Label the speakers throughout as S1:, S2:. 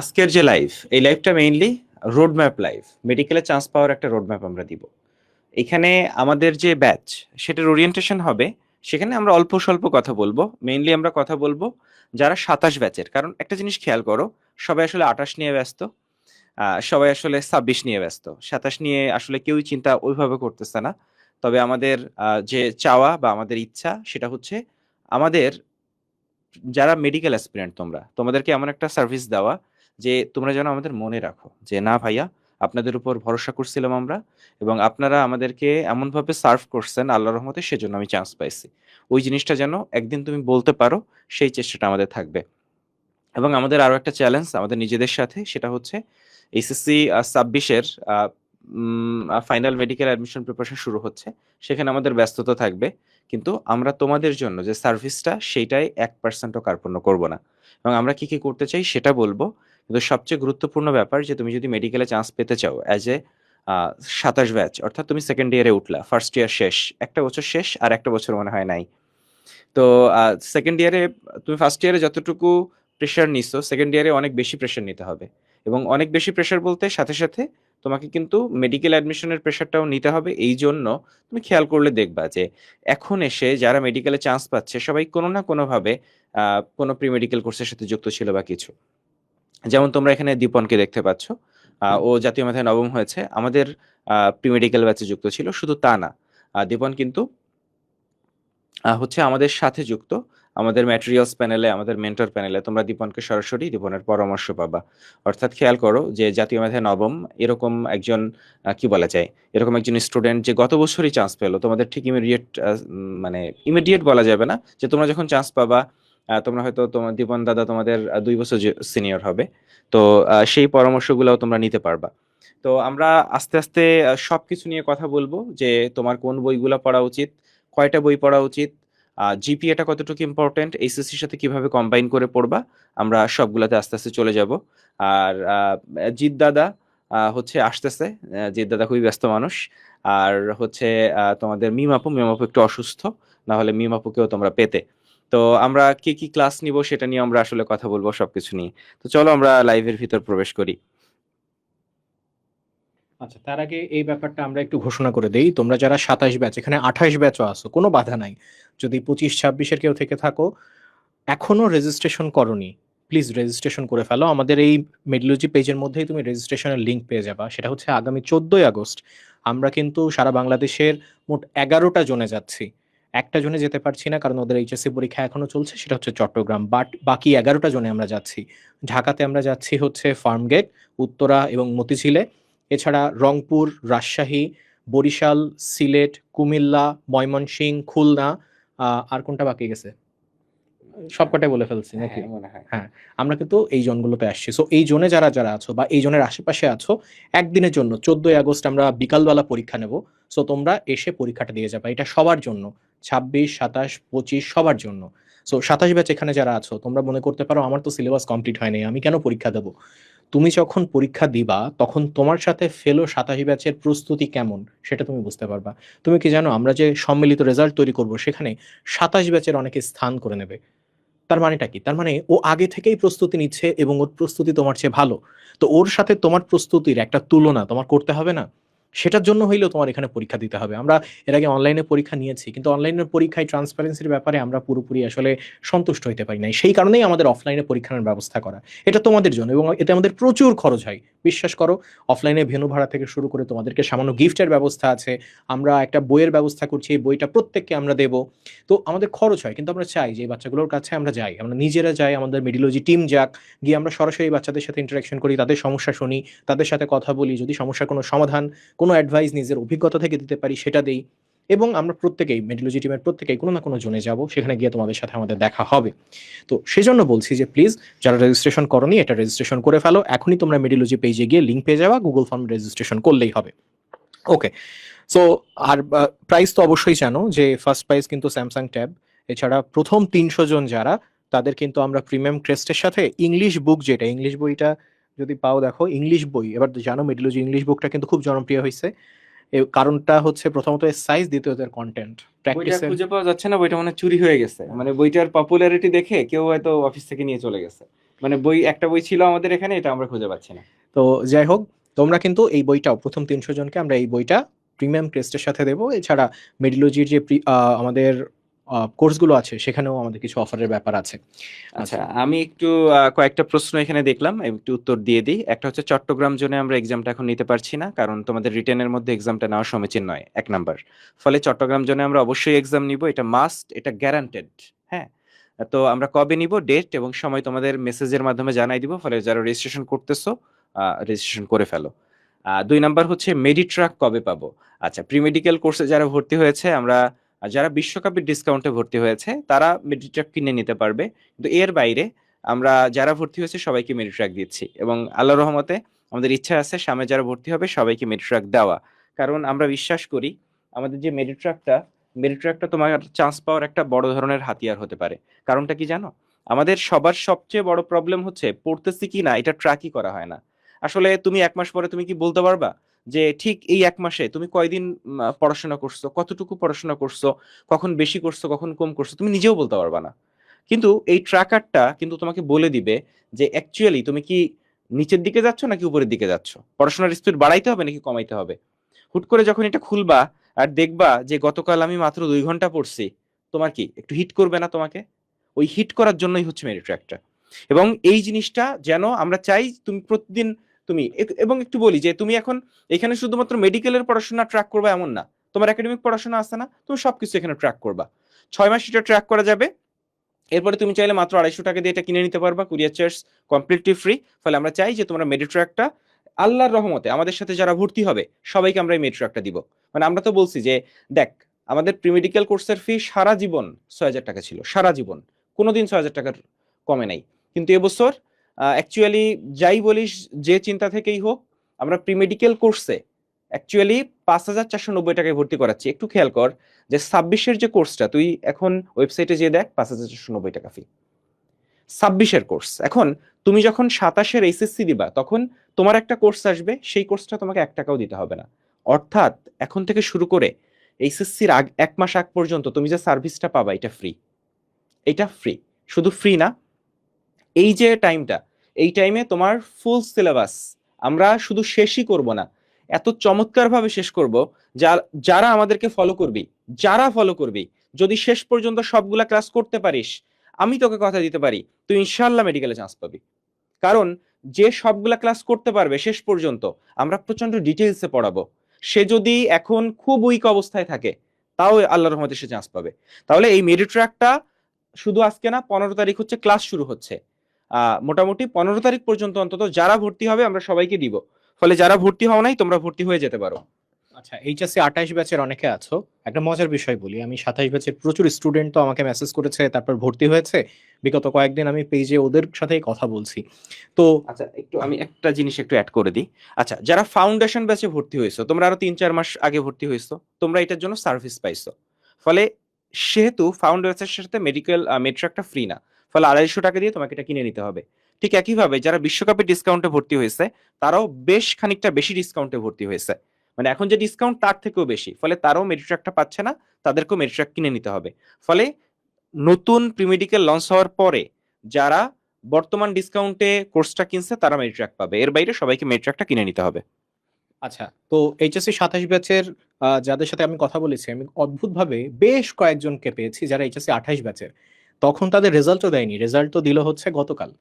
S1: আজকের যে লাইফ, এই লাইফটা মেইনলি রোড ম্যাপ লাইফ। মেডিকেলে চান্স পাওয়ার একটা রোড ম্যাপ আমরা দিব। এখানে আমাদের যে ব্যাচ, সেটার ওরিয়েন্টেশন হবে, সেখানে আমরা অল্প স্বল্প কথা বলবো। মেইনলি আমরা কথা বলবো যারা 27 ব্যাচের, কারণ একটা জিনিস খেয়াল করো, সবাই আসলে 28 নিয়ে ব্যস্ত, সবাই আসলে 26 নিয়ে ব্যস্ত, 27 নিয়ে আসলে কেউই চিন্তা ওইভাবে করতেছে না। তবে আমাদের যে চাওয়া বা আমাদের ইচ্ছা সেটা হচ্ছে আমাদের যারা মেডিকেল অ্যাসপিরেন্ট, তোমাদেরকে এমন একটা সার্ভিস দেওয়া যে তোমরা যেন আমাদের মনে রাখো যে না ভাইয়া, আপনাদের উপর ভরসা করছিলাম আমরা, এবং আপনারা আমাদেরকে এমনভাবে সার্ভ করছেন আল্লাহর রহমতে, সেজন্য আমি চান্স পাইছি। ওই জিনিসটা যেন একদিন তুমি বলতে পারো, সেই চেষ্টাটা আমাদের থাকবে। এবং আমাদের আরো একটা চ্যালেঞ্জ আমাদের নিজেদের সাথে, সেটা হচ্ছে এইচএসসি 26-এর ফাইনাল মেডিকেল অ্যাডমিশন প্রিপারেশন শুরু হচ্ছে। সেখানে আমাদের ব্যস্ততা থাকবে, কিন্তু আমরা তোমাদের জন্য যে সার্ভিসটা, সেইটাই 1%ও কার্পণ্য করব না। এবং আমরা কি কি করতে চাই সেটা বলবো। কিন্তু সবচেয়ে গুরুত্বপূর্ণ ব্যাপার, যে তুমি যদি মেডিকেলে চান্স পেতে চাও অ্যাজ এ 27 ব্যাচ, অর্থাৎ তুমি সেকেন্ড ইয়ারে উঠলা, ফার্স্ট ইয়ার শেষ, একটা বছর শেষ, আর একটা বছর মনে হয় নাই। তো সেকেন্ড ইয়ারে তুমি ফার্স্ট ইয়ারে যতটুকু প্রেশার নিছো, সেকেন্ড ইয়ারে অনেক বেশি প্রেশার নিতে হবে। এবং অনেক বেশি প্রেশার বলতে সাথে সাথে তোমাকে কিন্তু মেডিকেল অ্যাডমিশনের প্রেশারটাও নিতে হবে। এই জন্য তুমি খেয়াল করলে দেখবা যে এখন এসে যারা মেডিকেলে চান্স পাচ্ছে, সবাই কোনো না কোনোভাবে কোনো প্রি মেডিকেল কোর্সের সাথে যুক্ত ছিল বা কিছু। যেমন তোমরা এখানে দীপনকে দেখতে পাচ্ছ, ও জাতীয় মেধায় নবম হয়েছে, আমাদের প্রি মেডিকেল ব্যাচে যুক্ত ছিল। শুধু তা না, দীপন কিন্তু হচ্ছে আমাদের সাথে যুক্ত। আমাদের ম্যাটেরিয়ালস প্যানেলে, আমাদের মেন্টর প্যানেলে তোমরা দীপনকে সরাসরি দীপনের পরামর্শ পাবা। অর্থাৎ খেয়াল করো যে জাতীয় মেধায় নবম এরকম একজন কি বলা যায়, এরকম একজন স্টুডেন্ট যে গত বছরই চান্স পেলো, তোমাদের ঠিক ইমিডিয়েট, মানে ইমিডিয়েট বলা যাবে না, যে তোমরা যখন চান্স পাবা, তোমরা হয়তো তোমার দীপন দাদা তোমাদের 2 বছর সিনিয়র হবে। তো সেই পরামর্শগুলোও তোমরা নিতে পারবা। তো আমরা আস্তে আস্তে সবকিছু নিয়ে কথা বলবো, যে তোমার কোন বইগুলো পড়া উচিত, কয়টা বই পড়া উচিত, জিপিএটা কতটুকু ইম্পর্টেন্ট, এইচএসসির সাথে কিভাবে কম্বাইন করে পড়বা, আমরা সবগুলাতে আস্তে আস্তে চলে যাব। আর জিৎ দাদা হচ্ছে আসতেছে। জিৎ দাদা খুবই ব্যস্ত মানুষ। আর হচ্ছে তোমাদের মিম আপু একটু অসুস্থ, না হলে মিম আপুকেও তোমরা পেতে। তো আমরা কি কি ক্লাস নিব সেটা নিয়ে আমরা আসলে কথা বলবো, সবকিছু নিয়ে। তো চলো আমরা লাইভের ভিতর প্রবেশ করি।
S2: আচ্ছা, তার আগে এই ব্যাপারটা আমরা একটু ঘোষণা করে দেই। তোমরা যারা 27 ব্যাচ, এখানে 28 ব্যাচও আছো, কোনো বাধা নাই। যদি 25-26-এর কেউ থেকে থাকো, এখনো রেজিস্ট্রেশন করনি, প্লিজ রেজিস্ট্রেশন করে ফেলো। আমাদের এই মেডিলজি পেজের মধ্যেই তুমি রেজিস্ট্রেশনের লিঙ্ক পেয়ে যাবা। সেটা হচ্ছে আগামী 14ই আগস্ট আমরা কিন্তু সারা বাংলাদেশের মোট 11টা জোনে যাচ্ছি। একটা জোনে যেতে পারছি না, কারণ ওদের এইচএসসি পরীক্ষা এখনো চলছে, সেটা হচ্ছে চট্টগ্রাম। বাট বাকি 11টা জোনে আমরা যাচ্ছি। ঢাকাতে আমরা যাচ্ছি হচ্ছে ফার্মগেট, উত্তরা এবং মতিঝিলে। এছাড়া রংপুর, রাজশাহী, বরিশাল, সিলেট, কুমিল্লা, ময়মনসিংহ, খুলনা, আর কোনটা বাকি গেছে? সবকটাই বলে ফেলছি নাকি?
S1: হ্যাঁ মনে হয়।
S2: হ্যাঁ, আমরা কিন্তু এই জোনগুলোতে আসছি। সো এই জোনে যারা যারা আছো বা এই জোনের আশেপাশে আছো, একদিনের জন্য 14ই আগস্ট আমরা বিকালবেলা পরীক্ষা নেব। সো তোমরা এসে পরীক্ষাটা দিয়ে যাবে, এটা সবার জন্য। 26, 27, 25 সবার জন্য। সো 27 ব্যাচ এখানে যারা আছো, তোমরা মনে করতে পারো আমার তো সিলেবাস কমপ্লিট হয়নি, আমি কেন পরীক্ষা দেবো? তুমি যখন পরীক্ষা দিবা, তখন তোমার সাথে ফেলো 27 ব্যাচের প্রস্তুতি কেমন সেটা তুমি বুঝতে পারবা। তুমি কি জানো, আমরা যে সম্মিলিত রেজাল্ট তৈরি করব, সেখানে 27 ব্যাচের অনেকে স্থান করে নেবে। তার মানেটা কি? তার মানে ও আগে থেকেই প্রস্তুতি নিচ্ছে এবং ওর প্রস্তুতি তোমার চেয়ে ভালো। তো ওর সাথে তোমার প্রস্তুতির একটা তুলনা তোমার করতে হবে না? সেটার জন্য হইলেও তোমার এখানে পরীক্ষা দিতে হবে। আমরা এর আগে অনলাইনে পরীক্ষা নিয়েছি, কিন্তু অনলাইনের পরীক্ষায় ট্রান্সপারেন্সির ব্যাপারে আমরা পুরোপুরি আসলে সন্তুষ্ট হইতে পারি নাই। সেই কারণেই আমাদের অফলাইনে পরীক্ষার ব্যবস্থা করা। এটা তোমাদের জন্য, এবং এতে আমাদের প্রচুর খরচ হয়। বিশ্বাস করো, অফলাইনে ভেন্যু ভাড়া থেকে শুরু করে তোমাদেরকে সামান্য গিফটের ব্যবস্থা আছে। আমরা একটা বইয়ের ব্যবস্থা করছি, এই বইটা প্রত্যেককে আমরা দেব। তো আমাদের খরচ হয়, কিন্তু আমরা চাই যে এই বাচ্চাগুলোর কাছে আমরা যাই, আমরা নিজেরা যাই, আমাদের মেডিলজি টিম যাক, গিয়ে আমরা সরাসরি বাচ্চাদের সাথে ইন্টারাকশন করি, তাদের সমস্যা শুনি, তাদের সাথে কথা বলি, যদি সমস্যার কোনো সমাধান, কোনো অ্যাডভাইস নিজের অভিজ্ঞতা থেকে দিতে পারি সেটা দেই। এবং আমরা প্রত্যেকেই মেডিলজি টিমের প্রত্যেকেই কোনো না কোনো জোনে যাব, সেখানে গিয়ে তোমাদের সাথে আমাদের দেখা হবে। তো সেজন্য বলছি যে প্লিজ, যারা রেজিস্ট্রেশন করনি, এটা রেজিস্ট্রেশন করে ফেলো। এখনই তোমরা মেডিলজি পেজে গিয়ে লিঙ্ক পেয়ে যাওয়া, গুগল ফর্ম রেজিস্ট্রেশন করলেই হবে। ওকে। সো আর প্রাইস তো অবশ্যই জানো যে ফার্স্ট প্রাইজ কিন্তু স্যামসাং ট্যাব। এছাড়া প্রথম 300 জন যারা, তাদের কিন্তু আমরা প্রিমিয়াম ক্রেস্টের সাথে ইংলিশ বুক, যেটা ইংলিশ বইটা যদি পাও, দেখো ইংলিশ বই এবার জানো মেডিলজি ইংলিশ বুকটা কিন্তু খুব জনপ্রিয় হয়েছে। এর কারণটা হচ্ছে প্রথমত এর সাইজ, দ্বিতীয়ত এর কন্টেন্ট
S1: বইটা
S2: প্র্যাকটিসের।
S1: খুঁজে পাওয়া যাচ্ছে না, বইটা মানে চুরি হয়ে গেছে, মানে বইটার পপুলারিটি দেখে কেউ হয়তো অফিস থেকে নিয়ে চলে গেছে। মানে বই, একটা বই ছিল আমাদের এখানে, এটা আমরা খুঁজে পাচ্ছি না।
S2: তো যাই হোক, তোমরা কিন্তু এই বইটাও প্রথম 300 জনকে আমরা এই বইটা প্রিমিয়াম ক্রেস্টের সাথে দেবো। এছাড়া মেডিলোজির যে আমাদের কোর্সগুলো আছে সেখানেও আমাদের কিছু অফারের ব্যাপার আছে।
S1: আচ্ছা,
S2: আচ্ছা।
S1: আমি একটু কয়েকটা প্রশ্ন এখানে দেখলাম, একটু উত্তর দিয়ে দিই। একটা হচ্ছে চট্টগ্রাম জোনে আমরা এক্সামটা এখন নিতে পারছি না, কারণ তোমাদের রিটেনের মধ্যে এক্সামটা নেওয়া সমীচীন নয়, 1 নাম্বার। ফলে চট্টগ্রাম জোনে আমরা অবশ্যই এক্সাম নিব, এটা মাস্ট, এটা গ্যারান্টেড। হ্যাঁ, তো আমরা কবে নিব, ডেট এবং সময় তোমাদের মেসেজের মাধ্যমে জানাই দিব। ফলে যারা রেজিস্ট্রেশন করতেছো, রেজিস্ট্রেশন করে ফেলো। 2 নাম্বার হচ্ছে মেডিট্রাক কবে পাবো। আচ্ছা, প্রি মেডিকেল কোর্সে যারা ভর্তি হয়েছে, আমরা যারা বিশ্বকাপের ডিসকাউন্টে ভর্তি হয়েছে তারা মেডিট্রাক কিনে নিতে পারবে, কিন্তু এর বাইরে আমরা যারা ভর্তি হয়েছে সবাইকে মেডিট্রাক দিচ্ছি, এবং আল্লাহর রহমতে আমাদের ইচ্ছা আছে সামনে যারা ভর্তি হবে সবাইকে মেডিট্রাক দেওয়া। কারণ আমরা বিশ্বাস করি আমাদের যে মেডিট্রাকটা তোমার চান্স পাওয়ার একটা বড় ধরনের হাতিয়ার হতে পারে। কারণটা কি জানো? আমাদের সবার সবচেয়ে বড় প্রবলেম হচ্ছে পড়তেছি কি না এটা ট্র্যাকই করা হয় না। আসলে তুমি 1 মাস পরে তুমি কি বলতে পারবা যে ঠিক এই 1 মাসে তুমি কয়দিন পড়াশোনা করছো, কতটুকু পড়াশোনা করছো, কখন বেশি করছো, কখন কম করছো, তুমি নিজেও বলতে পারবা না। কিন্তু এই ট্র্যাকারটা কিন্তু তোমাকে বলে দিবে যে অ্যাকচুয়ালি তুমি কি নিচের দিকে যাচ্ছ নাকি উপরের দিকে যাচ্ছ, পড়াশোনার স্পিড বাড়াইতে হবে নাকি কমাইতে হবে। হুট করে যখন এটা খুলবা আর দেখবা যে গতকাল আমি মাত্র 2 ঘন্টা পড়ছি, তোমার কি একটু হিট করবে না তোমাকে? ওই হিট করার জন্যই হচ্ছে মেরিট ট্র্যাকটা। এবং এই জিনিসটা যেন আমরা চাই তুমি প্রতিদিন তুমি এবং একটু বলি যে তুমি এখন এখানে শুধুমাত্র মেডিকেলের পড়াশোনা ট্র্যাক করবে এমন না, তোমার একাডেমিক পড়াশোনা আছে না, তুমি সবকিছু এখানে ট্র্যাক করবা। 6 মাস এটা ট্র্যাক করা যাবে। এরপরে তুমি চাইলে মাত্র 250 টাকা দিয়ে এটা কিনে নিতে পারবা, কুরিয়ার চার্জ কমপ্লিটলি ফ্রি। ফলে আমরা চাই যে তোমরা মেডিট্র্যাকটা আল্লাহর রহমতে আমাদের সাথে যারা ভর্তি হবে সবাইকে আমরা এই মেডিট্র্যাকটা দিব। মানে আমরা তো বলছি যে দেখ, আমাদের প্রি মেডিকেল কোর্সের ফি সারা জীবন 6,000 টাকা ছিল, সারা জীবন কোনোদিন 6,000 টাকার কমে নাই। কিন্তু এবছর অ্যাকচুয়ালি যাই বলিস, যে চিন্তা থেকেই হোক, আমরা প্রি মেডিকেল কোর্সে অ্যাকচুয়ালি 5,490 টাকায় ভর্তি করাচ্ছি। একটু খেয়াল কর যে 26-এর যে কোর্সটা, তুই এখন ওয়েবসাইটে যেয়ে দেখ, 5,490 টাকা ফি 26-এর কোর্স। এখন তুমি যখন 27-এর এইচএসসি দিবা তখন তোমার একটা কোর্স আসবে, সেই কোর্সটা তোমাকে 1 টাকাও দিতে হবে না। অর্থাৎ এখন থেকে শুরু করে এইচএসসির 1 মাস আগ পর্যন্ত তুমি যে সার্ভিসটা পাবা এটা ফ্রি। এটা ফ্রি, শুধু ফ্রি না, এই যে টাইমটা, এই টাইমে তোমার ফুল সিলেবাস আমরা শুধু শেষই করব না, এত চমৎকার ভাবে শেষ করব, যারা আমাদেরকে ফলো করবি, যারা ফলো করবি, যদি শেষ পর্যন্ত সবগুলা ক্লাস করতে পারিস, আমি তোকে কথা দিতে পারি তুই ইনশাল্লাহ মেডিকেলে চান্স পাবি। কারণ যে সবগুলা ক্লাস করতে পারবে শেষ পর্যন্ত, আমরা প্রচন্ড ডিটেইলসে পড়াবো। সে যদি এখন খুব উইক অবস্থায় থাকে তাও আল্লাহর রহমতে সে চান্স পাবে। তাহলে এই মেরিট ট্র্যাকটা শুধু আজকে না, 15 তারিখ হচ্ছে ক্লাস শুরু হচ্ছে, মোটামুটি 15 তারিখ পর্যন্ত অন্তত যারা ভর্তি হবে আমরা সবাইকে দিব। ফলে যারা ভর্তি হও নাই তোমরা ভর্তি হয়ে যেতে পারো।
S2: আচ্ছা, এইচএসসি 28 ব্যাচের অনেকে আছো, একটা মজার বিষয় বলি, আমি 27 ব্যাচের প্রচুর স্টুডেন্ট তো আমাকে মেসেজ করেছে, তারপর ভর্তি হয়েছে। বিগত কয়েকদিন আমি পেজে ওদের সাথেই কথা বলছি। তো
S1: আচ্ছা, একটু আমি একটা জিনিস একটু অ্যাড করে দিই। আচ্ছা, যারা ফাউন্ডেশন ব্যাচে ভর্তি হয়েছো, তোমরা আরো 3-4 মাস আগে ভর্তি হয়েছো, তোমরা এটার জন্য সার্ভিস পাইছো। ফলে সেহেতু ফাউন্ডেশনের সাথে মেট্রাকটা ফ্রি না, ফলে 250 টাকা দিয়ে তোমাকে এটা কিনে নিতে হবে। ঠিক একইভাবে যারা বিশ্বকাপের ডিসকাউন্টে ভর্তি হয়েছে তারাও বেশ খানিকটা বেশি ডিসকাউন্টে ভর্তি হয়েছে, মানে এখন যে ডিসকাউন্ট তার থেকেও বেশি, ফলে তারাও মেডিট্রাকটা পাচ্ছে না, তাদেরকেও মেডিট্রাক কিনে নিতে হবে। ফলে নতুন প্রিমেডিকেল লঞ্চ হওয়ার পরে যারা বর্তমান ডিসকাউন্টে কোর্সটা কিনছে তারা মেডিট্রাক পাবে, এর বাইরে সবাইকে মেডিট্রাকটা কিনে নিতে হবে।
S2: আচ্ছা, তো এইচএসসি 27 ব্যাচের যাদের সাথে আমি কথা বলেছি, আমি অদ্ভুতভাবে বেশ কয়েকজনকে পেয়েছি যারা এইচএসসি 28 ব্যাচের। তখন তাদের রেজাল্টও দেয়নি, রেজাল্ট তো দিল হচ্ছে গতকাল।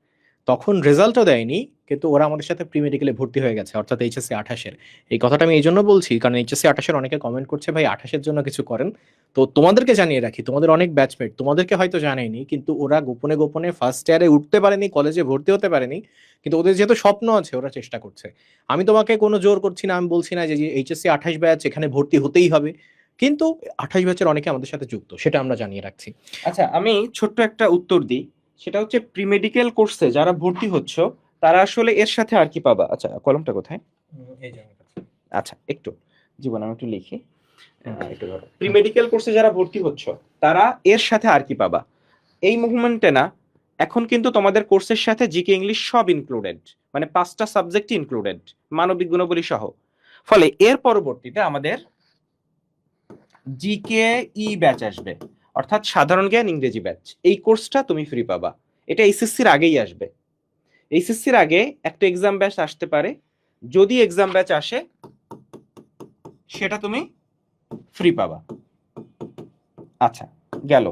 S2: তখন রেজাল্টও দেয়নি, কিন্তু ওরা আমাদের সাথে প্রি মেডিকেলে ভর্তি হয়ে গেছে, অর্থাৎ এইচএসসি 28-এর। এই কথাটা আমি এই জন্য বলছি কারণ এইচএসসি 28-এর অনেকে কমেন্ট করছে ভাই 28-এর জন্য কিছু করেন। তো তোমাদেরকে জানিয়ে রাখি, তোমাদের অনেক ব্যাচমেট, তোমাদেরকে হয়তো জানায়নি, কিন্তু ওরা গোপনে গোপনে ফার্স্ট ইয়ারে উঠতে পারেনি, কলেজে ভর্তি হতে পারেনি, কিন্তু ওদের যেহেতু স্বপ্ন আছে ওরা চেষ্টা করছে। আমি তোমাকে কোনো জোর করছি না, আমি বলছি না যে এইচএসসি 28 ব্যাচ এখানে ভর্তি হতেই হবে, কিন্তু 28 ব্যাচের অনেকে আমাদের সাথে যুক্ত, সেটা আমরা জানিয়ে রাখছি।
S1: আচ্ছা, আমি ছোট্ট একটা উত্তর দিই। সেটা হচ্ছে প্রি মেডিকেল কোর্সে যারা ভর্তি হচ্ছ তারা আসলে এর সাথে আর কি পাবা। আচ্ছা, কলমটা কোথায়?
S2: এই যে আমার কাছে।
S1: আচ্ছা, একটু জীবন আমি একটু লিখি। একটু ধরো, প্রি মেডিকেল কোর্সে যারা ভর্তি হচ্ছ তারা এর সাথে আর কি পাবা। এই মুভমেন্টে না, এখন কিন্তু তোমাদের কোর্সের সাথে জিকে ইংলিশ সব ইনক্লুডেড, মানে 5টা সাবজেক্ট ইনক্লুডেড, মানবিক গুণাবলী সহ। ফলে এর পরবর্তীতে আমাদের জিকে ব্যাচ আসবে, অর্থাৎ সাধারণ জ্ঞান ইংরেজি ব্যাচ। এই কোর্সটা তুমি ফ্রি পাবা, এটা এইচএসসির আগেই আসবে। এইচএসসির আগে একটা এক্সাম ব্যাচ আসতে পারে, যদি এক্সাম ব্যাচ আসে সেটা তুমি ফ্রি পাবা। আচ্ছা, গেল।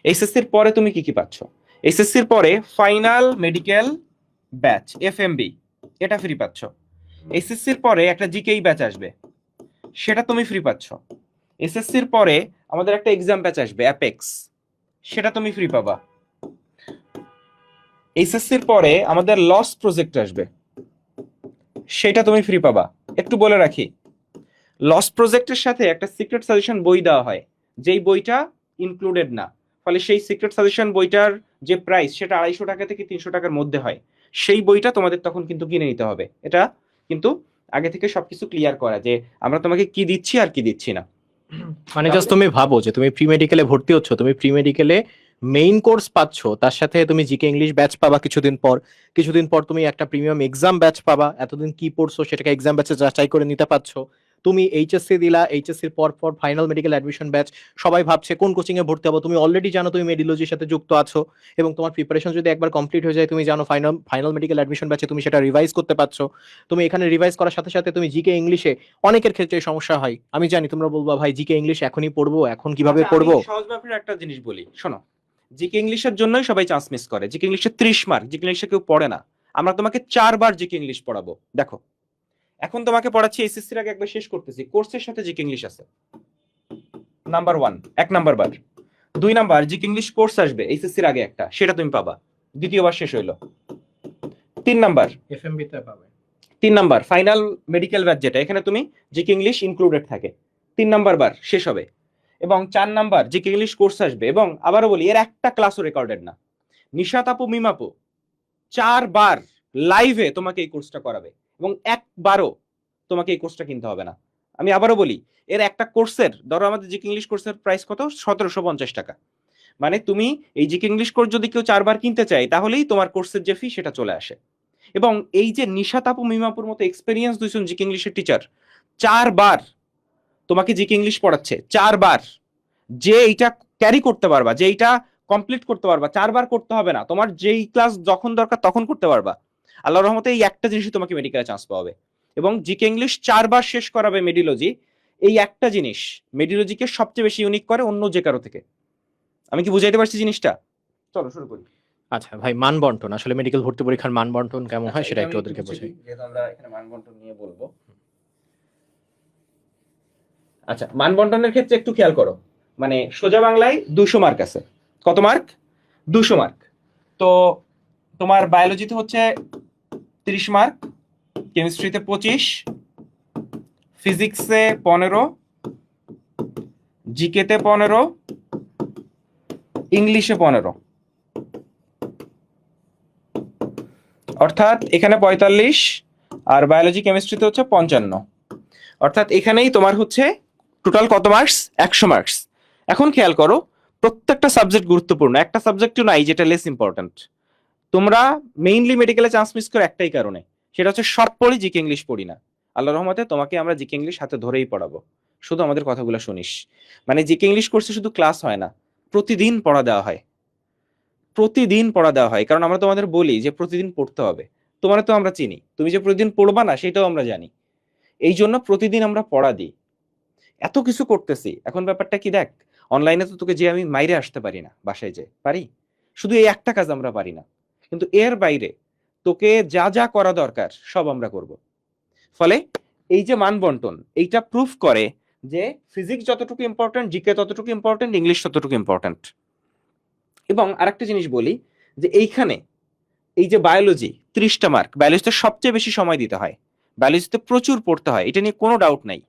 S1: এইচএসসির পরে তুমি কি কি পাচ্ছ? এইচএসসির পরে ফাইনাল মেডিকেল ব্যাচ এফএমবি, এটা ফ্রি পাচ্ছ। এসএসসির পরে একটা জিকেই ব্যাচ আসবে, সেটা তুমি ফ্রি পাচ্ছ। এসএসসির পরে আমাদের একটা এক্সাম ব্যাচ আসবে অ্যাপেক্স, সেটা তুমি ফ্রি পাবা। এসএসসির পরে আমাদের লস প্রজেক্ট আসবে, সেটা তুমি ফ্রি পাবা। একটু বলে রাখি, লস প্রজেক্টের সাথে একটা সিক্রেট সাজেশন বই দেওয়া হয়, যেই বইটা ইনক্লুডেড না, ফলে সেই সিক্রেট সাজেশন বইটার যে প্রাইস সেটা 250 টাকা থেকে 300 টাকার মধ্যে হয়। সেই বইটা তোমাদের তখন কিন্তু কিনে নিতে হবে। এটা কিন্তু আগে থেকে সবকিছু ক্লিয়ার করা যে আমরা তোমাকে কি দিচ্ছি আর কি দিচ্ছি না।
S2: মানে জাস্ট তুমি ভাবো যে তুমি প্রি মেডিকেলে ভর্তি হচ্ছ, তুমি প্রি মেডিকেলে মেইন কোর্স পাচ্ছ, তার সাথে তুমি জিকে ইংলিশ ব্যাচ পাবা কিছুদিন পর তুমি একটা প্রিমিয়াম এক্সাম ব্যাচ পাবা, এতদিন কি পড়ছো সেটাকে এক্সাম ব্যাচে যাচাই করে নিতে পারছো। তুমি এইচএসসি দিলা, এইচএসসির পর ফাইনাল মেডিকেল অ্যাডমিশন ব্যাচ, সবাই ভাবছে কোন কোচিং এ ভর্তি হবো, তুমি অলরেডি জানো তুমি মেডিলজির সাথে যুক্ত আছো, এবং তোমার প্রিপারেশন যদি একবার কমপ্লিট হয়ে যায় তুমি জানো ফাইনাল মেডিকেল অ্যাডমিশন ব্যাচে তুমি সেটা রিভাইজ করতে পারছো। তুমি এখানে রিভাইজ করার সাথে সাথে তুমি জিকে ইংলিশে, অনেকের ক্ষেত্রে এই সমস্যা হয়, আমি জানি তোমরা বলবা ভাই জিকে ইংলিশ এখনই পড়বো, এখন কিভাবে
S1: আচ্ছা,
S2: পড়বো।
S1: আমি সহজ ব্যাপারে একটা জিনিস বলি, শোনো। জিকে ইংলিশের জন্যই সবাই চান্স মিস করে। জিকে ইংলিশে 30 মার্ক, জিকে ইংলিশে কেউ পড়ে না। আমরা তোমাকে 4 বার জিকে ইংলিশ পড়াবো। দেখো, এখন তোমাকে পড়াচ্ছি, এসএসসির আগে একবার শেষ করতেছি, কোর্সের সাথে জিকে ইংলিশ আছে। নাম্বার 1, 1 নাম্বার বার। 2 নাম্বার, জিকে ইংলিশ কোর্স আসবে এইচএসসির আগে একটা, সেটা তুমি পাবা, দ্বিতীয়বার শেষ হইলো। 3 নাম্বার,
S2: এফএমবি তে পাবে।
S1: 3 নাম্বার ফাইনাল মেডিকেল ব্যাচ, যেটা এখানে তুমি জিকে ইংলিশ ইনক্লুডেড থাকে, 3 নাম্বার বার শেষ হবে। এবং 4 নাম্বার জিকে ইংলিশ কোর্স আসবে, এবং আবারও বলি এর একটা ক্লাসও রেকর্ডেড না। নিশাত আপু, মিমাপু 4 বার লাইভে তোমাকে এই কোর্সটা করাবে, এবং একবারও তোমাকে এই কোর্সটা কিনতে হবে না। আমি আবারও বলি, এর একটা কোর্সের, ধরো আমাদের জিকে ইংলিশ কোর্সের প্রাইস কত, 1750 টাকা। মানে তুমি এই জিকে ইংলিশ কোর্স যদি কেউ 4 বার কিনতে চায়, তাহলেই তোমার কোর্সের যে ফি সেটা চলে আসে। এবং এই যে নিশাত আপু, মিমাপুর মতো এক্সপেরিয়েন্স দুইজন জিকে ইংলিশের টিচার 4 বার তোমাকে জিকে ইংলিশ পড়াচ্ছে, 4 বার, যে এইটা ক্যারি করতে পারবা, যে এইটা কমপ্লিট করতে পারবা, 4 বার করতে হবে না, তোমার যেই ক্লাস যখন দরকার তখন করতে পারবা। আল্লাহর রহমতে এই একটা জিনিসই তোমাকে মেডিকেলে চান্স পাবে। এবং জিকে ইংলিশ 4 বার শেষ করাবে মেডিলজি, এই একটা জিনিস মেডিলজিকে সবচেয়ে বেশি ইউনিক করে অন্য যে কারো থেকে। আমি কি বুঝাইতে পারছি জিনিসটা? চলো শুরু করি।
S2: আচ্ছা ভাই, মান বন্টন আসলে মেডিকেল ভর্তি পরীক্ষার মান বন্টন কেমন হয় সেটা একটু ওদেরকে বোঝাই।
S1: যেহেতু আমরা এখানে মান বন্টন নিয়ে বলবো। আচ্ছা, মান বন্টনের ক্ষেত্রে একটু খেয়াল করো, মানে সোজা বাংলায় 200 মার্ক আছে। কত মার্ক? 200 মার্ক। তো তোমার বায়োলজিতে হচ্ছে 30 মার্ক, কেমিস্ট্রিতে 25, ফিজিক্সে 15, জিকেতে 15, ইংলিশে 15, অর্থাৎ এখানে 45, আর বায়োলজি কেমিস্ট্রিতে হচ্ছে 55। অর্থাৎ এখানেই তোমার হচ্ছে টোটাল কত মার্কস? 100 মার্কস। এখন খেয়াল করো, প্রত্যেকটা সাবজেক্ট গুরুত্বপূর্ণ, একটা সাবজেক্টও নাই যেটা লেস ইম্পর্টেন্ট। তোমরা মেইনলি মেডিকেলে চান্স মিস করে একটাই কারণে, সেটা হচ্ছে সব পড়ি, জিকে ইংলিশ পড়ি না। আল্লাহ রহমতে তোমাকে আমরা জিকে ইংলিশ হাতে ধরেই পড়াবো, শুধু আমাদের কথাগুলো শুনিস। মানে জিকে ইংলিশ কোর্সে শুধু ক্লাস হয় না, প্রতিদিন পড়া দেওয়া হয়, প্রতিদিন পড়া দেওয়া হয়। কারণ আমরা তোমাদের বলি যে প্রতিদিন পড়তে হবে। তোমার তো আমরা চিনি, তুমি যে প্রতিদিন পড়বা না সেটাও আমরা জানি, এই জন্য প্রতিদিন আমরা পড়া দিই। এত কিছু করতেছি, এখন ব্যাপারটা কি দেখ, অনলাইনে তো তোকে যে আমি মাইরে আসতে পারি না, বাসায় যে পারি, শুধু এই একটা কাজ আমরা পারি না, কিন্তু এর বাইরে তোকে যা যা করা দরকার সব আমরা করব। ফলে এই যে মান বন্টন, এইটা প্রুফ করে যে ফিজিক্স যতটুকু ইম্পর্টেন্ট, জিকে ততটুকু ইম্পর্টেন্ট, ইংলিশ ততটুকু ইম্পর্টেন্ট। এবং আরেকটা জিনিস বলি, যে এইখানে এই যে বায়োলজি 30টা মার্ক, বায়োলজিতে সবচেয়ে বেশি সময় দিতে হয়, বায়োলজিতে প্রচুর পড়তে হয়, এটা নিয়ে কোনো ডাউট নাই।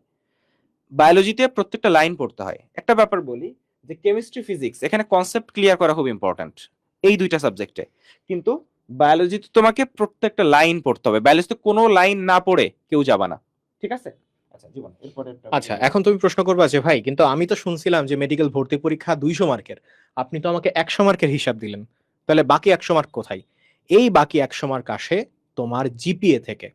S1: বায়োলজিতে প্রত্যেকটা লাইন পড়তে হয়। একটা ব্যাপার বলি, যে কেমিস্ট্রি ফিজিক্স এখানে কনসেপ্ট ক্লিয়ার করা খুব ইম্পর্টেন্ট এই দুইটা সাবজেক্টে, কিন্তু বায়োলজিতে তোমাকে প্রত্যেকটা লাইন পড়তে হবে, বায়োলজিতে কোনো লাইন না পড়ে কেউ যাবা না। ঠিক আছে? আচ্ছা জীবন, এরপরে
S2: আচ্ছা, এখন তুমি প্রশ্ন করবা যে ভাই কিন্তু আমি তো শুনছিলাম যে মেডিকেল ভর্তি পরীক্ষা 200 মার্কের, আপনি তো আমাকে 100 মার্কের হিসাব দিলেন, তাহলে বাকি 100 মার্ক কোথায়? এই বাকি 100 মার্ক আসে তোমার জিপিএ থেকে।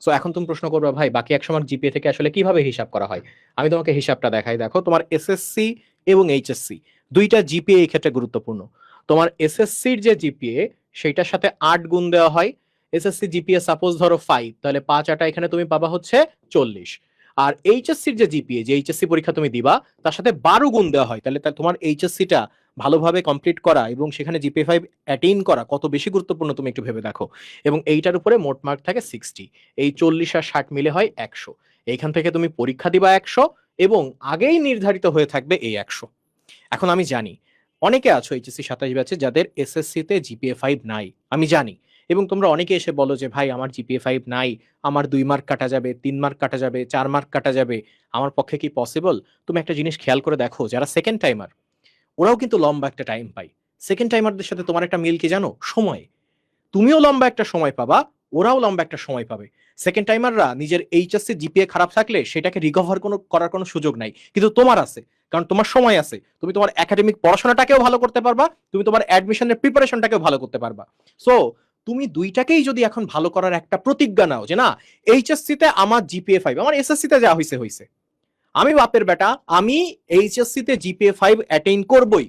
S2: সো এখন তুমি প্রশ্ন করবা ভাই বাকি 100 মার্ক জিপিএ থেকে আসলে কিভাবে হিসাব করা হয়। আমি তোমাকে হিসাবটা দেখাই, দেখো তোমার এসএসসি এবং এইচএসসি দুইটা জিপিএ এই ক্ষেত্রে গুরুত্বপূর্ণ। তোমার এসএসসির যে জিপিএ সেটার সাথে 8 গুণ দেওয়া হয়, এসএসসি জিপিএ সাপোজ ধরো 5, তাহলে 5 এখানে তুমি পাবা হচ্ছে 40। আর এইচএসসির যে জিপিএ, যে এইচএসসি পরীক্ষা তুমি দিবা তার সাথে 12 গুণ দেওয়া হয়, তাহলে তোমার এইচএসসিটা ভালোভাবে কমপ্লিট করা এবং সেখানে জিপিএ 5 অ্যাটেইন করা কত বেশি গুরুত্বপূর্ণ তুমি একটু ভেবে দেখো। এবং এইটার উপরে মোট মার্ক থাকে 60, এই 40 আর 60 মিলে হয় 100। এইখান থেকে তুমি পরীক্ষা দিবা 100 এবং আগেই নির্ধারিত হয়ে থাকবে এই 100। এখন আমি জানি অনেকে আছো এইচএসসি 27 ব্যাচে যাদের এসএসসি তে জিপিএ 5 নাই, আমি জানি। এবং তোমরা অনেকে এসে বলো যে ভাই আমার জিপিএ 5 নাই, আমার 2 মার্ক কাটা যাবে, 3 মার্ক কাটা যাবে, 4 মার্ক কাটা যাবে, আমার পক্ষে কি পসিবল? তুমি একটা জিনিস খেয়াল করে দেখো, যারা সেকেন্ড টাইমার ওরাও কিন্তু লম্বা একটা টাইম পায়। সেকেন্ড টাইমারদের সাথে তোমার একটা মিল কি জানো? সময়। তুমিও লম্বা একটা সময় পাবা, ওরাও লম্বা একটা সময় পাবে। সেকেন্ড টাইমাররা নিজের এইচএসসি জিপিএ খারাপ থাকলে সেটাকে রিকভার করার কোনো সুযোগ নাই, কিন্তু তোমার আছে, কারণ তোমার সময় আছে। তুমি তোমার একাডেমিক পড়াশোনাটাকেও ভালো করতে পারবা, তুমি তোমার অ্যাডমিশনের প্রিপারেশনটাকেও ভালো করতে পারবা। সো তুমি দুইটাকেই যদি এখন ভালো করার একটা প্রতিজ্ঞা নাও যে না, এইচএসসি তে আমার জিপিএ 5, আমার এসএসসি তে যা হইছে হইছে, আমি বাপের বেটা, আমি এইচএসসি তে জিপিএ 5 অ্যাটেইন করবই।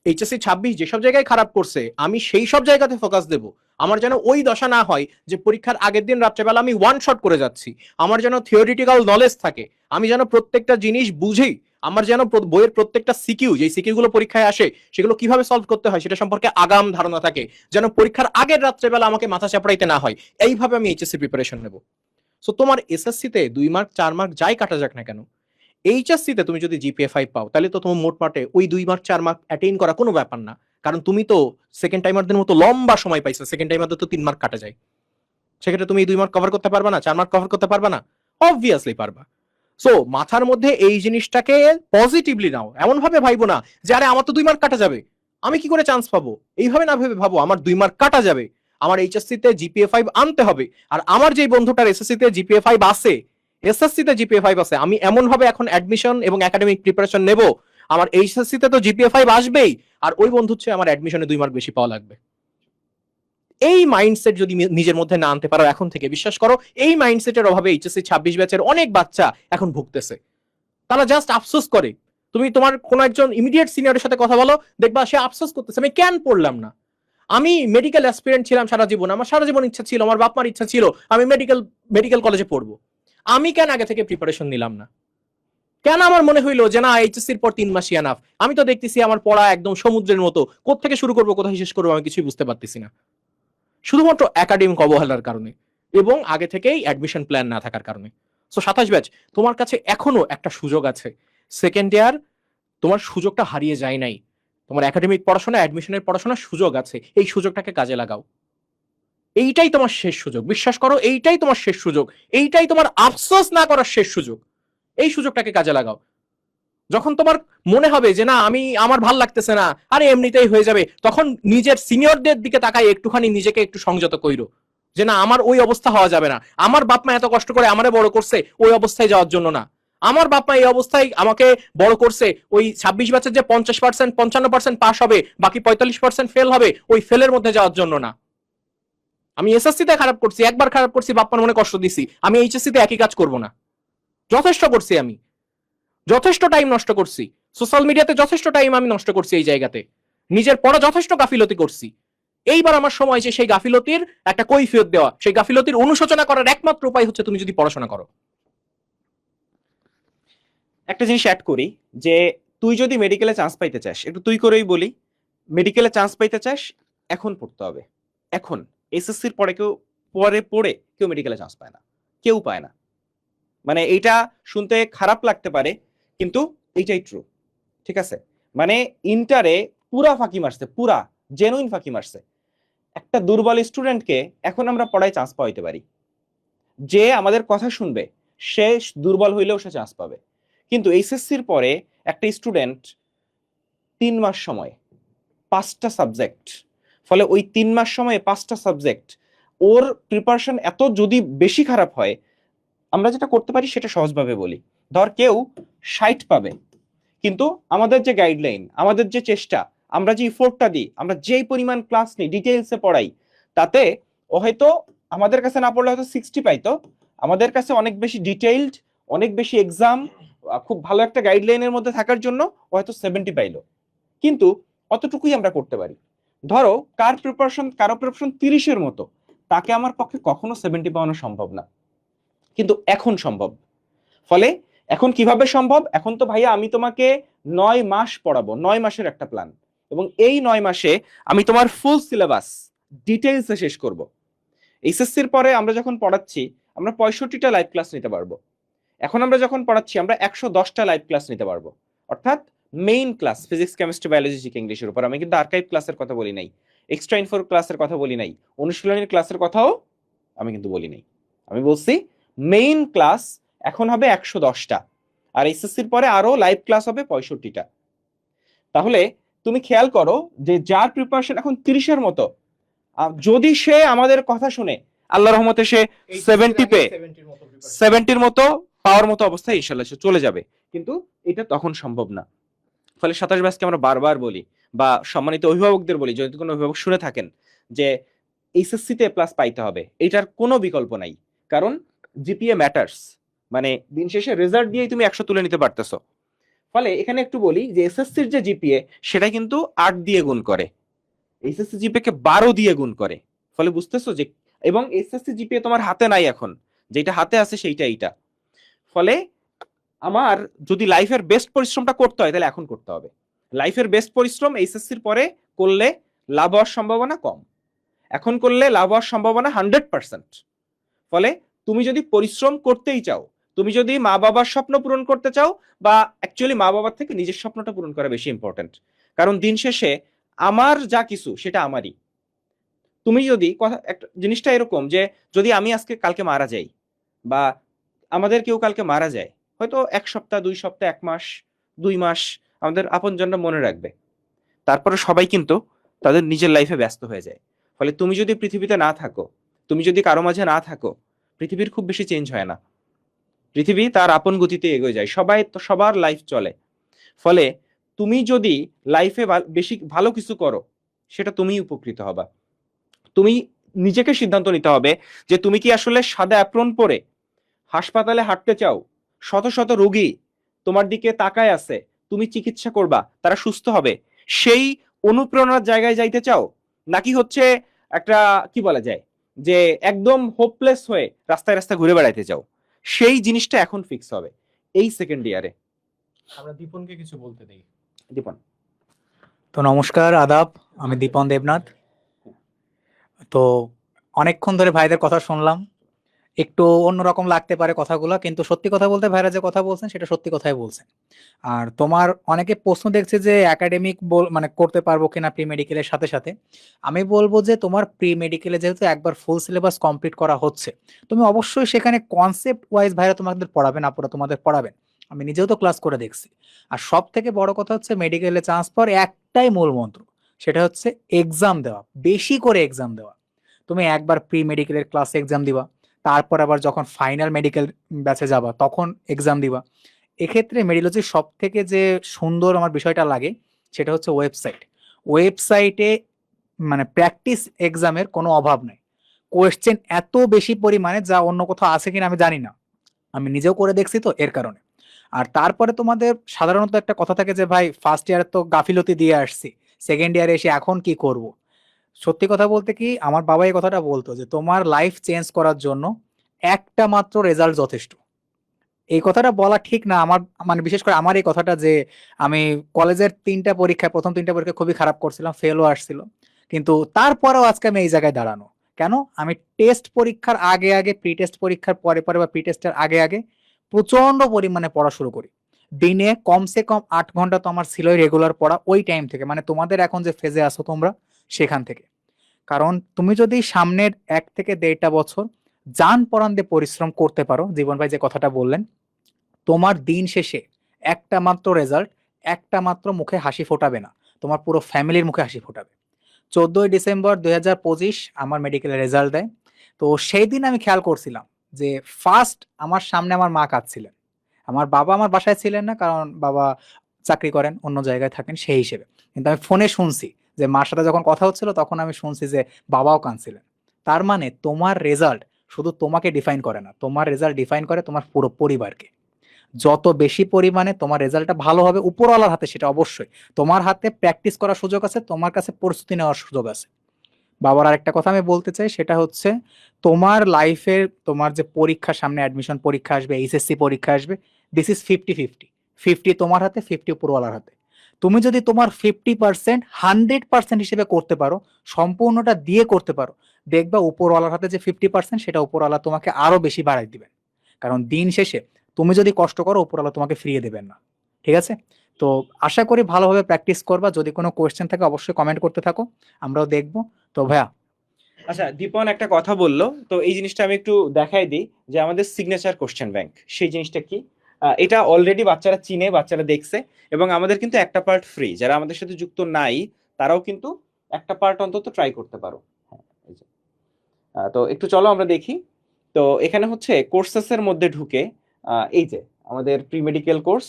S2: এইচএসসি 26 যেসব জায়গায় খারাপ করছে আমি সেই সব জায়গাতে ফোকাস দেব। আমার যেন ওই দশা না হয় যে পরীক্ষার আগের দিন রাত্রেবেলা আমি ওয়ান শট করে যাচ্ছি। আমার যেন থিওরিটিক্যাল নলেজ থাকে, আমি যেন প্রত্যেকটা জিনিস বুঝি, আমার যেন বইয়ের প্রত্যেকটা সিকিউ, যে সিকিউ গুলো পরীক্ষায় আসে সেগুলো কিভাবে সলভ করতে হয় সেটা সম্পর্কে আগাম ধারণা থাকে, যেন পরীক্ষার আগের রাত্রেবেলা আমাকে মাথা চাপড়াইতে না হয়। এইভাবে আমি এইচএসসি প্রিপারেশন নেব। সো তোমার এসএসসি তে 2 মার্ক 4 মার্ক যাই কাটা যাক না কেন, এইচএসসি তে তুমি যদি জিপিএ 5 পাও তাহলে তো তোমার মোট মাঠে ওই 2 মার্ক 4 মার্ক অ্যাটেইন করা কোনো ব্যাপার না, কারণ তুমি তো সেকেন্ড টাইমারদের মতো লম্বা সময় পাইছো। সেকেন্ড টাইমারদের তো 3 মার্ক কাটা যায়, সেক্ষেত্রে তুমি এই 2 মার্ক কভার করতে পারবা না, 4 মার্ক কভার করতে পারবা না? অবভিয়াসলি পারবা। সো মাথার মধ্যে এই জিনিসটাকে পজিটিভলি নাও, এমন ভাবে ভাইবো না যে আরে আমার তো 2 মার্ক কাটা যাবে, আমি কি করে চান্স পাবো, এইভাবে না ভেবে ভাবো আমার 2 মার্ক কাটা যাবে, আমার এইচএসসি তে জিপিএ 5 আনতে হবে। আর আমার যেই বন্ধুটার এসএসসি তে জিপিএ 5 আছে, এসএসসি তে জিপিএ 5 আছে, আমি এমন ভাবে এখন অ্যাডমিশন এবং একাডেমিক প্রিপারেশন নেব, আমার এইচএসসি তে তো জিপিএ 5 আসবেই, আর ওই বন্ধুর চেয়ে আমার অ্যাডমিশনে 2 মার্ক বেশি পাওয়া লাগবে। এই মাইন্ডসেট যদি নিজের মধ্যে না আনতে পারো এখন থেকে, বিশ্বাস করো এই মাইন্ডসেটের অভাবে এইচএসসি 26 ব্যাচের অনেক বাচ্চা এখন ভুগতেছে। তারা জাস্ট আফসোস করে। তুমি তোমার কোন একজন ইমিডিয়েট সিনিয়রের সাথে কথা বলো, দেখবা সে আফসোস করতেছে আমি কেন পড়লাম না। আমি মেডিকেল অ্যাসপিরেন্ট ছিলাম সারা জীবন, আমার সারা জীবন ইচ্ছা ছিল, আমার বাপ মার ইচ্ছা ছিল আমি মেডিকেল কলেজে পড়বো, আমি কেন আগে থেকে প্রিপারেশন নিলাম না? কেন আমার মনে হইলো যে না এইচএসসির পর 3 মাসই এনাফ? আমি তো দেখতেছি আমার পড়া একদম সমুদ্রের মতো, কোত্থেকে শুরু করবো কোথায় শেষ করবো আমি কিছুই বুঝতে পারতেছি না, শুধুমাত্র একাডেমিক অবহেলার কারণে এবং আগে থেকেই অ্যাডমিশন প্ল্যান না থাকার কারণে। সো 27 ব্যাচ, তোমার কাছে এখনো একটা সুযোগ আছে। সেকেন্ড ইয়ার তোমার সুযোগটা হারিয়ে যায় নাই, তোমার একাডেমিক পড়াশোনা অ্যাডমিশনের পড়াশোনার সুযোগ আছে, এই সুযোগটাকে কাজে লাগাও। এইটাই তোমার শেষ সুযোগ, বিশ্বাস করো এইটাই তোমার শেষ সুযোগ, এইটাই তোমার আফসোস না করার শেষ সুযোগ। এই সুযোগটাকে কাজে লাগাও। যখন তোমার মনে হবে যে না আমি আমার ভাল লাগতেছে না, আরে এমনিতেই হয়ে যাবে, তখন নিজের সিনিয়রদের দিকে তাকাই একটুখানি নিজেকে একটু সংযত কইরো যে না আমার ওই অবস্থা হওয়া যাবে না, আমার বাপ মা এত কষ্ট করে আমারে বড় করছে ওই অবস্থায় যাওয়ার জন্য না, আমার বাপ মা এই অবস্থায় আমাকে বড় করছে ওই 26 ব্যাচের যে 50% 55% পাস হবে বাকি 45% ফেল হবে ওই ফেলের মধ্যে যাওয়ার জন্য না। আমি এসএসসি তে খারাপ করছি, একবার খারাপ করছি, বাপ মার মনে কষ্ট দিছি, আমি এইচএসসি তে একই কাজ করব না। যথেষ্ট করছি, আমি যথেষ্ট টাইম নষ্ট করছি, সোশ্যাল মিডিয়াতে যথেষ্ট টাইম আমি নষ্ট করছি, এই জায়গাতে নিজের পড়া যথেষ্ট গাফিলতি করছি। এইবার আমার সময় যে সেই গাফিলতির একটা কৈফিয়ত দেওয়া, সেই গাফিলতির অনুশোচনা করার একমাত্র উপায় হচ্ছে তুমি যদি পড়াশোনা করো।
S1: একটা জিনিস অ্যাড করি যে তুই যদি মেডিকেলে চান্স পাইতে চাস, একটু তুই করেই বলি, মেডিকেলে চান্স পাইতে চাস এখন পড়তে হবে। এখন এসএসসির পরে পড়ে কেউ মেডিকেলে চান্স পায় না, কেউ পায় না। মানে এইটা শুনতে খারাপ লাগতে পারে কিন্তু এইটাই ট্রু, ঠিক আছে? মানে ইন্টারে পুরা ফাঁকি মারছে, পুরা জেনুইন ফাঁকি মারছে। একটা দুর্বল স্টুডেন্টকে এখন আমরা পড়ায় চান্স পাইতে পারি, যে আমাদের কথা শুনবে সে দুর্বল হইলেও সে চান্স পাবে। কিন্তু এইচএসসির পরে একটা স্টুডেন্ট 3 মাস সময় 5টা সাবজেক্ট, ফলে ওই 3 মাস সময়ে 5টা সাবজেক্ট, ওর প্রিপারেশন এত যদি বেশি খারাপ হয়, আমরা যেটা করতে পারি সেটা সহজভাবে বলি। ধর কেউ 60 পাবে, কিন্তু আমাদের যে গাইডলাইন, আমাদের যে চেষ্টা, আমরা যে ইফোর্টটা দিই, আমরা যেই পরিমাণ ক্লাস নিই, ডিটেইলসে পড়াই, তাতে ও হয়তো আমাদের কাছে না পড়লে হয়তো 60 পাইতো, আমাদের কাছে অনেক বেশি ডিটেইলড, অনেক বেশি এক্সাম, খুব ভালো একটা গাইডলাইনের মধ্যে থাকার জন্য ও হয়তো 70 পাইলো। কিন্তু অতটুকুই আমরা করতে পারি। ধরো কারো প্রিপারেশন 30-এর মতো, তাকে আমার পক্ষে কখনো 70 পাওয়ানো সম্ভব না, কিন্তু এখন সম্ভব। ফলে এখন কিভাবে সম্ভব? এখন তো ভাইয়া আমি তোমাকে 9 মাস পড়াবো, 9 মাসের একটা প্ল্যান, এবং এই 9 মাসে আমি তোমার ফুল সিলেবাস ডিটেইলসে শেষ করব। এইচএসসির পরে আমরা যখন পড়াচ্ছি আমরা 65টা লাইভ ক্লাস নিতে পারবো, এখন আমরা যখন পড়াচ্ছি আমরা 110টা লাইভ ক্লাস নিতে পারবো। অর্থাৎ main class physics, chemistry, biology, GK, ইংলিশের উপর, আমি কিন্তু আর্কাইভ ক্লাসের কথা বলি নাই, এক্সট্রা ইনফোর ক্লাসের কথা বলি নাই, অনুশীলনের ক্লাসের কথাও আমি কিন্তু বলি নাই। আমি বলছি মেইন ক্লাস এখন হবে 110টা, আর এসএসসির পরে আরো লাইভ ক্লাস হবে 65টা। তাহলে তুমি খেয়াল করো যে যার প্রিপারেশন এখন 30-এর মতো, যদি সে আমাদের কথা শুনে আল্লাহর রহমতে সে 70 মতো পাওয়ার মতো অবস্থায় ইনশাল্লাহ সে চলে যাবে, কিন্তু এটা তখন সম্ভব না। ফলে 27 ব্যাচকে আমরা বারবার বলি, বা সম্মানিত অভিভাবকদের বলি, যদি কোনো অভিভাবক শুনে থাকেন, যে এইচএসসি তে প্লাস পাইতে হবে, এটার কোনো বিকল্প নাই। কারণ জিপিএ ম্যাটার্স, মানে দিন শেষে রেজাল্ট দিয়েই তুমি 100 তুলে নিতে পারতেছো। ফলে এখানে একটু বলি যে এসএসসির যে জিপিএ সেটা কিন্তু 8 দিয়ে গুণ করে, এইচএসসি জিপিএ কে 12 দিয়ে গুণ করে। ফলে বুঝতেছো যে, এবং এসএসসি জিপিএ তোমার হাতে নাই এখন, যেটা হাতে আছে সেইটা এইটা। ফলে আমার যদি লাইফের বেস্ট পরিশ্রমটা করতে হয় তাহলে এখন করতে হবে। লাইফের বেস্ট পরিশ্রম এইচএসসির পরে করলে লাভ হওয়ার সম্ভাবনা কম, এখন করলে লাভ হওয়ার সম্ভাবনা 100%। ফলে তুমি যদি পরিশ্রম করতেই চাও, তুমি যদি মা বাবার স্বপ্ন পূরণ করতে চাও, বা অ্যাকচুয়ালি মা বাবার থেকে নিজের স্বপ্নটা পূরণ করা বেশি ইম্পর্টেন্ট, কারণ দিন শেষে আমার যা কিছু সেটা আমারই। তুমি যদি কথা, একটা জিনিসটা এরকম যে যদি আমি আজকে কালকে মারা যাই, বা আমাদের কেউ কালকে মারা যায়, হয়তো 1 সপ্তাহ, 2 সপ্তাহ, 1 মাস, 2 মাস আমাদের আপনজনরা মনে রাখবে, তারপরে সবাই কিন্তু তাদের নিজের লাইফে ব্যস্ত হয়ে যায়। ফলে তুমি যদি পৃথিবীতে না থাকো, তুমি যদি কারো মাঝে না থাকো, পৃথিবীর খুব বেশি চেঞ্জ হয় না, পৃথিবী তার আপন গতিতে এগিয়ে যায়, সবাই তো সবার লাইফ চলে। ফলে তুমি যদি লাইফে বেশি ভালো কিছু করো, সেটা তুমিই উপকৃত হবা। তুমি নিজেকে সিদ্ধান্ত নিতে হবে যে তুমি কি আসলে সাদা অ্যাপ্রন পরে হাসপাতালে হাঁটতে চাও, শত শত রোগী তোমার দিকে তাকায় আছে, তুমি চিকিৎসা করবা, তারা সুস্থ হবে, সেই অনুপ্রেরণার জায়গায় যাইতে চাও, নাকি হচ্ছে একটা কি বলা যায় যে একদম হোপলেস হয়ে রাস্তায় রাস্তায় ঘুরে বেড়াইতে চাও? সেই জিনিসটা এখন ফিক্স হবে এই সেকেন্ড ইয়ারে।
S2: আমরা দীপনকে কিছু বলতে দেই।
S1: দীপন।
S3: তো নমস্কার, আদাব, আমি দীপন দেবনাথ। তো অনেকক্ষণ ধরে ভাইদের কথা শুনলাম, একটু অন্যরকম লাগতে পারে কথাগুলো, কিন্তু সত্যি কথা বলতে ভাইরা যে কথা বলছেন সেটা সত্যি কথাই বলছেন। আর তোমার অনেকে প্রশ্ন দেখছে যে একাডেমিক মানে করতে পারবো কিনা প্রি মেডিকেলের সাথে সাথে। আমি বলবো যে তোমার প্রি মেডিকেলে যেহেতু একবার ফুল সিলেবাস কমপ্লিট করা হচ্ছে, তুমি অবশ্যই সেখানে কনসেপ্ট ওয়াইজ ভাইরা তোমাদের পড়াবেন, আপুরা তোমাদের পড়াবেন, আমি নিজেও তো ক্লাস করে দেখছি। আর সব থেকে বড় কথা হচ্ছে মেডিকেলে চান্স পাওয়ার একটাই মূল মন্ত্র, সেটা হচ্ছে এক্সাম দেওয়া, বেশি করে এক্সাম দেওয়া। তুমি একবার প্রি মেডিকেলের ক্লাস এক্সাম দিবা, তারপর আবার যখন ফাইনাল মেডিকেল ব্যাচে যাবা তখন এক্সাম দিবা। এক্ষেত্রে মেডিলজির সব থেকে যে সুন্দর আমার বিষয়টা লাগে সেটা হচ্ছে ওয়েবসাইটে মানে প্র্যাকটিস এক্সামের কোনো অভাব নেই। কোয়েশ্চেন এত বেশি পরিমাণে, যা অন্য কোথাও আছে কিনা আমি জানি না, আমি নিজেও করে দেখছি তো এর কারণে। আর তারপরে তোমাদের সাধারণত একটা কথা থাকে যে ভাই ফার্স্ট ইয়ারে তো গাফিলতি দিয়ে আসছি, সেকেন্ড ইয়ারে এসে এখন কি করব। সত্যি কথা বলতে কি, আমার বাবা এই কথাটা বলতো যে তোমার লাইফ চেঞ্জ করার জন্য একটা মাত্র রেজাল্ট যথেষ্ট। এই কথাটা বলা ঠিক না আমার, মানে বিশেষ করে আমার এই কথাটা যে আমি কলেজের প্রথম 3টা পরীক্ষা খুবই খারাপ করছিলাম, ফেলও আসছিল, কিন্তু তারপরেও আজকে আমি এই জায়গায় দাঁড়ানো কেন? আমি টেস্ট পরীক্ষার আগে আগে, প্রি টেস্ট পরীক্ষার পরে পরে বা প্রি টেস্টের আগে আগে প্রচন্ড পরিমাণে পড়া শুরু করি। দিনে কমসে কম 8 ঘন্টা তো আমার ছিলই রেগুলার পড়া ওই টাইম থেকে, মানে তোমাদের এখন যে ফেজে আসো তোমরা সেখান থেকে। কারণ তুমি যদি সামনের 1 থেকে 1.5 বছর জান পরান দিয়ে পরিশ্রম করতে পারো, জীবন ভাই যে কথাটা বললেন, তোমার দিন শেষে একটা মাত্র রেজাল্ট, একটা মাত্র মুখে হাসি ফোটাবে না, তোমার পুরো ফ্যামিলির মুখে হাসি ফোটাবে। 14ই ডিসেম্বর 2025 আমার মেডিকেলের রেজাল্ট দেয়। তো সেই দিন আমি খেয়াল করছিলাম যে ফার্স্ট আমার সামনে আমার মা কাঁদছিলেন। আমার বাবা আমার বাসায় ছিলেন না, কারণ বাবা চাকরি করেন, অন্য জায়গায় থাকেন সেই হিসেবে। কিন্তু আমি ফোনে শুনছি যে মার সাথে যখন কথা হচ্ছিল তখন আমি শুনছি যে বাবাও কাঁদছিলেন। তার মানে তোমার রেজাল্ট শুধু তোমাকে ডিফাইন করে না, তোমার রেজাল্ট ডিফাইন করে তোমার পুরো পরিবারকে। যত বেশি পরিমাণে তোমার রেজাল্টটা ভালো হবে উপরওয়ালার হাতে, সেটা অবশ্যই। তোমার হাতে প্র্যাকটিস করার সুযোগ আছে, তোমার কাছে প্রস্তুতি নেওয়ার সুযোগ আছে। বাবার আরেকটা কথা আমি বলতে চাই, সেটা হচ্ছে তোমার লাইফের তোমার যে পরীক্ষা সামনে, অ্যাডমিশন পরীক্ষা আসবে, এইচএসসি পরীক্ষা আসবে, দিস ইজ 50-50। 50 তোমার হাতে, 50 উপরওয়ালার হাতে। তুমি যদি তোমার 50% 100% হিসেবে করতে পারো, সম্পূর্ণটা দিয়ে করতে পারো, দেখবা উপরওয়ালার হাতে যে 50% সেটা উপরওয়ালা তোমাকে আরো বেশি বাড়াই দিবেন। কারণ দিন শেষে তুমি যদি কষ্ট করো, উপরওয়ালা তোমাকে ফিরিয়ে দেবেন না। ঠিক আছে? তো আশা করি ভালোভাবে প্র্যাকটিস করবা। যদি কোনো কোয়েশ্চেন থাকে অবশ্যই কমেন্ট করতে থাকো, আমরাও দেখবো। তো ভাইয়া,
S1: আচ্ছা, দীপন একটা কথা বললো, তো এই জিনিসটা আমি একটু দেখাই দিই যে আমাদের সিগনেচার কোশ্চেন ব্যাংক সেই জিনিসটা কি। এটা অলরেডি বাচ্চারা চিনে, বাচ্চারা দেখছে, এবং আমাদের কিন্তু একটা পার্ট ফ্রি। যারা আমাদের সাথে যুক্ত নাই তারাও কিন্তু একটা পার্ট অন্তত ট্রাই করতে পারো। হ্যাঁ, এই যে। তো একটু চলো আমরা দেখি। তো এখানে হচ্ছে কোর্সেসের মধ্যে ঢুকে এই যে আমাদের প্রি মেডিকেল কোর্স।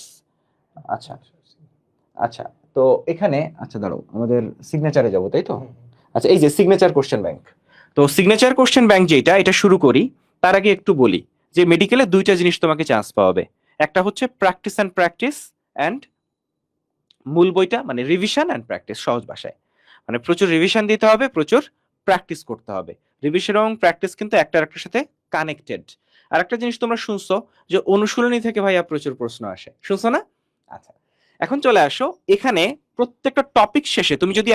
S1: আচ্ছা আচ্ছা, তো এখানে আচ্ছা দাঁড়াও, আমাদের সিগনেচারে যাবো তাই তো? আচ্ছা, এই যে সিগনেচার কোশ্চেন ব্যাংক। তো সিগনেচার কোশ্চেন ব্যাংক যেটা, এটা শুরু করি তার আগে একটু বলি যে মেডিকেলে দুইটা জিনিস তোমাকে চান্স পাওয়াবে। একটা হচ্ছে প্র্যাকটিস অ্যান্ড মূল বইটা, মানে রিভিশন অ্যান্ড প্র্যাকটিস, সহজ ভাষায় মানে প্রচুর রিভিশন দিতে হবে, প্রচুর প্র্যাকটিস করতে হবে। রিভিশন এবং প্র্যাকটিস কিন্তু একটা আরেকটার সাথে কানেক্টেড। আর একটা জিনিস তোমরা শুনছো যে অনুশীলনী থেকে ভাইয়া প্রচুর প্রশ্ন আসে, শুনছো না? আচ্ছা, এখন চলে আসো এখানে। প্রত্যেকটা টপিক শেষে তুমি যদি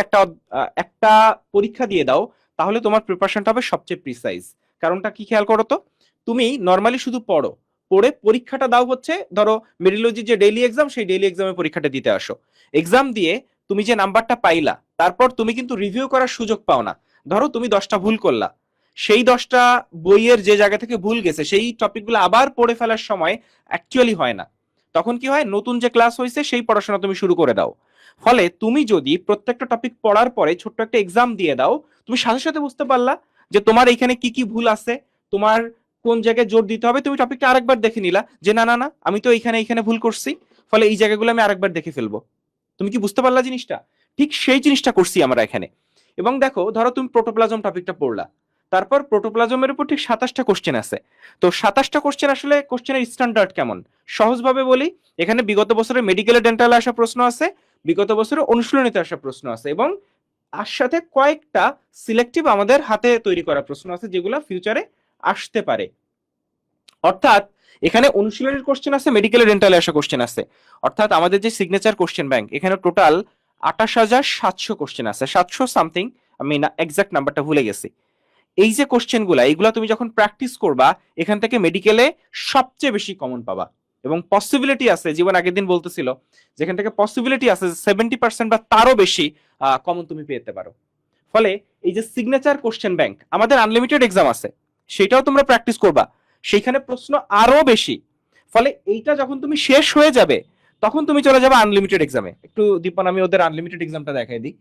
S1: একটা পরীক্ষা দিয়ে দাও, তাহলে তোমার প্রিপারেশনটা হবে সবচেয়ে প্রিসাইজ। কারণটা কি খেয়াল করো তো, তুমি নর্মালি শুধু পড়ো, পড়ে পরীক্ষাটা দাও হচ্ছে ধরো মেডিলজি যে ডেইলি এক্সাম, সেই ডেইলি এক্সামে পরীক্ষাটা দিতে আসো। এক্সাম দিয়ে তুমি যে নাম্বারটা পাইলা, তারপর তুমি কিন্তু রিভিউ করার সুযোগ পাও না। ধরো তুমি 10টা ভুল করলা, সেই 10টা বইয়ের যে জায়গা থেকে ভুল গেছে সেই টপিকগুলো আবার পড়ে ফেলার সময় অ্যাকচুয়ালি হয় না। তখন কি হয়, নতুন যে ক্লাস হয়েছে সেই পড়াশোনা তুমি শুরু করে দাও। ফলে তুমি যদি প্রত্যেকটা টপিক পড়ার পরে ছোট্ট একটা এক্সাম দিয়ে দাও, তুমি সাথে সাথে বুঝতে পারলা যে তোমার এখানে কি কি ভুল আছে, তোমার কোন জায়গায় জোর দিতে হবে। তুমি টপিকটা আরেকবার দেখে নিলা যে না না না, আমি তো এইখানে ভুল করছি, ফলে এই জায়গাগুলো আমি আরেকবার দেখে ফেলবো। তুমি কি বুঝতে পারলা জিনিসটা? ঠিক সেই জিনিসটা করছি আমরা এখানে। এবং দেখো, ধরো তুমি প্রোটোপ্লাজম টপিকটা পড়লা, তারপর প্রোটোপ্লাজমের উপর ঠিক 27টা কোশ্চেন আছে। তো 27টা কোশ্চেন, আসলে কোশ্চেনের স্ট্যান্ডার্ড কেমন, সহজভাবে বলি, এখানে বিগত বছরে মেডিকেলে ডেন্টালে আসা প্রশ্ন আছে, বিগত বছরে অনুশীলনীতে আসা প্রশ্ন আছে, এবং আর সাথে কয়েকটা সিলেক্টিভ আমাদের হাতে তৈরি করা প্রশ্ন আছে যেগুলো ফিউচারে আসতে পারে। অর্থাৎ এখানে অনুশীলনের কোশ্চেন আছে, মেডিকেল ডেন্টালে আসা কোশ্চেন আছে। অর্থাৎ আমাদের যে সিগনেচার কোশ্চেন ব্যাংক, এখানে টোটাল 28,700 কোশ্চেন আছে, 700 সামথিং, আমি না এক্সাক্ট নাম্বারটা ভুলে গেছি। এই যে কোশ্চেন গুলা, এইগুলা তুমি যখন প্র্যাকটিস করবা, এখান থেকে মেডিকেলে সবচেয়ে বেশি কমন পাবা। এবং পসিবিলিটি আছে, জীবন আগের দিন বলতেছিল, যেখান থেকে পসিবিলিটি আছে 70% বা তারও বেশি কমন তুমি পেতে পারো। ফলে এই যে সিগনেচার কোশ্চেন ব্যাংক, আমাদের আনলিমিটেড এক্সাম আছে, সেটাও তোমরা প্র্যাকটিস করবা, সেইখানে প্রশ্ন আরো বেশি। ফলে এইটা যখন তুমি শেষ হয়ে যাবে, তখন তুমি চলে যাবে আনলিমিটেড এক্সামে। একটু দীপন আমি ওদের আনলিমিটেড এক্সামটা দেখাই দিই।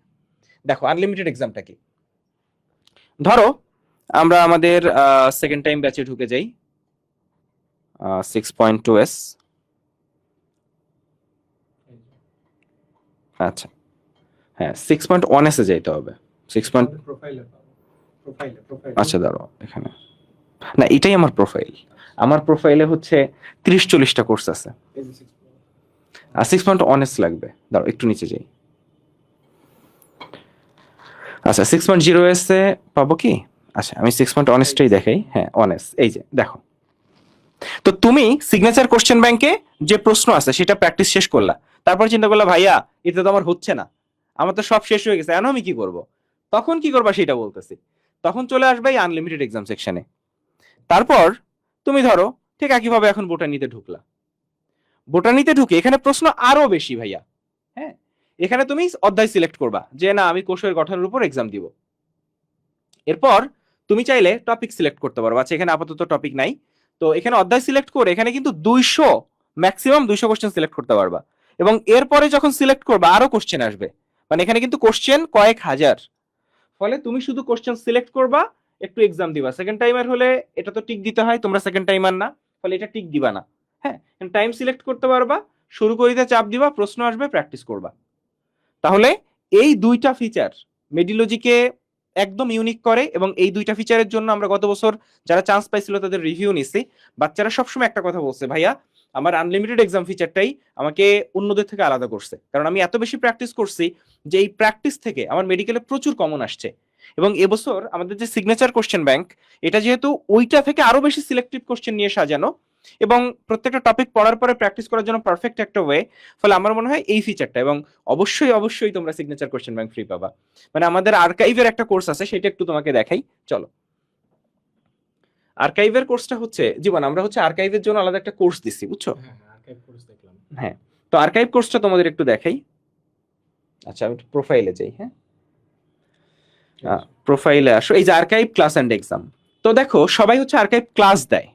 S1: দেখো আনলিমিটেড এক্সামটা কি। ধরো আমরা আমাদের সেকেন্ড টাইম ব্যাচে ঢুকে যাই, 6.2s। আচ্ছা, হ্যাঁ 6.1s এ যাইতে হবে। 6. আচ্ছা দাঁড়াও, এখানে না, এটাই আমার প্রোফাইল। আমার প্রোফাইলে হচ্ছে 30-40টা কোর্স আছে, আর 6.1s লাগবে। দাঁড়াও একটু নিচে যাই। আচ্ছা, 6.0s এ পাবো কি? আচ্ছা, আমি 6.1s টাই দেখাই। হ্যাঁ 1s, এই যে দেখো। তো তুমি সিগনেচার কোশ্চেন ব্যাংকে যে প্রশ্ন আছে সেটা প্র্যাকটিস শেষ করলা, তারপর চিন্তা করলা ভাইয়া এটা তো আমার হচ্ছে না, আমার তো সব শেষ হয়ে গেছে, এখন আমি কি করব? তখন কি করবা সেটা বলতেছি। তখন চলে আসবে এই আনলিমিটেড এক্সাম সেকশনে। তারপর তুমি ধরো ঠিক একইভাবে এখন বোটানিতে ঢুকলা। বোটানিতে ঢুকে এখানে প্রশ্ন আরো বেশি ভাইয়া। হ্যাঁ, এখানে তুমি অধ্যায় সিলেক্ট করবা যে না আমি কোষের গঠনের উপর এক্সাম দিব। এরপর তুমি চাইলে টপিক সিলেক্ট করতে পারো। আচ্ছা, এখানে আপাতত টপিক নাই, তো এখানে অধ্যায় সিলেক্ট করে এখানে কিন্তু 200, ম্যাক্সিমাম 200 কোশ্চেন সিলেক্ট করতে পারবা। এবং এরপরে যখন সিলেক্ট করবা আরো কোশ্চেন আসবে, মানে এখানে কিন্তু কোশ্চেন কয়েক হাজার। ফলে তুমি শুধু কোশ্চেন সিলেক্ট করবা, একটু এক্সাম দিবা। সেকেন্ড টাইমার হলে এটা তো টিক দিতে হয়, তোমরা সেকেন্ড টাইমার না, ফলে এটা টিক দিবা না। হ্যাঁ, টাইম সিলেক্ট করতে পারবা, শুরু করিতে চাপ দিবা, প্রশ্ন আসবে, প্র্যাকটিস করবা। তাহলে এই দুইটা ফিচার মেডিলজিকে একদম ইউনিক করে, এবং এই দুইটা ফিচারের জন্য আমরা গত বছর যারা চান্স পাইছিল তাদের রিভিউ নিছি। বাচ্চারা সবসময় একটা কথা বলছে, ভাইয়া আমার আনলিমিটেড এক্সাম ফিচারটাই আমাকে অন্যদের থেকে আলাদা করছে, কারণ আমি এত বেশি প্র্যাকটিস করছি যে এই প্র্যাকটিস থেকে আমার মেডিকেলে প্রচুর কমন আসছে। এবং এবছর আমাদের যে সিগনেচার কোশ্চেন ব্যাংক, এটা যেহেতু ওইটা থেকে আরো বেশি সিলেক্টিভ কোশ্চেন নিয়ে সাজানো এবং প্রত্যেকটা টপিক পড়ার পরে প্র্যাকটিস করার জন্য পারফেক্ট একটা ওয়ে, ফলে আমার মনে হয় এই ফিচারটা। এবং অবশ্যই অবশ্যই তোমরা সিগনেচার কোশ্চেন ব্যাংক ফ্রি পাবা। মানে আমাদের আর্কাইভের একটা কোর্স আছে, সেটা একটু তোমাকে দেখাই, চলো। আর্কাইভের কোর্সটা হচ্ছে জীবন, আমরা হচ্ছে আর্কাইভের জন্য আলাদা একটা কোর্স দিচ্ছি, বুঝছো? হ্যাঁ, তো আর্কাইভ কোর্সটা তোমাদের একটু দেখাই। আচ্ছা, আমি প্রোফাইলে যাই। হ্যাঁ, প্রোফাইলে আসো, এই যে আর্কাইভ ক্লাস এন্ড এক্সাম। তো দেখো, সবাই হচ্ছে আর্কাইভ ক্লাস দেয়,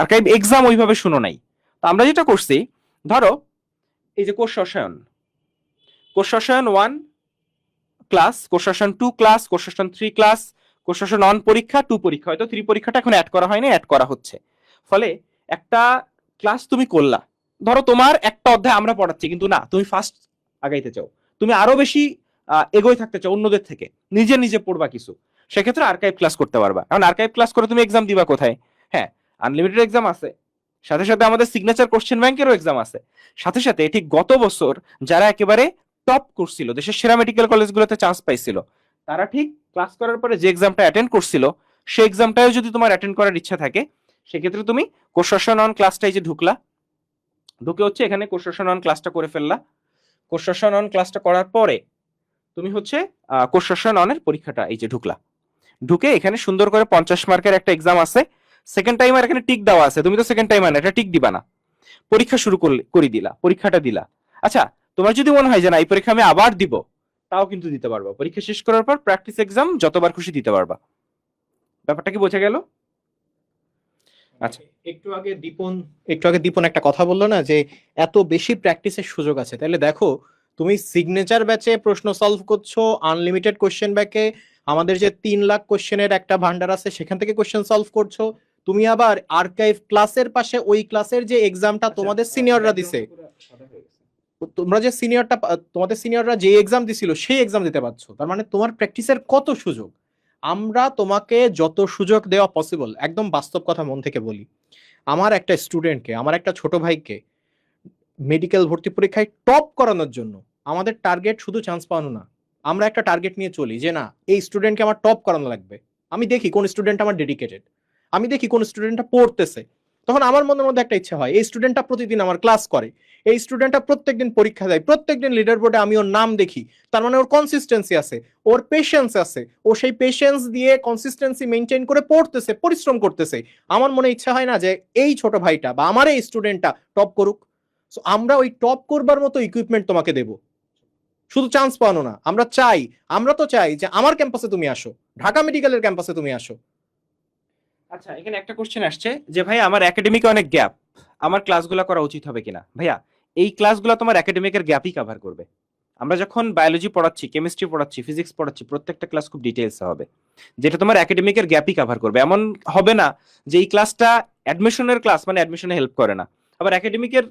S1: আর্কাইভ এক্সাম ওইভাবে শুনো নাই। তো আমরা যেটা করছি, ধরো এই যে কোর্স রসায়ন, কোর্স রসায়ন 1 ক্লাস, কোর্স রসায়ন 2 ক্লাস, কোর্স রসায়ন 3 ক্লাস, কোর্স রসায়ন 1 পরীক্ষা 2 পরীক্ষা, হয়তো 3 পরীক্ষাটা এখন অ্যাড করা হয়নি, অ্যাড করা হচ্ছে। ফলে একটা ক্লাস তুমি করলা, ধরো তোমার একটা অধ্যায় আমরা পড়াচ্ছি, কিন্তু না, তুমি ফার্স্ট আগাইতে চাও, তুমি আরো বেশি এগোয় থাকতে চাও অন্যদের থেকে, নিজে নিজে পড়বা কিছু, সেক্ষেত্রে আর্কাইভ ক্লাস করতে পারবা। এখন আর্কাইভ ক্লাস করে তুমি এক্সাম দিবা কোথায়? হ্যাঁ, আনলিমিটেড এক্সাম আছে, সাথে সাথে আমাদের সিগনেচার কোশ্চেন ব্যাংকেরও এক্সাম আছে, সাথে সাথে ঠিক গত বছর যারা একেবারে টপ করছিল, দেশের সেরা মেডিকেল কলেজগুলোতে চান্স পাইছিল, তারা ঠিক ক্লাস করার পরে যে এক্সামটা অ্যাটেন্ড করছিল, সেই এক্সামটাও যদি তোমার অ্যাটেন্ড করার ইচ্ছা থাকে, সেক্ষেত্রে তুমি কোর্স রসায়ন 1 ক্লাসটাই যে ঢুকলা, ঢুকে হচ্ছে এখানে কোর্স রসায়ন 1 ক্লাসটা করে ফেললা। কোর্স রসায়ন 1 ক্লাসটা করার পরে তুমি হচ্ছে কোর্স রসায়ন 1 এর পরীক্ষাটা এই যে ঢুকলা, ঢুকে এখানে সুন্দর করে 50 মার্কের একটা এক্সাম আছে, সেকেন্ড টাইমার এখানে টিক দেওয়া আছে, তুমি তো সেকেন্ড টাইমার না, এটা টিক দিবা না, পরীক্ষা শুরু করে দিলা, পরীক্ষাটা দিলা। আচ্ছা, তোমার যদি মনে হয় যে না, এই পরীক্ষা আমি আবার দিব, তাও কিন্তু দিতে পারবা, পরীক্ষা শেষ করার পর প্র্যাকটিস এক্সাম যতবার খুশি দিতে পারবা। ব্যাপারটা কি বোঝা গেল? আচ্ছা,
S2: একটু আগে দীপন একটা কথা বললো না যে এত বেশি প্র্যাকটিসের সুযোগ আছে, তাহলে দেখো তুমি সিগনেচার ব্যাচে প্রশ্ন সলভ করছো, আনলিমিটেড কোশ্চেন ব্যাকে আমাদের যে 3 লাখ কোশ্চেনের একটা ভান্ডার আছে সেখান থেকে কোশ্চেন সলভ করছো, তুমি আবার আর্কাইভ ক্লাসের পাশে ওই ক্লাসের যে এক্সামটা তোমাদের সিনিয়ররা দিছে, তোমরা যে সিনিয়রটা তোমাদের সিনিয়ররা যে এক্সাম দিছিল সেই এক্সাম দিতে পারছো, তার মানে তোমার প্র্যাকটিসের কত সুযোগ। আমরা তোমাকে যত সুযোগ দেওয়া পসিবল, একদম বাস্তব কথা মন থেকে বলি, আমার একটা স্টুডেন্টকে, আমার একটা ছোট ভাইকে মেডিকেল ভর্তি পরীক্ষায় টপ করানোর জন্য আমাদের টার্গেট শুধু চান্স পাওয়ানো না, আমরা একটা টার্গেট নিয়ে চলি যে না, এই স্টুডেন্টকে আমার টপ করানো লাগবে। আমি দেখি কোন স্টুডেন্ট আমার ডেডিকেটেড, আমি দেখি কোন স্টুডেন্টটা পড়তেছে, তখন আমার মনের মধ্যে একটা ইচ্ছা হয় এই স্টুডেন্টটা প্রতিদিন আমার ক্লাস করে, এই স্টুডেন্টটা প্রত্যেকদিন পরীক্ষা দেয়, প্রত্যেকদিন লিডার বোর্ডে আমি ওর নাম দেখি, তার মানে ওর কনসিস্টেন্সি আছে, ওর পেশেন্স আছে, ও সেই পেশেন্স দিয়ে কনসিস্টেন্সি মেনটেন করে পড়তেছে, পরিশ্রম করতেছে। আমার মনে ইচ্ছা হয় না যে এই ছোট ভাইটা বা আমার এই স্টুডেন্টটা টপ করুক। সো আমরা ওই টপ করবার মতো ইকুইপমেন্ট তোমাকে দেব, শুধু চান্স পাওয়ানো না, আমরা তো চাই যে আমার ক্যাম্পাসে তুমি আসো, ঢাকা মেডিকেলের ক্যাম্পাসে তুমি আসো।
S1: আচ্ছা, এখানে একটা কোশ্চেন আসছে যে ভাই আমার একাডেমিকে অনেক গ্যাপ, আমার ক্লাসগুলো করা উচিত হবে কিনা? ভাইয়া, এই ক্লাসগুলো তোমার একাডেমিকের গ্যাপই কভার করবে। আমরা যখন বায়োলজি পড়াচ্ছি, কেমিস্ট্রি পড়াচ্ছি, ফিজিক্স পড়াচ্ছি, প্রত্যেকটা ক্লাস খুব ডিটেইলস হবে, যেটা তোমার একাডেমিকের গ্যাপই কভার করবে। এমন হবে না যে এই ক্লাসটা অ্যাডমিশনের ক্লাস মানে অ্যাডমিশনে হেল্প করে না, আবার একাডেমিকের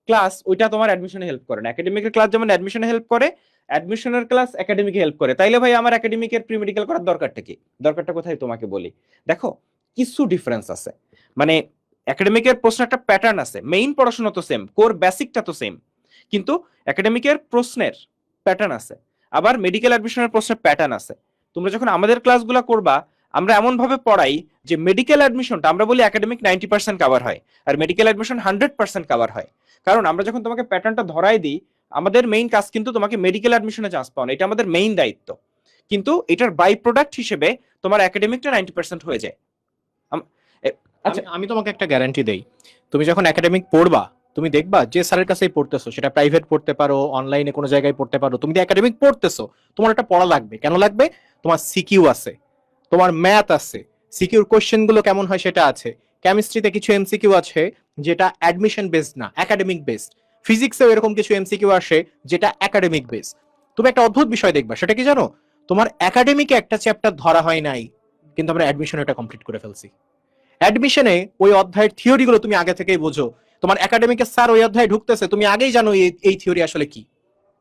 S1: ক্লাস ওইটা তোমার অ্যাডমিশনে হেল্প করে না। একাডেমিকের ক্লাস যেমন অ্যাডমিশনে হেল্প করে, অ্যাডমিশনের ক্লাস একাডেমিকে হেল্প করে। তাইলে ভাই আমার একাডেমিকের প্রি মেডিকেল করার দরকারটা কি? দরকারটা কোথায় তোমাকে বলি, দেখো কিছু ডিফারেন্স আছে। মানে একাডেমিকের প্রশ্ন একটা প্যাটার্ন আছে, মেইন পড়াশোনা তো সেম, কোর বেসিকটা তো সেম, কিন্তু একাডেমিকের প্রশ্নের প্যাটার্ন আছে, আবার মেডিকেল অ্যাডমিশনের প্রশ্নের প্যাটার্ন আছে। তোমরা যখন আমাদের ক্লাসগুলো করবা, আমরা এমন ভাবে পড়াই যে মেডিকেল অ্যাডমিশনটা আমরা বলি একাডেমিক 90% কভার হয়, আর মেডিকেল অ্যাডমিশন 100% কভার হয়। কারণ আমরা যখন তোমাকে প্যাটার্নটা ধরাই দিই, আমাদের মেইন কাজ কিন্তু তোমাকে মেডিকেল অ্যাডমিশনে চান্স পাওয়া, এটা আমাদের মেইন দায়িত্ব, কিন্তু এটার বাই প্রোডাক্ট হিসেবে তোমার একাডেমিকটা 90% হয়ে যায়।
S2: আচ্ছা, আমি তোমাকে একটা গ্যারান্টি দেই, তুমি যখন একাডেমিক পড়বা, তুমি দেখবা যে স্যারের কাছেই পড়তেছো, সেটা প্রাইভেট পড়তে পারো, অনলাইনে কোনো জায়গায় পড়তে পারো, তুমি একাডেমিক পড়তেছো, তোমার একটা পড়া লাগবে। কেন লাগবে? তোমার সিকিউ আছে, তোমার ম্যাথ আছে, সিকিউর কোশ্চেন গুলো কেমন হয় সেটা আছে, কেমিস্ট্রিতে কিছু এমসিকিউ আছে যেটা অ্যাডমিশন বেসড না, একাডেমিক বেসড, ফিজিক্সেও এরকম কিছু এমসিকিউ আসে যেটা একাডেমিক বেসড। তুমি একটা অদ্ভুত বিষয় দেখবা, সেটা কি জানো? তোমার একাডেমিকে একটা চ্যাপ্টার ধরা হয় নাই, কিন্তু আমরা অ্যাডমিশন এটা কমপ্লিট করে ফেলছি। অ্যাডমিশনে ওই অধ্যায়ের থিওরি গুলো তুমি আগে থেকেই বোঝো, তোমার একাডেমিকের স্যার ওই অধ্যায়ে ঢুকতেছে, তুমি আগেই জানো এই থিওরি আসলে কি,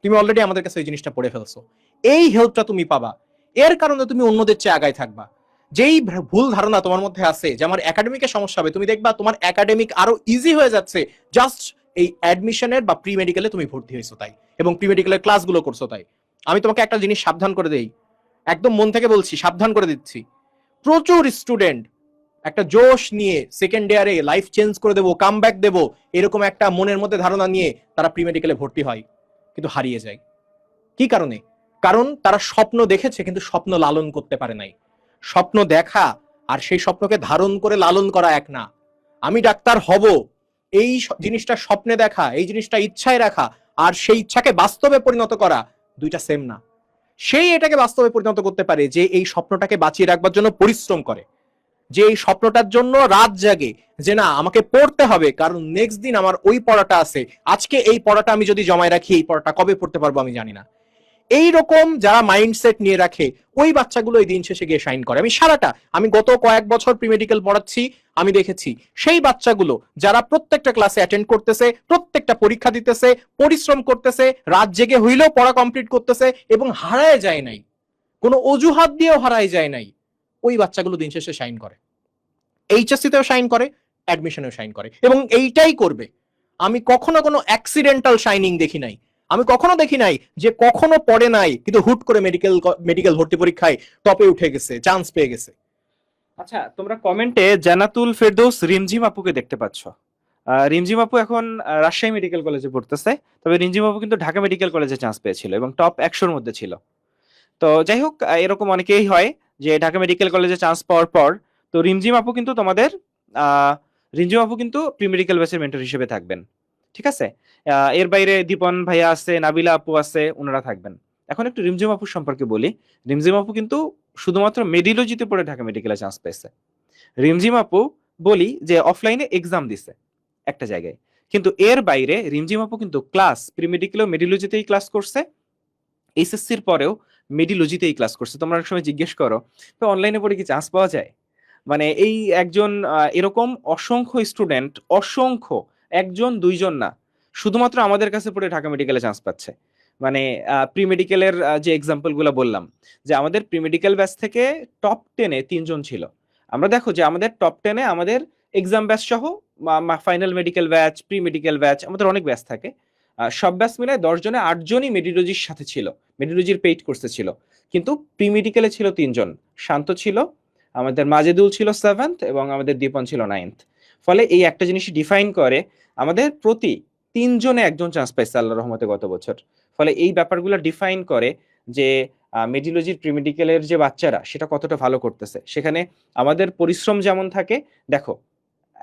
S2: তুমি অলরেডি আমাদের কাছে ওই জিনিসটা পড়ে ফেলছো। এই হেল্পটা তুমি পাবা, এর কারণে তুমি অন্যদের চেয়ে আগায় থাকবা। যেই ভুল ধারণা তোমার মধ্যে আছে যে আমার একাডেমিকে সমস্যা হবে, তুমি দেখবা তোমার একাডেমিক আরো ইজি হয়ে যাচ্ছে, জাস্ট এই অ্যাডমিশনের বা প্রি মেডিকেলে তুমি ভর্তি হয়েছো তাই, এবং প্রি মেডিকেলের ক্লাসগুলো করছো তাই। আমি তোমাকে একটা জিনিস সাবধান করে দেই, একদম মন থেকে বলছি, সাবধান করে দিচ্ছি, প্রচুর স্টুডেন্ট একটা জোশ নিয়ে সেকেন্ড ইয়ারে লাইফ চেঞ্জ করে দেবো, কাম ব্যাক দেবো, এরকম একটা মনের মধ্যে ধারণা নিয়ে তারা প্রি মেডিকেলে ভর্তি হয়, কিন্তু হারিয়ে যায়। কি কারণে? কারণ তারা স্বপ্ন দেখেছে কিন্তু স্বপ্ন লালন করতে পারে নাই। স্বপ্ন দেখা আর সেই স্বপ্নকে ধারণ করে লালন করা এক না। আমি ডাক্তার হব, এই জিনিসটা স্বপ্নে দেখা, এই জিনিসটা ইচ্ছায় রাখা, আর সেই ইচ্ছাকে বাস্তবে পরিণত করা দুইটা সেম না। সেই এটাকে বাস্তবে পরিণত করতে পারে যে এই স্বপ্নটাকে বাঁচিয়ে রাখবার জন্য পরিশ্রম করে, যে এই স্বপ্নটার জন্য রাত জাগে, যে না আমাকে পড়তে হবে কারণ নেক্সট দিন আমার ওই পড়াটা আছে, আজকে এই পড়াটা আমি যদি জমায় রাখি এই পড়াটা কবে পড়তে পারবো আমি জানি না। এই রকম যারা মাইন্ডসেট নিয়ে রাখে ওই বাচ্চাগুলো এই দিন শেষে গিয়ে শাইন করে। আমি গত কয়েক বছর প্রি মেডিকেল পড়াচ্ছি, আমি দেখেছি সেই বাচ্চাগুলো যারা প্রত্যেকটা ক্লাসে অ্যাটেন্ড করতেছে, প্রত্যেকটা পরীক্ষা দিতেছে, পরিশ্রম করতেছে, রাত জেগে হইলেও পড়া কমপ্লিট করতেছে এবং হারায় যায় নাই, কোনো অজুহাত দিয়েও হারায় যায় নাই, ওই বাচ্চাগুলো দিন শেষে শাইন করে, এইচএসসি তেও শাইন করে, অ্যাডমিশনেও শাইন করে, এবং এইটাই করবে। আমি কখনো কোনো অ্যাক্সিডেন্টাল শাইনিং দেখি নাই। আমি কখনো দেখি নাই যে কখনো পড়ে নাই কিন্তু হুট করে মেডিকেল ভর্তি পরীক্ষায় টপে উঠে গেছে, চান্স পেয়ে গেছে।
S1: আচ্ছা, তোমরা কমেন্টে জান্নাতুল ফেরদৌস রিমঝিম আপুকে দেখতে পাচ্ছ। রিমঝিম আপু এখন রাজশাহী মেডিকেল কলেজে পড়তেছে, তবে রিমঝিম আপু কিন্তু ঢাকা মেডিকেল কলেজে চান্স পেয়েছিল এবং টপ 100-র মধ্যে ছিল। তো যাই হোক, এরকম অনেকেই হয় যে ঢাকা মেডিকেল কলেজে চান্স পাওয়ার পর, তো রিমঝিম আপু কিন্তু তোমাদের রিমঝিম আপু কিন্তু প্রি মেডিকেল ব্যাচের মেন্টর হিসেবে থাকবেন, ঠিক আছে? এর বাইরে দীপন ভাইয়া আছে, নাবিলা আপু আছে, ওনারা থাকবেন। এখন একটু রিমঝিম আপুর সম্পর্কে বলি। রিমঝিম আপু কিন্তু শুধুমাত্র মেডিলজিতে পড়ে ঢাকা মেডিকেলে চান্স পেয়েছে। রিমঝিম আপু বলি যে অফলাইনে এক্সাম দিছে একটা জায়গায়, কিন্তু এর বাইরে রিমঝিম আপু কিন্তু ক্লাস প্রি মেডিকেল ও মেডিলজিতেই ক্লাস করছে, এইচএসসির পরেও মেডিলজিতেই ক্লাস করছে। তোমরা অনেক সময় জিজ্ঞেস করো তো অনলাইনে পড়ে কি চান্স পাওয়া যায়? মানে এই একজন এরকম অসংখ্য স্টুডেন্ট, অসংখ্য, একজন দুইজন না, শুধুমাত্র আমাদের কাছে পড়ে ঢাকা মেডিকেলে চান্স পাচ্ছে। মানে প্রি মেডিকেলের যে এক্সাম্পল গুলো বললাম, যে আমাদের প্রি মেডিকেল ব্যাচ থেকে টপ 10-এ 3 জন ছিল। আমরা দেখো যে আমাদের টপ 10-এ আমাদের এক্সাম ব্যাচ সহ final medical batch, pre medical batch, আমাদের অনেক ব্যাচ থাকে, সব ব্যাচ মিলে 10 জনে 8 জনই মেডিলজির সাথে ছিল, মেডিলজির পেইড কোর্সে ছিল। কিন্তু প্রি মেডিকেলে ছিল 3 জন, শান্ত ছিল, আমাদের মাজেদুল ছিল 7th এবং আমাদের দীপন ছিল 9th। ফলে এই একটা জিনিসই ডিফাইন করে আমাদের প্রতি 3 জনে 1জন চান্স পাইছে আল্লাহর রহমতে গত বছর। ফলে এই ব্যাপারগুলো ডিফাইন করে যে মেডিলজির প্রি মেডিকেলের যে বাচ্চারা সেটা কতটা ভালো করতেছে। সেখানে আমাদের পরিশ্রম যেমন থাকে, দেখো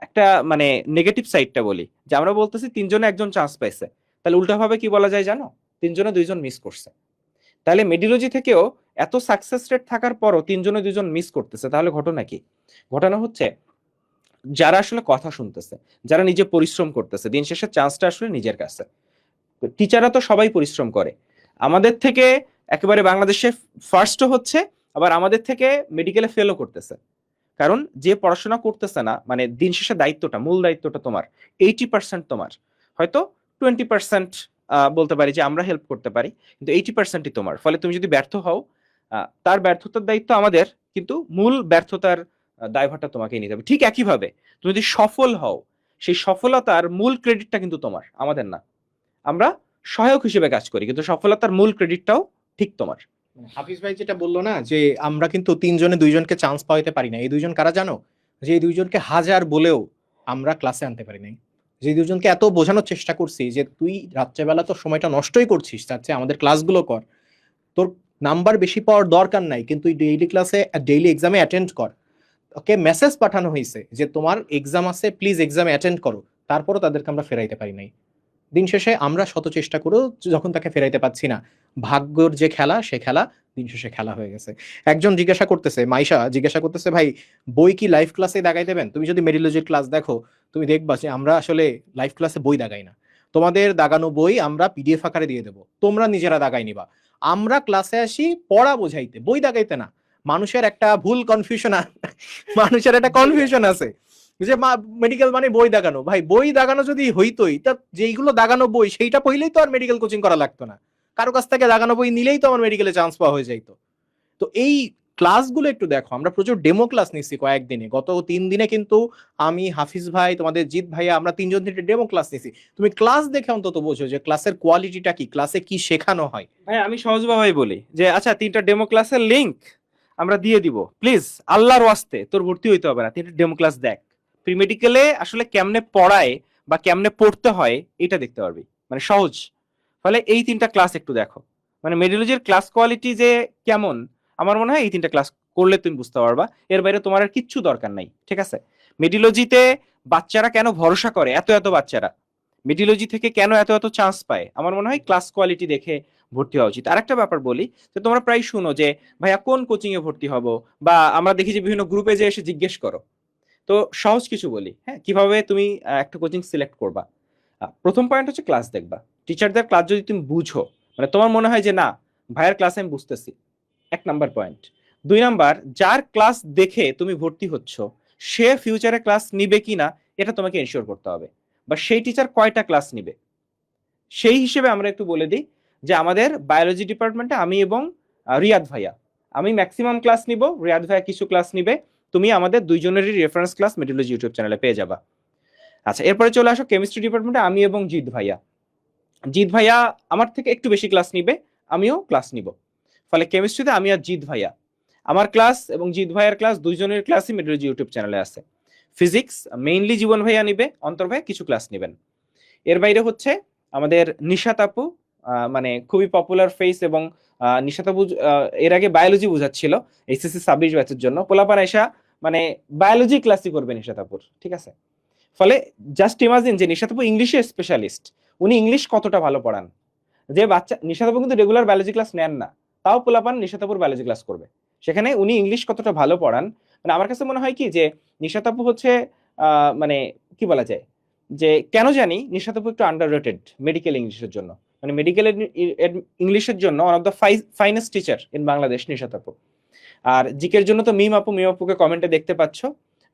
S1: একটা মানে নেগেটিভ সাইডটা বলি, যে আমরা বলতেছি 3 জনে 1জন চান্স পাইছে, তাহলে উল্টাভাবে কি বলা যায় জানো? 3 জনে 2জন মিস করছে। তাহলে মেডিলজি থেকেও এত সাকসেস রেট থাকার পরও 3 জনে 2জন মিস করতেছে, তাহলে ঘটনা কি? ঘটনা হচ্ছে যারা আসলে কথা শুনতেছে, যারা নিজে পরিশ্রম করতেছে, দিন শেষে চান্সটা আসলে নিজের কাছে। টিচাররা তো সবাই পরিশ্রম করে, আমাদের থেকে একেবারে বাংলাদেশে ফার্স্টও হচ্ছে, আবার আমাদের থেকে মেডিকেলে ফেলও করতেছে। কারণ যে পড়াশোনা করতেছে না, মানে দিন শেষে দায়িত্বটা, মূল দায়িত্বটা তোমার, 80% তোমার, হয়তো 20% বলতে পারি যে আমরা হেল্প করতে পারি, কিন্তু 80%ই তোমার। ফলে তুমি যদি ব্যর্থ হও, তার ব্যর্থতার দায়িত্ব আমাদের, কিন্তু মূল ব্যর্থতার দায়ভারটা তোমাকেই নিতে হবে। ঠিক একইভাবে তুমি যদি সফল হও, সেই সফলতার মূল ক্রেডিটটা কিন্তু তোমার, আমাদের না। আমরা সহায়ক হিসেবে কাজ করি, কিন্তু সফলতার মূল ক্রেডিটটাও ঠিক তোমার।
S2: হাফিজ ভাই যেটা বললো না, যে আমরা কিন্তু 3 জনে 2জনকে চান্স পাওয়াতে পারি না, এই 2জন কারা জানো? যে এই 2জনকে হাজার বলেও আমরা ক্লাসে আনতে পারি নাই, যে 2জনকে এত বোঝানোর চেষ্টা করছি যে তুই রাত্রেবেলা তো সময়টা নষ্টই করছিস, তার চেয়ে আমাদের ক্লাসগুলো কর, তোর নাম্বার বেশি পাওয়ার দরকার নাই কিন্তু ডেইলি ক্লাসে, ডেইলি এক্সামে অ্যাটেন্ড কর। ওকে মেসেজ পাঠানো হয়েছে যে তোমার এক্সাম আছে, প্লিজ এক্সামে অ্যাটেন্ড করো, তারপরও তাদেরকে আমরা ফেরাইতে পারি নাই। দিন শেষে আমরা শত চেষ্টা করেও যখন তাকে ফেরাইতে পাচ্ছি না, ভাগ্যর যে খেলা, সে খেলা দিন শেষে খেলা হয়ে গেছে। একজন জিজ্ঞাসা করতেছে, মাইশা জিজ্ঞাসা করতেছে, ভাই বই কি লাইভ ক্লাসে দাগাই দেবেন? তুমি যদি মেডিলজির ক্লাস দেখো, তুমি দেখবা যে আমরা আসলে লাইভ ক্লাসে বই দাগাই না। তোমাদের দাগানো বই আমরা পিডিএফ আকারে দিয়ে দেবো, তোমরা নিজেরা দাগাই নিবা। আমরা ক্লাসে আসি পড়া বোঝাইতে, বই দাগাইতে না। মানুষের একটা ভুল কনফিউশন, মানুষের একটা কনফিউশন আছে যে মেডিকেল মানে বই দাগানো। ভাই বই দাগানো যদি হইতোই, তা যেইগুলো দাগানো বই সেইটা পড়লেই তো আর মেডিকেল কোচিং করা লাগতো না, কারো কাছ থেকে দাগানো বই নিলেই তো আমার মেডিকেলে চান্স পাওয়া হয়ে যাইতো। তো এই ক্লাসগুলো একটু দেখো, আমরা প্রচুর ডেমো ক্লাস নিচ্ছি কয়েকদিনে, গত 3 দিনে কিন্তু আমি, হাফিজ ভাই, তোমাদের জিৎ ভাইয়া, আমরা 3 জন ডেমো ক্লাস নিছি। তুমি ক্লাস দেখে অন্তত বোঝো যে ক্লাসের কোয়ালিটিটা কি, ক্লাসে কি শেখানো হয়।
S1: ভাই আমি সহজভাবেই বলি যে আচ্ছা 3টা ডেমো ক্লাসের লিংক আমরা দিয়ে দিব, প্লিজ আল্লাহর ওয়াস্তে তোর ভর্তি হইতে হবে না, 3টা ডেমো ক্লাস দেখ। প্রি মেডিকেলে আসলে কেমনে পড়ায় বা কেমনে পড়তে হয় এটা দেখতে পারবি, মানে সহজ। ফলে এই 3টা ক্লাস একটু দেখো, মানে মেডিওলজির ক্লাস কোয়ালিটি যে কেমন, আমার মনে হয় এই 3টা ক্লাস করলে তুমি বুঝতে পারবা। এর বাইরে তোমার আর কিচ্ছু দরকার নাই, ঠিক আছে? মেডিওলজিতে বাচ্চারা কেন ভরসা করে, এত এত বাচ্চারা মেডিওলজি থেকে কেন এত এত চান্স পায়, আমার মনে হয় ক্লাস কোয়ালিটি দেখে ভর্তি হওয়া উচিত। আরেকটা ব্যাপার বলি, যে তোমরা প্রায় শুনো যে ভাইয়া কোন কোচিং এ ভর্তি হব, বা আমরা দেখি যে বিভিন্ন গ্রুপে যে এসে জিজ্ঞেস করো। তো সহজ কিছু বলি, হ্যাঁ, কিভাবে তুমি একটা কোচিং সিলেক্ট করবা। প্রথম পয়েন্ট হচ্ছে ক্লাস দেখবা। টিচারদের ক্লাস যদি তুমি বুঝো, মানে তোমার মনে হয় যে না ভাইয়ের ক্লাস আমি বুঝতেছি, 1 নাম্বার পয়েন্ট। 2 নাম্বার, যার ক্লাস দেখে তুমি ভর্তি হচ্ছ সে ফিউচারে ক্লাস নিবে কিনা এটা তোমাকে এনশিওর করতে হবে, বা সেই টিচার কয়টা ক্লাস নিবে। সেই হিসেবে আমরা একটু বলে দিই যে আমাদের বায়োলজি ডিপার্টমেন্টে আমি এবং রিয়াদ ভাইয়া, আমি ম্যাক্সিমাম ক্লাস নিব, রিয়াদ ভাইয়া কিছু ক্লাস নিবে। তুমি আমাদের দুইজনেরই রেফারেন্স ক্লাস মেডিওলজি ইউটিউব চ্যানেলে পেয়ে যাবা। আচ্ছা, এরপরে চলে আসো কেমিস্ট্রি ডিপার্টমেন্টে আমি এবং জিৎ ভাইয়া। জিৎ ভাইয়া আমার থেকে একটু বেশি ক্লাস নিবে, আমিও ক্লাস নিব। ফলে কেমিস্ট্রিতে আমি আর জিৎ ভাইয়া, আমার ক্লাস এবং জিৎ ভাইয়ার ক্লাস দুইজনের ক্লাসই মেডিওলজি ইউটিউব চ্যানেলে আছে। ফিজিক্স মেইনলি জীবন ভাইয়া নিবে, অন্তর ভাইয়া কিছু ক্লাস নেবেন। এর বাইরে হচ্ছে আমাদের নিশাত আপু, মানে খুবই পপুলার ফেস, এবং নিশাত আপু এর আগে বায়োলজি বুঝাচ্ছিল এইচএসসি 26 ব্যাচের জন্য। পোলাপান এসা মানে বায়োলজি ক্লাসই করবে নিশাত আপুর, ঠিক আছে? ফলে জাস্ট ইমাজিন যে নিশাত আপু ইংলিশে স্পেশালিস্ট, উনি ইংলিশ কতটা ভালো পড়ান। যে বাচ্চা, নিশাত আপু কিন্তু রেগুলার বায়োলজি ক্লাস নেন না, তাও পোলাপান নিশাত আপুর বায়োলজি ক্লাস করবে, সেখানে উনি ইংলিশ কতটা ভালো পড়ান। মানে আমার কাছে মনে হয় কি যে নিশাত আপু হচ্ছে মানে কি বলা যায়, যে কেন জানি নিশাত আপু একটু আন্ডার রেটেড মেডিকেল ইংলিশের জন্য, মানে মেডিকেল ইংলিশের জন্য one of the finest teacher in Bangladesh Nishat আপু। আর জিকের জন্য তো মিম আপু, মিম আপুকে কমেন্টে দেখতে পাচ্ছ,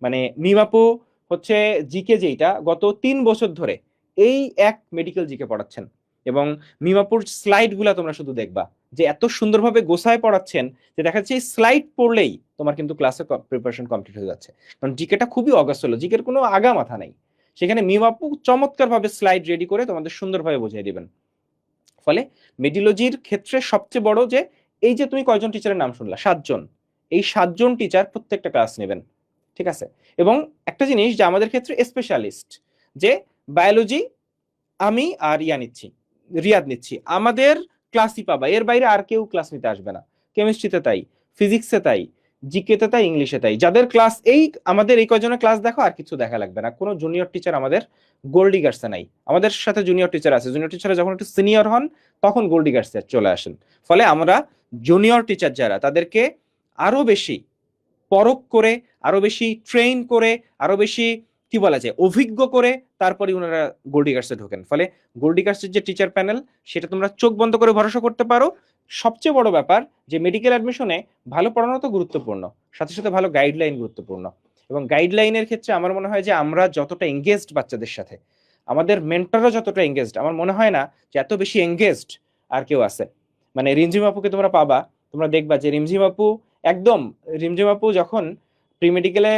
S1: মানে মিম আপু হচ্ছে জিকে যেটা গত 3 বছর ধরে এই এক মেডিকেল জিকে পড়াচ্ছেন, এবং মিমাপুর স্লাইড গুলা তোমরা শুধু দেখবা যে এত সুন্দরভাবে গোছায় পড়াচ্ছেন যে দেখা যাচ্ছে স্লাইড পড়লেই তোমার কিন্তু ক্লাসে প্রিপারেশন কমপ্লিট হয়ে যাচ্ছে। কারণ জিকেটা খুবই অগাস্ট হলো, জিকের কোনো আগা মাথা নাই, সেখানে মিমাপু চমৎকার ভাবে স্লাইড রেডি করে তোমাদের সুন্দরভাবে বুঝিয়ে দিবেন। ফলে মেডিওলজির ক্ষেত্রে সবচেয়ে বড় যে এই যে তুমি কয়জন টিচারের নাম শুনলা, 7 জন, এই 7 জন টিচার প্রত্যেকটা ক্লাস নেবেন, ঠিক আছে? এবং একটা জিনিস যে আমাদের ক্ষেত্রে স্পেশালিস্ট, যে বায়োলজি আমি আর ইয়া নিচ্ছি, রিয়াদ নিচ্ছি, আমাদের ক্লাসই পাবা, এর বাইরে আর কেউ ক্লাস নিতে আসবে না। কেমিস্ট্রিতে তাই, ফিজিক্সে তাই, জিকেতে তাই, ইংলিশে তাই। যাদের ক্লাস এই আমাদের এই কয়জনের ক্লাস দেখো, আর কিছু দেখা লাগবে না। কোনো জুনিয়র টিচার আমাদের গোল্ডিগার্সে নাই, আমাদের সাথে জুনিয়র টিচার আছে, জুনিয়র টিচার যখন একটু সিনিয়র হন তখন গোল্ডিগার্সে চলে আসেন। ফলে আমরা জুনিয়র টিচার যারা, তাদেরকে আরো বেশি পরখ করে, আরো বেশি ট্রেন করে, আরো বেশি কি বলা যায় অভিজ্ঞ করে তারপরে ওনারা গোল্ডিগার্সে ঢোকেন। ফলে গোল্ডিগার্সের যে টিচার প্যানেল, সেটা তোমরা চোখ বন্ধ করে ভরসা করতে পারো। সবচেয়ে বড় ব্যাপার যে মেডিকেল অ্যাডমিশনে ভালো পড়ানো তো গুরুত্বপূর্ণ, সাথে সাথে ভালো গাইডলাইন গুরুত্বপূর্ণ। এবং গাইডলাইনের ক্ষেত্রে আমার মনে হয় যে আমরা যতটা এঙ্গেজড বাচ্চাদের সাথে, আমাদের মেন্টররা যতটা এঙ্গেজড, আমার মনে হয় না যে এত বেশি এঙ্গেজড আর কেউ আছে। মানে রিমঝিম আপুকে তোমরা পাবা, তোমরা দেখবা যে রিমঝিম আপু একদম, রিমঝিম আপু যখন প্রি মেডিকেলে,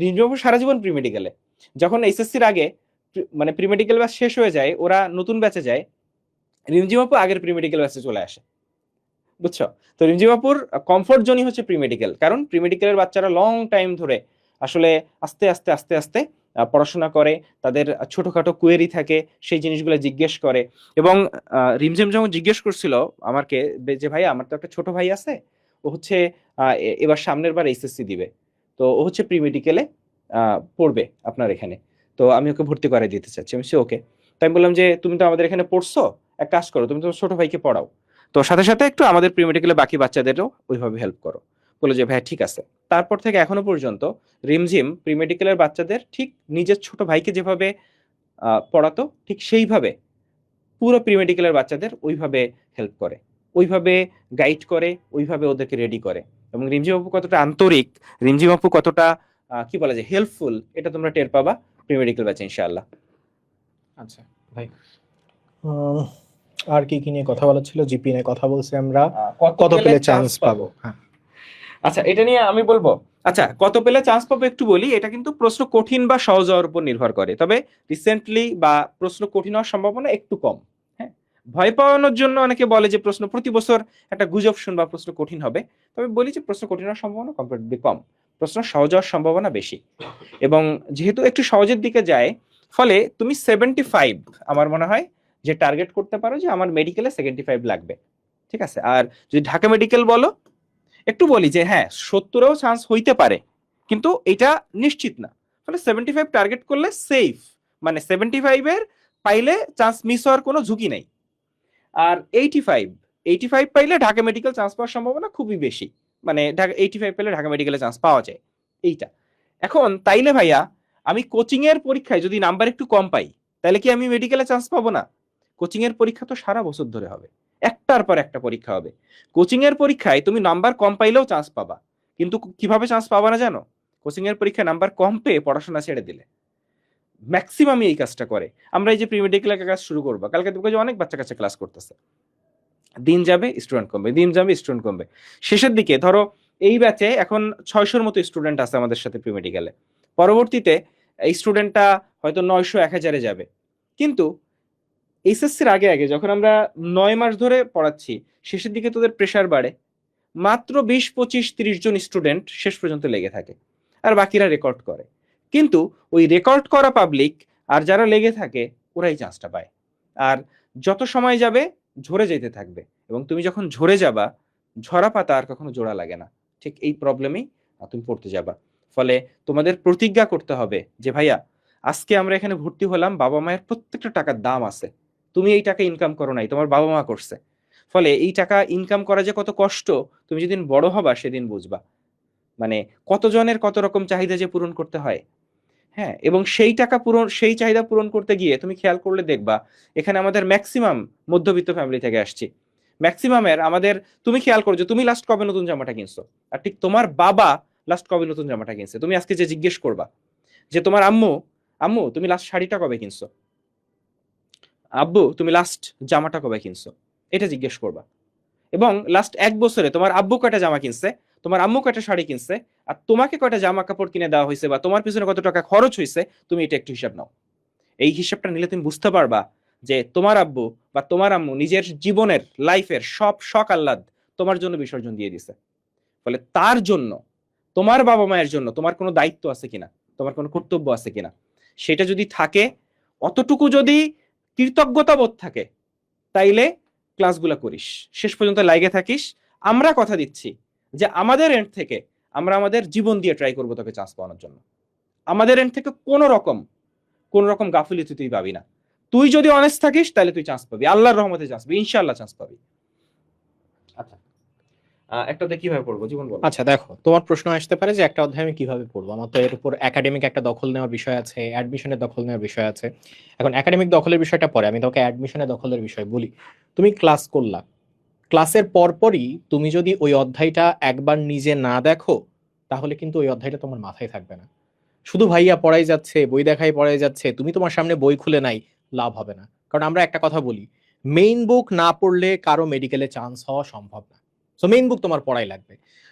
S1: রিমঝিম আপু সারা জীবন প্রি মেডিকেলে, যখন এইচএসসির আগে মানে প্রি মেডিকেল ব্যাচ শেষ হয়ে যায়, ওরা নতুন ব্যাচে যায়, রিমঝিম আপু আগের প্রি মেডিকেল ব্যাচে চলে আসে, বুঝছো? তো রিমঝিম আপুর কমফোর্ট জোনই হচ্ছে প্রি মেডিকেল, কারণ প্রি মেডিকেলের বাচ্চারা লং টাইম ধরে আসলে আস্তে আস্তে আস্তে আস্তে পড়াশোনা করে, তাদের ছোটখাটো কোয়েরি থাকে, সেই জিনিসগুলো জিজ্ঞেস করে। এবং রিমঝিম যখন জিজ্ঞেস করছিল আমাকে যে ভাই আমার তো একটা ছোট ভাই আছে, ও হচ্ছে এবার সামনের বার এইচএসসি দিবে, তো ও হচ্ছে প্রি মেডিকেলে পড়বে আপনার এখানে, তো আমি ওকে ভর্তি করে দিতে চাচ্ছি। আমি ওকে, তাই আমি বললাম যে তুমি তো আমাদের এখানে পড়ছো, এক কাজ করো, তুমি তো ছোট ভাইকে পড়াও, তো সাথে সাথে একটু আমাদের প্রি মেডিকেলে বাকি বাচ্চাদেরও ওইভাবে হেল্প করো। বলে যে ভাই ঠিক আছে। তারপর থেকে এখনো পর্যন্ত রিমঝিম প্রি মেডিকেলের বাচ্চাদের ঠিক নিজের ছোট ভাইকে যেভাবে পড়াতো, ঠিক সেইভাবে পুরো প্রি মেডিকেলের বাচ্চাদের ওইভাবে হেল্প করে, ওইভাবে গাইড করে, ওইভাবে ওদেরকে রেডি করে। এবং রিমঝিম আপু কতটা আন্তরিক, রিমঝিম আপু কতটা কি বলা যায় হেল্পফুল, এটা তোমরা টের পাবা প্রি মেডিকেল ব্যাচে ইনশাআল্লাহ।
S2: আচ্ছা ভাই, আর কি কি নিয়ে কথা বলা ছিল? জিপি নিয়ে কথা বলছি আমরা, কত পেলে চান্স পাবো। হ্যাঁ,
S1: আচ্ছা, এটা নিয়ে আমি বলবো। আচ্ছা, কত পেলে চান্স পাবো একটু বলি। এটা কিন্তু প্রশ্ন কঠিন বা সহজ হওয়ার উপর নির্ভর করে, তবে রিসেন্টলি বা প্রশ্ন কঠিন হওয়ার সম্ভাবনা একটু কম। হ্যাঁ, ভয় পাওয়ানোর জন্য অনেকে বলে যে প্রশ্ন প্রতি বছর একটা গুজব শুনবা প্রশ্ন কঠিন হবে, তবে বলি যে প্রশ্ন কঠিন হওয়ার সম্ভাবনা কম্পারেটিভলি কম, প্রশ্ন সহজ হওয়ার সম্ভাবনা বেশি। এবং যেহেতু একটু সহজের দিকে যায়, ফলে তুমি 75 আমার মনে হয় যে টার্গেট করতে পারো যে আমার মেডিকেলে 75 লাগবে। ঠিক আছে? আর যদি ঢাকা মেডিকেল বলো, একটু বলি যে হ্যাঁ 70-এও চান্স হইতে পারে, কিন্তু এটা নিশ্চিত না। ফলে 75 টার্গেট করলে সেফ, মানে 75-এর পাইলে চান্স মিস হওয়ার কোনো ঝুঁকি নেই। আর 85 পাইলে ঢাকা মেডিকেল চান্স পাওয়ার সম্ভাবনা খুবই বেশি, মানে ঢাকা 85 পেলে ঢাকা মেডিকেলে চান্স পাওয়া যায়। এইটা এখন তাইলে ভাইয়া, আমি কোচিং এর পরীক্ষায় যদি নাম্বার একটু কম পাই, তাহলে কি আমি মেডিকেলে চান্স পাবো না? কোচিং এর পরীক্ষা তো সারা বছর ধরে হবে, একটার পর একটা পরীক্ষা হবে। কোচিং এর পরীক্ষায় তুমি নাম্বার কম পাইলেও চান্স পাবা, কিন্তু কিভাবে চান্স পাবা না জানো? কোচিং এর পরীক্ষায় নাম্বার কম পেয়ে পড়াশোনা ছেড়ে দিলে। ম্যাক্সিমামই এই কাজটা করে। আমরা এই যে প্রি মেডিকেল ক্লাস শুরু করবো, কালকে দেখবো যে অনেক বাচ্চা কাচ্চা ক্লাস করতেছে, দিন যাবে স্টুডেন্ট কমবে, দিন যাবে স্টুডেন্ট কমবে। শেষের দিকে ধরো এই ব্যাচে এখন 600-র মতো স্টুডেন্ট আছে আমাদের সাথে প্রি মেডিকেলে, পরবর্তীতে এই স্টুডেন্টটা হয়তো 900-1000-এ যাবে। কিন্তু এইচএসসির আগে আগে যখন আমরা 9 মাস ধরে পড়াচ্ছি, শেষের দিকে তোদের প্রেসার বাড়ে, মাত্র 20, 25, 30 জন স্টুডেন্ট শেষ পর্যন্ত লেগে থাকে, আর বাকিরা রেকর্ড করে। কিন্তু ওই রেকর্ড করা পাবলিক আর যারা লেগে থাকে ওরাই চান্সটা পায়। আর যত সময় যাবে ঝরে যেতে থাকবে, এবং তুমি যখন ঝরে যাবা, ঝরা পাতা আর কখনো জোড়া লাগে না। ঠিক এই প্রবলেমেই তুমি পড়তে যাবা। ফলে তোমাদের প্রতিজ্ঞা করতে হবে যে ভাইয়া, আজকে আমরা এখানে ভর্তি হলাম, বাবা মায়ের প্রত্যেকটা টাকার দাম আছে। তুমি এই টাকা ইনকাম করো নাই, তোমার বাবা মা করছে। ফলে এই টাকা ইনকাম করা যে কত কষ্ট, তুমি যেদিন বড় হবা সেদিন বুঝবা। মানে কতজনের কত রকম চাহিদা যে পূরণ করতে হয়। হ্যাঁ, এবং সেই টাকা পূরণ, সেই চাহিদা পূরণ করতে গিয়ে তুমি খেয়াল করলে দেখবা, এখানে আমাদের ম্যাক্সিমাম মধ্যবিত্ত ফ্যামিলি থেকে আসছি। ম্যাক্সিমামের আমাদের, তুমি খেয়াল করো যে তুমি লাস্ট কবে নতুন জামাটা কিনছো, আর ঠিক তোমার বাবা লাস্ট কবে নতুন জামাটা কিনছে। তুমি আজকে যে জিজ্ঞেস করবা যে তোমার আম্মু, আম্মু তুমি লাস্ট শাড়িটা কবে কিনছো, আব্বু তুমি লাস্ট জামাটা কবে কিনছো, এটা জিজ্ঞেস করবা। এবং লাস্ট 1 বছরে তোমার আব্বু কয়টা জামা কিনছে, তোমার আম্মু কয়টা শাড়ি কিনছে, আর তোমাকে কয়টা জামা কাপড় কিনে দেওয়া হয়েছে, বা তোমার পিছনে কত টাকা খরচ হয়েছে, তুমি এটা একটু হিসাব নাও। এই হিসাবটা নিলে তুমি বুঝতে পারবা যে তোমার আব্বু বা তোমার আম্মু নিজের জীবনের লাইফের সব শখ আহ্লাদ তোমার জন্য বিসর্জন দিয়ে দিছে। ফলে তার জন্য, তোমার বাবা মায়ের জন্য তোমার কোনো দায়িত্ব আছে কিনা, তোমার কোনো কর্তব্য আছে কিনা, সেটা যদি থাকে, অতটুকু যদি কৃতজ্ঞতা বোধ থাকে, তাইলে ক্লাসগুলো করিস, শেষ পর্যন্ত লাইগে থাকিস। আমরা কথা দিচ্ছি যে আমাদের এন্ড থেকে আমরা আমাদের জীবন দিয়ে ট্রাই করবো তোকে চান্স পাওয়ানোর জন্য। আমাদের এন্ড থেকে কোন রকম গাফিলতি তুই পাবি না। তুই যদি অনেস্ট থাকিস তাহলে তুই চান্স পাবি, আল্লাহর রহমতে চান্স পাবি, ইনশাআল্লাহ চান্স পাবি। আচ্ছা, একটাতে কিভাবে পড়বো জীবন বলো।
S2: আচ্ছা দেখো, তোমার প্রশ্ন আসতে পারে যে একটা অধ্যায় আমি কিভাবে পড়বো। আমার তো এর উপর একাডেমিক একটা দখল নেওয়ার বিষয় আছে, অ্যাডমিশনের দখল নেওয়ার বিষয় আছে। এখন একাডেমিক দখলের বিষয়টা পরে, আমি তোকে অ্যাডমিশনের দখলের বিষয় বলি। তুমি ক্লাস করলা, ক্লাসের পরপরই তুমি যদি ওই অধ্যায়টা একবার নিজে না দেখো, তাহলে কিন্তু ওই অধ্যায়টা তোমার মাথায় থাকবে না। শুধু ভাইয়া পড়াই যাচ্ছে, বই দেখাই পড়াই যাচ্ছে, তুমি তোমার সামনে বই খুলে নাই, লাভ হবে না। কারণ আমরা একটা কথা বলি, মেইন বুক না পড়লে কারো মেডিকেলে চান্স হওয়া সম্ভব না। সো মেইন বুক তোমার পড়াই লাগবে।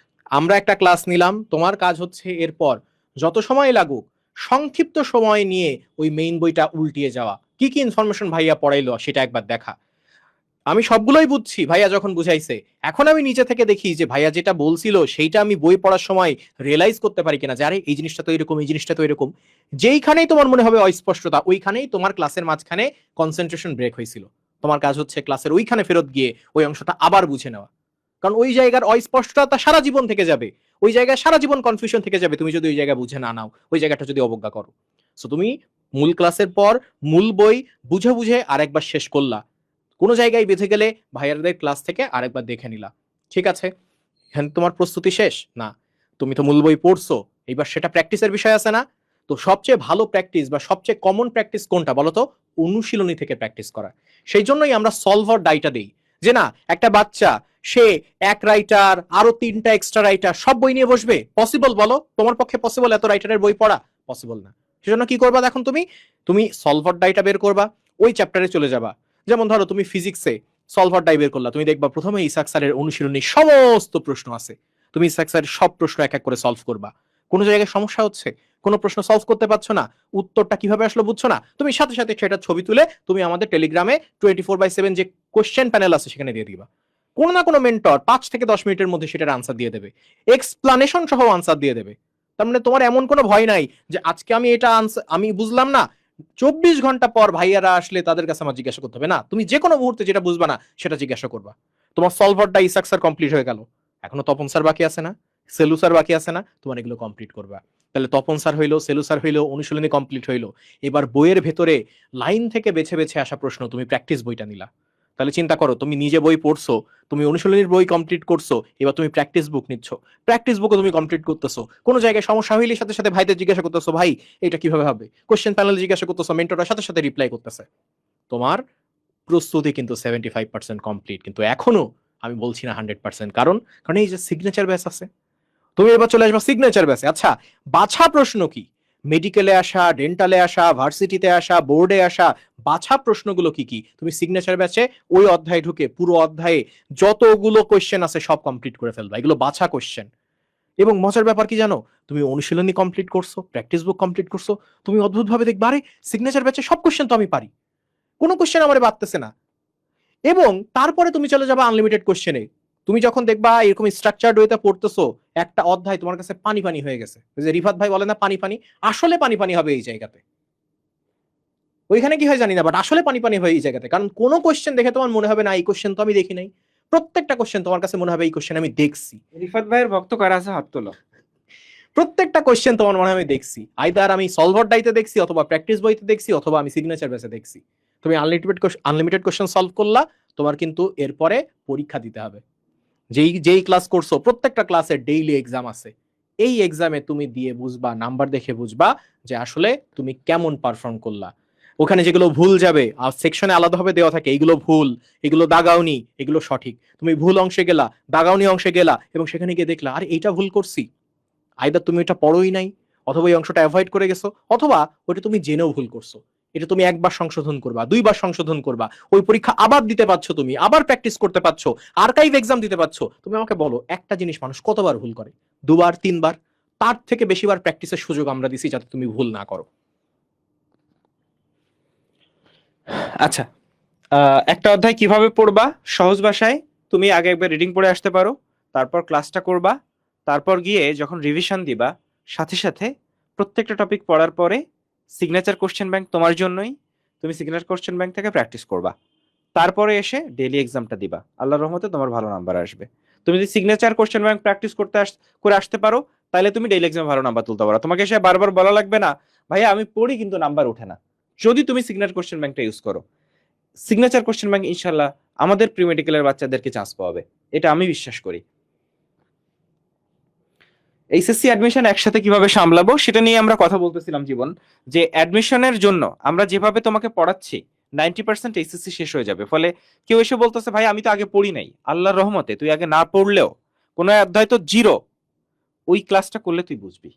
S2: আমরা একটা ক্লাস নিলাম, তোমার কাজ হচ্ছে এরপর যত সময় লাগুক সংক্ষিপ্ত সময় নিয়ে ওই মেইন বইটা উল্টিয়ে যাওয়া, কি কি ইনফরমেশন ভাইয়া পড়াইলো সেটা একবার দেখা। আমি সবগুলোই বুঝছি ভাইয়া যখন বুঝাইছে, এখন আমি নিচে থেকে দেখি যে ভাইয়া যেটা বলছিল সেইটা আমি বই পড়ার সময় রিয়েলাইজ করতে পারি কিনা, যে আরে এই জিনিসটা তো এরকম, এই জিনিসটা তো এরকম। যেইখানেই তোমার মনে হবে অস্পষ্টতা, ওইখানেই তোমার ক্লাসের মাঝখানে কনসেন্ট্রেশন ব্রেক হয়েছিল। তোমার কাজ হচ্ছে ক্লাসের ওইখানে ফেরত গিয়ে ওই অংশটা আবার বুঝে নেওয়া। কারণ ওই জায়গার অস্পষ্টতা সারা জীবন থেকে যাবে, ওই জায়গায় সারা জীবন কনফিউশন থেকে যাবে তুমি যদি ওই জায়গা বুঝে না নাও, ওই জায়গাটা যদি অবজ্ঞা করো। সো তুমি মূল ক্লাসের পর মূল বই বুঝে বুঝে আরেকবার শেষ করলা, কোনো জায়গায় বেঁধে গেলে ভাইয়ারদের ক্লাস থেকে আরেকবার দেখে নিলা, ঠিক আছে, এখানে তোমার প্রস্তুতি শেষ না। তুমি তো মূল বই পড়ছো, এইবার সেটা প্র্যাকটিসের বিষয় আছে না? তো সবচেয়ে ভালো প্র্যাকটিস বা সবচেয়ে কমন প্র্যাকটিস কোনটা বলো তো? অনুশীলনী থেকে প্র্যাকটিস করা। সেই জন্যই আমরা সলভার ডাইটা দিই, যে না একটা বাচ্চা সে এক রাইটার আরো 3টা এক্সট্রা রাইটার সব বই নিয়ে বসবে, পসিবল বলো? তোমার পক্ষে পসিবল এত রাইটারের বই পড়া? পসিবল না। সেজন্য কি করবা দেখুন, তুমি তুমি সলভার ডাইটা বের করবা, ওই চ্যাপ্টারে চলে যাবা। যেমন ধরো তুমি ফিজিক্সে সলভার ডাই বের করলা, তুমি দেখবা প্রথমে ইসাক স্যারের অনুশীলনী সমস্ত প্রশ্ন আছে, তুমি ইসাকসার সব প্রশ্ন এক এক করে সলভ করবা। কোনো জায়গায় সমস্যা হচ্ছে, কোনো প্রশ্ন সলভ করতে পারছো না, উত্তরটা কিভাবে আসলে বুঝছো না, তুমি সাথে সাথে সেটা ছবি তুলে তুমি আমাদের টেলিগ্রামে 24/7 যে কোশ্চেন প্যানেল আছে সেখানে দিয়ে দিবা। কোনো না কোনো মেন্টর 5 থেকে 10 মিনিটের মধ্যে সেটার আনসার দিয়ে দেবে, এক্সপ্লানেশন সহ আনসার দিয়ে দেবে। তার মানে তোমার এমন কোনো ভয় নাই যে আজকে আমি এটা আনসার আমি বুঝলাম না, 24 ঘন্টা পর ভাইয়ারা আসলে তাদের কাছে আমার জিজ্ঞাসা করতে হবে না, তুমি যে কোনো মুহূর্তে যেটা বুঝবা না সেটা জিজ্ঞাসা করবা। তোমার সলভারটা ইসাক স্যার কমপ্লিট হয়ে গেল, এখনো তপন স্যার বাকি আছে না, সেলু স্যার বাকি আছে না, তোমার এগুলো কমপ্লিট করবা। তাহলে তপন স্যার হইলো, সেলু স্যার হইলো, অনুশীলনী কমপ্লিট হইলো। এবার বইয়ের ভেতরে লাইন থেকে বেছে বেছে আসা প্রশ্ন, তুমি প্র্যাকটিস বইটা নিলা। তাহলে চিন্তা করো, তুমি নিজে বই পড়ছো, তুমি অনুশীলনীর বই কমপ্লিট করছো, এবার তুমি প্র্যাকটিস বুক নিচ্ছ, প্র্যাকটিস বুকও তুমি কমপ্লিট করতেছো। কোনো জায়গায় সমস্যা হইলে সাথে সাথে ভাইদের জিজ্ঞাসা করতেছো, ভাই এটা কিভাবে হবে, কোশ্চেন প্যানেলে জিজ্ঞাসা করতেছো, মেন্টররা সাথে সাথে রিপ্লাই করতেছে। তোমার প্রস্তুতি কিন্তু 75% কমপ্লিট, কিন্তু এখনো আমি বলছি না 100%। কারণ কারণ এই যে সিগনেচার ব্যাচ আছে, তুমি এবার চলে আসবা সিগনেচার ব্যাচে। আচ্ছা, বাছা প্রশ্ন কি, মেডিকেলে আসা, ডেন্টালে আসা, ভার্সিটিতে আসা, বোর্ডে আসা বাছা প্রশ্নগুলো কি কি, তুমি সিগনেচার ব্যাচে ওই অধ্যায়ে ঢুকে পুরো অধ্যায়ে যতগুলো কোশ্চেন আছে সব কমপ্লিট করে ফেলবা। এগুলো বাছা কোশ্চেন। এবং মজার ব্যাপার কি জানো, তুমি অনুশীলনী কমপ্লিট করছো, প্র্যাকটিস বুক কমপ্লিট করছো, তুমি অদ্ভুত ভাবে দেখবা আরে সিগনেচার ব্যাচে সব কোশ্চেন তো আমি পারি, কোনো কোশ্চেন আমার বাড়তেছে না। এবং তারপরে তুমি চলে যাবে আনলিমিটেড কোশ্চেনে। তুমি যখন দেখবা এরকম স্ট্রাকচারড ওয়েতে পড়তেছো, একটা অধ্যায় তোমার কাছে পানি পানি হয়ে গেছে, ওই যে রিফাত ভাই বলে না পানি পানি, আসলে পানি পানি হবে এই জায়গাতে। ওইখানে কি হয় জানি না, বাট আসলে পানি পানি হয় এই জায়গাতে। কারণ কোনো কোশ্চেন দেখে তোমার মনে হবে না এই কোশ্চেন তো আমি দেখি নাই, প্রত্যেকটা কোশ্চেন তোমার কাছে মনে হবে এই কোশ্চেন আমি দেখছি।
S1: রিফাত ভাইয়ের ভক্ত কারা আছে হাত তোলো।
S2: প্রত্যেকটা কোশ্চেন তোমার মনে হয় আমি দেখছি, আইদার আমি সলভার ডাইতে দেখছি, অথবা প্র্যাকটিস বইতে দেখছি, অথবা আমি সিগনেচার বেসে দেখছি। তুমি আনলিমিটেড কোশ্চেন সলভ করলা, তোমার কিন্তু এরপরে পরীক্ষা দিতে হবে। যেই যেই ক্লাস করছো প্রত্যেকটা ক্লাসের ডেইলি এক্সাম আছে, এই এক্সামে তুমি দিয়ে বুঝবা, নাম্বার দেখে বুঝবা যে আসলে তুমি কেমন পারফর্ম করলা। ওখানে যেগুলো ভুল যাবে আর সেকশনে আলাদাভাবে দেওয়া থাকে, এগুলো ভুল, এগুলো দাগাওনি, এগুলো সঠিক। তুমি ভুল অংশে গেলা, দাগাওনি অংশে গেলা, এবং সেখানে গিয়ে দেখলা আর এইটা ভুল করছি, আইদার তুমি এটা পড়োই নাই, অথবা এই অংশটা অ্যাভয়েড করে গেছো, অথবা ওটা তুমি জেনেও ভুল করছো। এটা তুমি একবার সংশোধন করবা, 2বার সংশোধন করবা, ওই পরীক্ষা আবার দিতে পারছো, তুমি আবার প্র্যাকটিস করতে পারছো, আর্কাইভ এক্সাম দিতে পারছো। তুমি আমাকে বলো একটা জিনিস মানুষ কতবার ভুল করে, 2বার 3বার, তার থেকে বেশিবার প্র্যাকটিসের সুযোগ আমরা দিছি যাতে তুমি ভুল না করো।
S1: আচ্ছা, একটা অধ্যায় কিভাবে পড়বা সহজ ভাষায়, তুমি আগে একবার রিডিং পড়ে আসতে পারো, তারপর ক্লাসটা করবা, তারপর গিয়ে যখন রিভিশন দিবা সাথে সাথে প্রত্যেকটা টপিক পড়ার পরে সিগনেচার কোশ্চেন ব্যাংক তোমার জন্যই, তুমি সিগনেচার কোশ্চেন ব্যাংক থেকে প্র্যাকটিস করবা, তারপরে এসে ডেইলি এক্সামটা দিবা, আল্লাহর রহমতে তোমার ভালো নাম্বার আসবে। তুমি যদি সিগনেচার কোশ্চেন ব্যাংক প্র্যাকটিস করে আসতে পারো, তাহলে তুমি ডেইলি এক্সামে ভালো নাম্বার তুলতে পারো। তোমাকে এসে বারবার বলা লাগবে না ভাইয়া আমি পড়ি কিন্তু নাম্বার ওঠে না, যদি তুমি সিগনেচার কোশ্চেন ব্যাংকটা ইউজ করো। সিগনেচার কোশ্চেন ব্যাংক ইনশাল্লাহ আমাদের প্রি মেডিকেলের বাচ্চাদেরকে চান্স পাওয়াবে, এটা আমি বিশ্বাস করি। এইচএসসি অ্যাডমিশন একসাথে কিভাবে সামলাবো সেটা নিয়ে আমরা কথা বলতেছিলাম জীবন, যে অ্যাডমিশনের জন্য আমরা যেভাবে তোমাকে পড়াচ্ছি 90% এইচএসসি শেষ হয়ে যাবে, ফলে কেউ এসে বলতেছে ভাই আমি তো আগে পড়ি নাই, আল্লাহর রহমতে তুই আগে না পড়লেও কোনো অধ্যায় তো জিরো, ওই ক্লাসটা করলে তুই বুঝবি,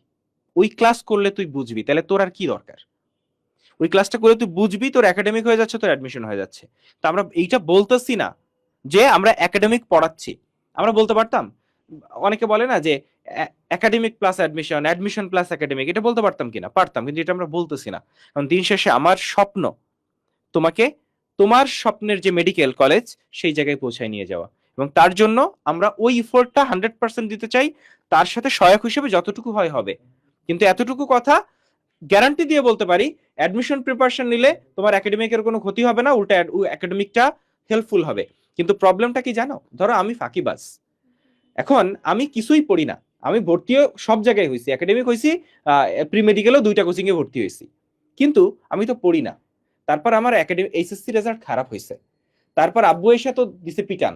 S1: ওই ক্লাস করলে তুই বুঝবি, তাহলে তোর আর কি দরকার, ওই ক্লাসটা করে তুই বুঝবি, তোর একাডেমিক হয়ে যাচ্ছে, তোর অ্যাডমিশন হয়ে যাচ্ছে। তো আমরা এইটা বলতেছি না যে আমরা একাডেমিক পড়াচ্ছি, আমরা বলতে পারতাম, অনেকে বলে না যে academic plus admission, admission plus academic, এটা বলতে পারতাম কিনা, পারতাম, কিন্তু এটা আমরা বলতেছি না। কারণ দিন শেষে আমার স্বপ্ন তোমাকে তোমার স্বপ্নের যে মেডিকেল কলেজ সেই জায়গায় পৌঁছায় নিয়ে যাওয়া, এবং তার জন্য আমরা ওই ইফোর্টটা 100% দিতে চাই, তার সাথে সহায়ক হিসেবে যতটুকু হয় হবে। কিন্তু এতটুকু কথা গ্যারান্টি দিয়ে বলতে পারি, অ্যাডমিশন প্রিপারেশন নিলে তোমার একাডেমিকের কোনো ক্ষতি হবে না, উল্টা একাডেমিকটা হেল্পফুল হবে। কিন্তু প্রবলেমটা কি জানো, ধরো আমি ফাঁকিবাজ, এখন আমি কিছুই পড়ি না, আমি ভর্তিও সব জায়গায় হয়েছি, একাডেমিক হয়েছি, প্রি মেডিকেলও 2টা কোচিং এ ভর্তি হয়েছি, কিন্তু আমি তো পড়ি না। তারপর আমার একাডেমিক এইচএসসি রেজাল্ট খারাপ হয়েছে, তারপর আব্বু এসে তো দিছে পিটান,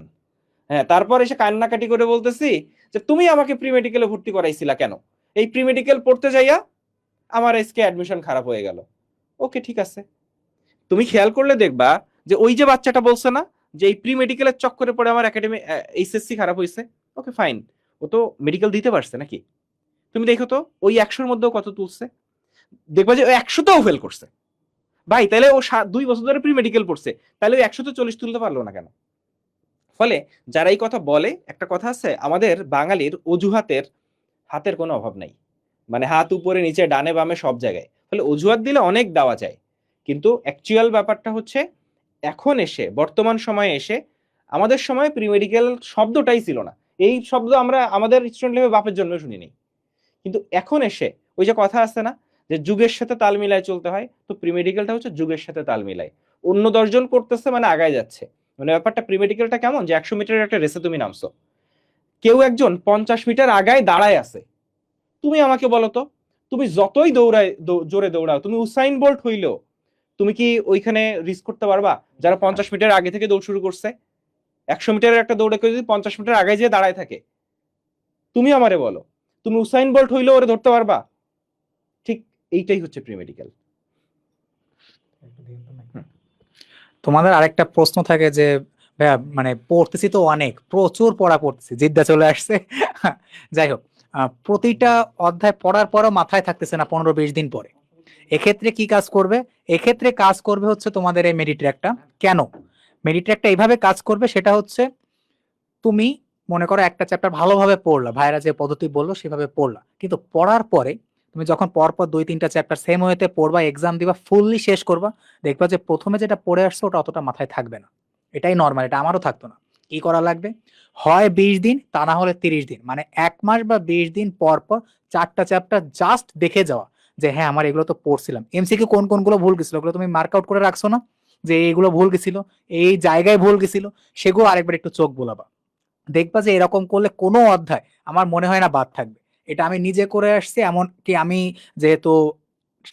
S1: হ্যাঁ, তারপর এসে কান্নাকাটি করে বলতেছি যে তুমি আমাকে প্রি মেডিকেলে ভর্তি করাইছিলা কেন, এই প্রি মেডিকেল পড়তে যাইয়া আমার আজকে অ্যাডমিশন খারাপ হয়ে গেল। ওকে ঠিক আছে, তুমি খেয়াল করলে দেখবা যে ওই যে বাচ্চাটা বলছে না যে এই প্রি মেডিকেলের চক্করে পড়ে আমার একাডেমি এইচএসসি খারাপ হয়েছে, ওকে ফাইন, ও তো মেডিকেল দিতে পারছে নাকি, তুমি দেখো তো ওই 100-র মধ্যেও কত তুলছে, দেখবা যে ওই 100তেও ফেল করছে। ভাই তাহলে ও 2 বছর ধরে প্রি মেডিকেল পড়ছে, তাহলে ওই 100-তে 40 তুলতে পারলো না কেন? ফলে যারা এই কথা বলে, একটা কথা আছে আমাদের বাঙালির অজুহাতের হাতের কোনো অভাব নাই, মানে হাত উপরে নিচে ডানে বামে সব জায়গায়, ফলে অজুহাত দিলে অনেক দেওয়া যায়। কিন্তু অ্যাকচুয়াল ব্যাপারটা হচ্ছে এখন এসে বর্তমান সময়ে এসে, আমাদের সময় প্রি মেডিকেল শব্দটাই ছিল না। এই শব্দ আমরা আমাদের স্টুডেন্ট লেভেল বাপের জন্য শুনিনি, কিন্তু এখন এসে ওই যে কথা আছে না যে যুগের সাথে তাল মিলায় চলতে হয়, তো প্রি মেডিকেলটা হচ্ছে যুগের সাথে তাল মিলায়। অন্য 10 জন করতেছে মানে আগায় যাচ্ছে। মানে ব্যাপারটা প্রি মেডিকেলটা কেমন, যে 100 মিটারের একটা রেসে তুমি নামছো, কেউ একজন 50 মিটার আগায় দাঁড়ায় আছে, তুমি আমাকে বলো তো, তুমি যতই জোরে দৌড়াও, তুমি উসাইন বোল্ট হইলেও তুমি কি ওইখানে রিস্ক করতে পারবা যারা 50 মিটার আগে থেকে দৌড় শুরু করছে? 100 মিটারের একটা দৌড়ে কেউ যদি 50 মিটার আগে যেয়ে দাঁড়ায় থাকে, তুমি আমারে বলো, তুমি উসাইন বোল্ট হইলেও ওরে ধরতে পারবা? ঠিক এইটাই হচ্ছে প্রি মেডিকেল।
S3: তোমাদের আরেকটা প্রশ্ন থাকে যে ভাইয়া মানে পড়তেছি তো অনেক, প্রচুর পড়া পড়তেছি, জিদ্দা চলে আসছে। যাই হোক, প্রতিটা অধ্যায় পড়ার পরও মাথায় থাকতেছে না 15-20 দিন পরে। এক্ষেত্রে কি কাজ করবে? এক্ষেত্রে কাজ করবে হচ্ছে তোমাদের এই মেডিট্র্যাকটা। কেন মেডিট্র্যাকটা এইভাবে কাজ করবে সেটা হচ্ছে, তুমি মনে করো একটা চ্যাপ্টার ভালোভাবে পড়লা, ভাইরা যে পদ্ধতি বললো সেভাবে পড়লা, কিন্তু পড়ার পরে তুমি যখন পরপর 2-3টা চ্যাপ্টার সেম ওয়েতে পড়বা, এক্সাম দিবা, ফুললি শেষ করবা, দেখবা যে প্রথমে যেটা পড়ে আসছে ওটা অতটা মাথায় থাকবে না। এটাই নর্মাল, এটা আমারও থাকতো না। কি করা লাগবে? হয় 20 দিন, তা না হলে 30 দিন, মানে 1 মাস বা 20 দিন পর পর 4টা চ্যাপ্টার জাস্ট দেখে যাওয়া, যে হ্যাঁ আমার এগুলো তো পড়ছিলাম, এমসিকিউ কোন কোনগুলো ভুল গেছিল ওগুলো তুমি মার্ক আউট করে রাখছো না, যে এইগুলো ভুল গেছিল, এই জায়গায় ভুল গেছিল, সেগুলো আরেকবার একটু চোখ বোলাবা। দেখবা যে এরকম করলে কোনো অধ্যায় আমার মনে হয় না বাদ থাকবে। এটা আমি নিজে করে আসছি, এমন কি আমি যেহেতু